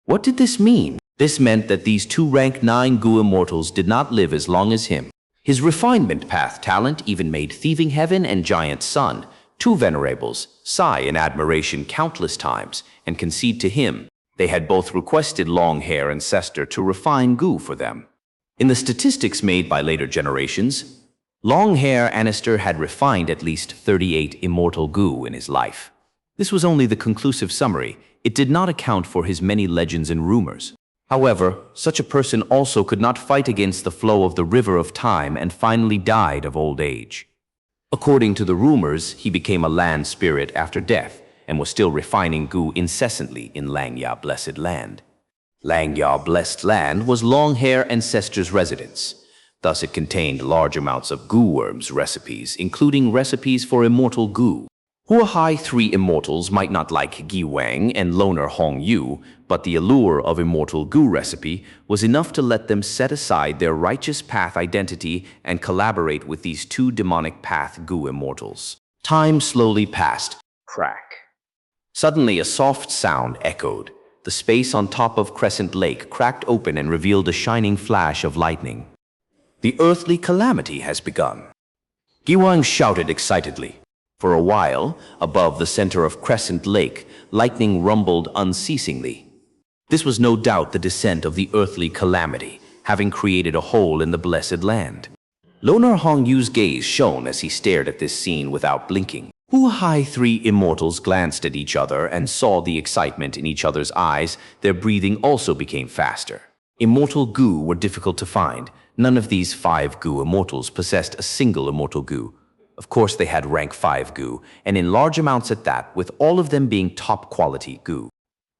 What did this mean? This meant that these 2 rank 9 Gu immortals did not live as long as him. His refinement path talent even made thieving heaven and giant sun, 2 venerables, sigh in admiration countless times and concede to him. They had both requested long hair ancestor to refine Gu for them. In the statistics made by later generations, long hair ancestor had refined at least 38 immortal Gu in his life. This was only the conclusive summary. It did not account for his many legends and rumors. However, such a person also could not fight against the flow of the river of time and finally died of old age. According to the rumors, he became a land spirit after death and was still refining Gu incessantly in Xianxia Blessed Land. Xianxia Blessed Land was long hair ancestors' residence. Thus it contained large amounts of Gu worms recipes, including recipes for immortal Gu. Huahai 3 immortals might not like Gi Wang and Loner Hong Yu, but the allure of immortal Gu recipe was enough to let them set aside their righteous path identity and collaborate with these 2 demonic path Gu immortals. Time slowly passed. Crack. Suddenly a soft sound echoed. The space on top of Crescent Lake cracked open and revealed a shining flash of lightning. The earthly calamity has begun. Gi Wang shouted excitedly. For a while, above the center of Crescent Lake, lightning rumbled unceasingly. This was no doubt the descent of the earthly calamity, having created a hole in the blessed land. Loner Hong Yu's gaze shone as he stared at this scene without blinking. Huahai 3 immortals glanced at each other and saw the excitement in each other's eyes. Their breathing also became faster. Immortal Gu were difficult to find. None of these 5 Gu immortals possessed a single immortal Gu. Of course, they had rank 5 Gu, and in large amounts at that, with all of them being top-quality Gu.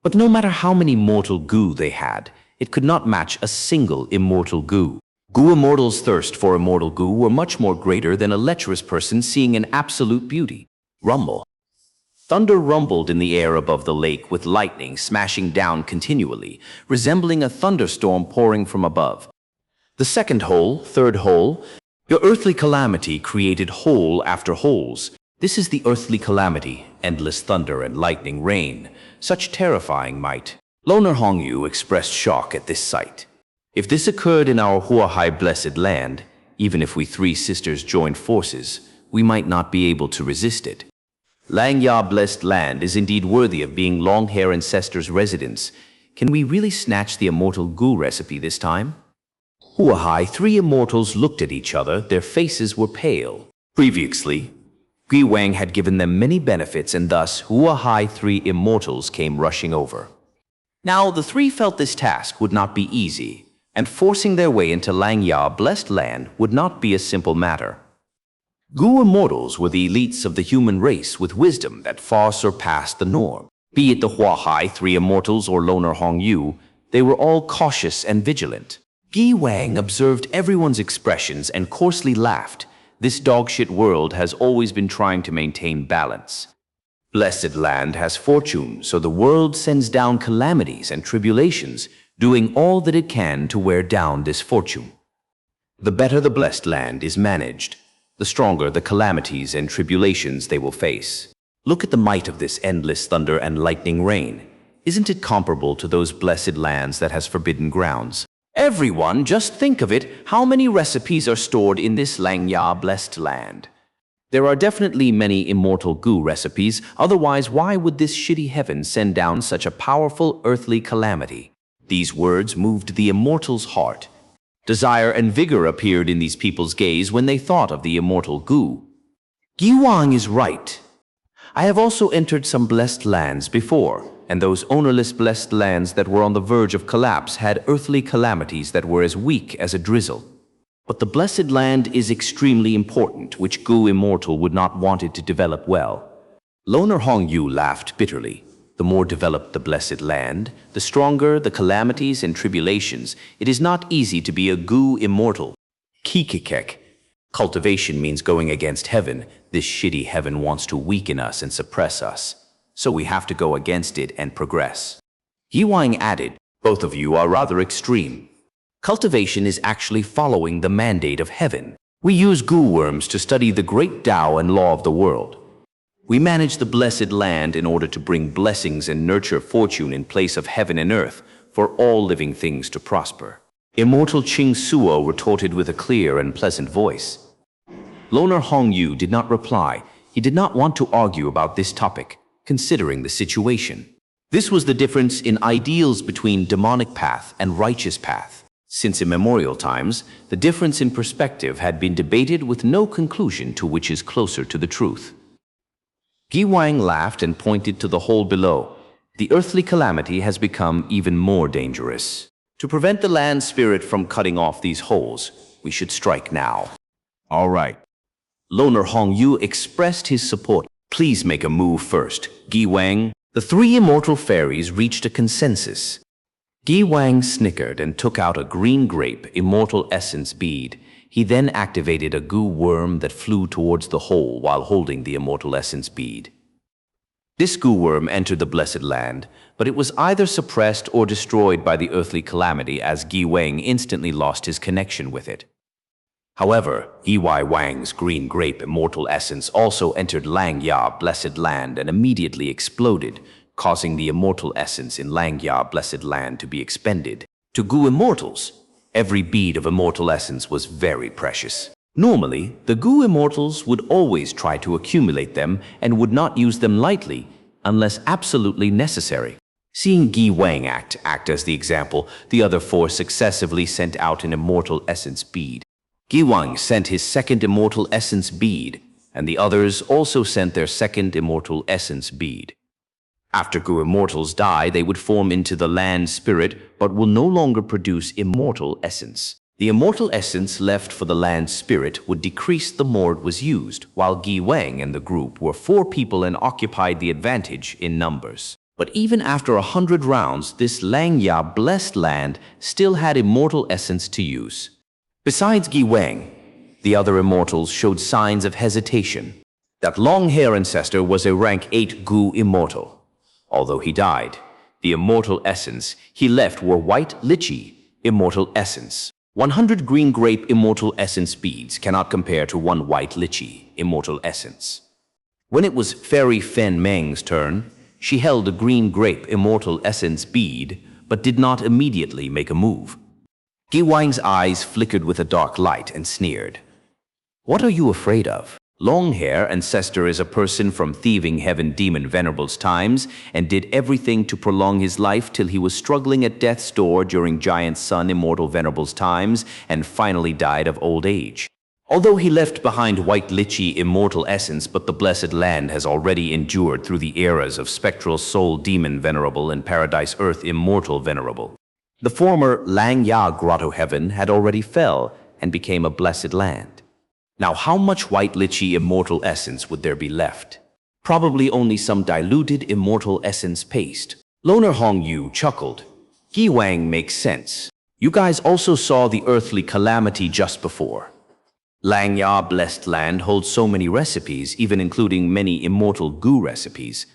But no matter how many mortal Gu they had, it could not match a single immortal Gu. Gu immortals' thirst for immortal Gu were much more greater than a lecherous person seeing an absolute beauty. Rumble. Thunder rumbled in the air above the lake with lightning smashing down continually, resembling a thunderstorm pouring from above. The second hole, third hole, your earthly calamity created hole after holes. This is the earthly calamity, endless thunder and lightning rain, such terrifying might. Loner Hong Yu expressed shock at this sight. If this occurred in our Huahai blessed land, even if we 3 sisters joined forces, we might not be able to resist it. Xianxia blessed land is indeed worthy of being long hair ancestors' residence. Can we really snatch the immortal Gu recipe this time? Huahai 3 immortals looked at each other. Their faces were pale. Previously, Gi Wang had given them many benefits, and thus Huahai 3 immortals came rushing over. Now the 3 felt this task would not be easy, and forcing their way into Xianxia blessed land would not be a simple matter. Gu immortals were the elites of the human race with wisdom that far surpassed the norm. Be it the Huahai 3 immortals or Loner Hong Yu, they were all cautious and vigilant. Gi Wang observed everyone's expressions and coarsely laughed. This dogshit world has always been trying to maintain balance. Blessed land has fortune, so the world sends down calamities and tribulations, doing all that it can to wear down this fortune. The better the blessed land is managed, the stronger the calamities and tribulations they will face. Look at the might of this endless thunder and lightning rain. Isn't it comparable to those blessed lands that has forbidden grounds? Everyone, just think of it, how many recipes are stored in this Xianxia blessed land? There are definitely many immortal Gu recipes, otherwise why would this shitty heaven send down such a powerful earthly calamity? These words moved the immortal's heart. Desire and vigor appeared in these people's gaze when they thought of the immortal Gu. Giwang is right. I have also entered some blessed lands before, and those ownerless blessed lands that were on the verge of collapse had earthly calamities that were as weak as a drizzle. But the blessed land is extremely important, which Gu Immortal would not want it to develop well. Loner Hongyu laughed bitterly. The more developed the blessed land, the stronger the calamities and tribulations. It is not easy to be a Gu Immortal. Kikikek. Cultivation means going against heaven. This shitty heaven wants to weaken us and suppress us. So we have to go against it and progress. Yiwang added, both of you are rather extreme. Cultivation is actually following the mandate of heaven. We use Gu worms to study the great Tao and law of the world. We manage the blessed land in order to bring blessings and nurture fortune in place of heaven and earth for all living things to prosper. Immortal Qing Suo retorted with a clear and pleasant voice. Loner Hongyu did not reply. He did not want to argue about this topic, considering the situation. This was the difference in ideals between demonic path and righteous path. Since immemorial times, the difference in perspective had been debated with no conclusion to which is closer to the truth. Giwang laughed and pointed to the hole below. The earthly calamity has become even more dangerous. To prevent the land spirit from cutting off these holes, we should strike now. All right. Loner Hongyu expressed his support. Please make a move first, Giwang. The three immortal fairies reached a consensus. Giwang snickered and took out a green grape immortal essence bead. He then activated a Gu worm that flew towards the hole while holding the immortal essence bead. This Gu worm entered the blessed land, but it was either suppressed or destroyed by the earthly calamity as Giwang instantly lost his connection with it. However, Yi Wang's green grape immortal essence also entered Langya blessed land and immediately exploded, causing the immortal essence in Langya blessed land to be expended. To Gu immortals, every bead of immortal essence was very precious. Normally, the Gu immortals would always try to accumulate them and would not use them lightly unless absolutely necessary. Seeing Giwang act as the example, the other four successively sent out an immortal essence bead. Giwang sent his second immortal essence bead, and the others also sent their second immortal essence bead. After Gu immortals die, they would form into the land spirit, but will no longer produce immortal essence. The immortal essence left for the land spirit would decrease the more it was used, while Giwang and the group were 4 people and occupied the advantage in numbers. But even after 100 rounds, this Langya blessed land still had immortal essence to use. Besides Giwang, the other immortals showed signs of hesitation. That long-hair ancestor was a rank 8 Gu immortal. Although he died, the immortal essence he left were white lychee immortal essence. 100 green grape immortal essence beads cannot compare to 1 white lychee immortal essence. When it was Fairy Fen Meng's turn, she held a green grape immortal essence bead, but did not immediately make a move. Giwang's eyes flickered with a dark light and sneered. What are you afraid of? Longhair ancestor is a person from thieving heaven demon Venerable's times and did everything to prolong his life till he was struggling at death's door during Giant Sun immortal Venerable's times and finally died of old age. Although he left behind white lychee immortal essence, but the blessed land has already endured through the eras of spectral soul demon Venerable and paradise earth immortal Venerable. The former Langya grotto heaven had already fell and became a blessed land. Now how much white lychee immortal essence would there be left? Probably only some diluted immortal essence paste. Loner Hongyu chuckled. Giwang makes sense. You guys also saw the earthly calamity just before. Langya blessed land holds so many recipes, even including many immortal Gu recipes.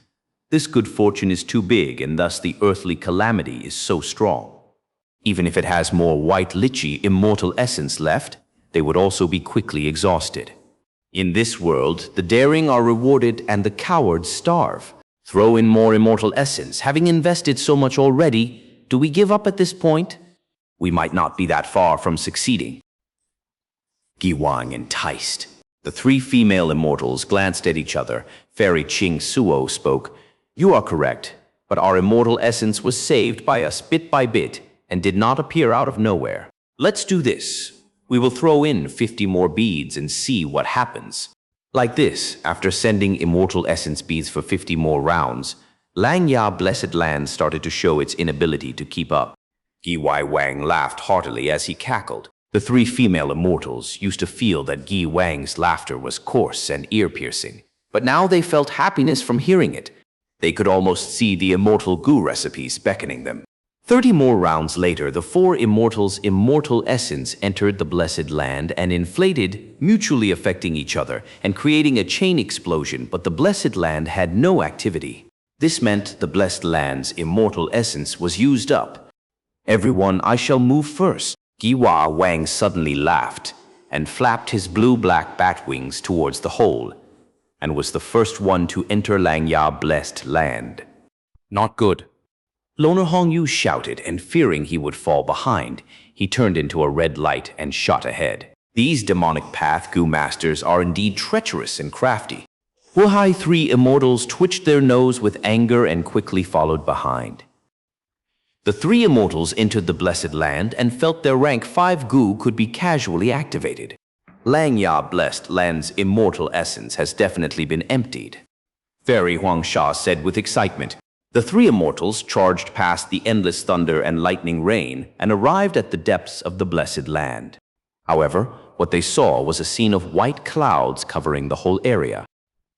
This good fortune is too big and thus the earthly calamity is so strong. Even if it has more white lychee immortal essence left, they would also be quickly exhausted. In this world, the daring are rewarded and the cowards starve. Throw in more immortal essence. Having invested so much already, do we give up at this point? We might not be that far from succeeding. Giwang enticed. The 3 female immortals glanced at each other. Fairy Qing Suo spoke. You are correct, but our immortal essence was saved by us bit by bit and did not appear out of nowhere. Let's do this. We will throw in 50 more beads and see what happens. Like this, after sending immortal essence beads for 50 more rounds, Langya Blessed Land started to show its inability to keep up. Gi Wang laughed heartily as he cackled. The three female immortals used to feel that Gi Wang's laughter was coarse and ear-piercing, but now they felt happiness from hearing it. They could almost see the immortal Gu recipes beckoning them. 30 more rounds later, the four immortals' immortal essence entered the Blessed Land and inflated, mutually affecting each other and creating a chain explosion, but the Blessed Land had no activity. This meant the Blessed Land's immortal essence was used up. Everyone, I shall move first. Gi Wang suddenly laughed and flapped his blue-black bat wings towards the hole, and was the first one to enter Langya Blessed Land. Not good. Loner Hongyu shouted, and fearing he would fall behind, he turned into a red light and shot ahead. These demonic path Gu masters are indeed treacherous and crafty. Wuhai three immortals twitched their nose with anger and quickly followed behind. The three immortals entered the Blessed Land and felt their rank 5 Gu could be casually activated. Langya Blessed Land's immortal essence has definitely been emptied. Fairy Huangsha said with excitement. The three immortals charged past the endless thunder and lightning rain and arrived at the depths of the Blessed Land. However, what they saw was a scene of white clouds covering the whole area.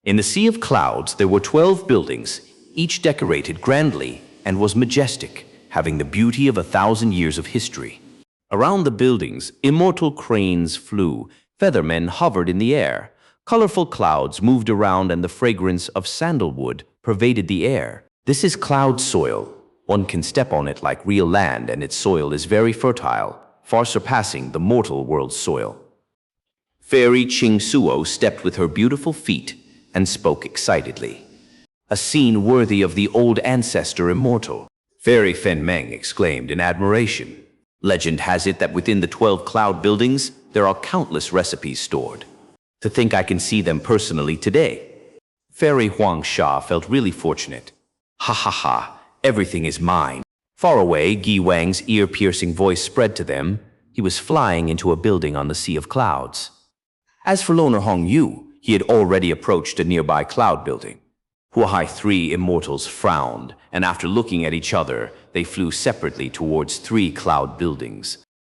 In the sea of clouds, there were 12 buildings, each decorated grandly and was majestic, having the beauty of 1,000 years of history. Around the buildings, immortal cranes flew, feathermen hovered in the air, colorful clouds moved around, and the fragrance of sandalwood pervaded the air. This is cloud soil. One can step on it like real land, and its soil is very fertile, far surpassing the mortal world's soil. Fairy Qing Suo stepped with her beautiful feet and spoke excitedly. A scene worthy of the old ancestor immortal. Fairy Fen Meng exclaimed in admiration. Legend has it that within the 12 cloud buildings, there are countless recipes stored. To think I can see them personally today. Fairy Huang Sha felt really fortunate. Ha ha ha, everything is mine. Far away, Gi Wang's ear-piercing voice spread to them. He was flying into a building on the sea of clouds. As for Loner Hongyu, he had already approached a nearby cloud building. Huahai three immortals frowned, and after looking at each other, they flew separately towards 3 cloud buildings.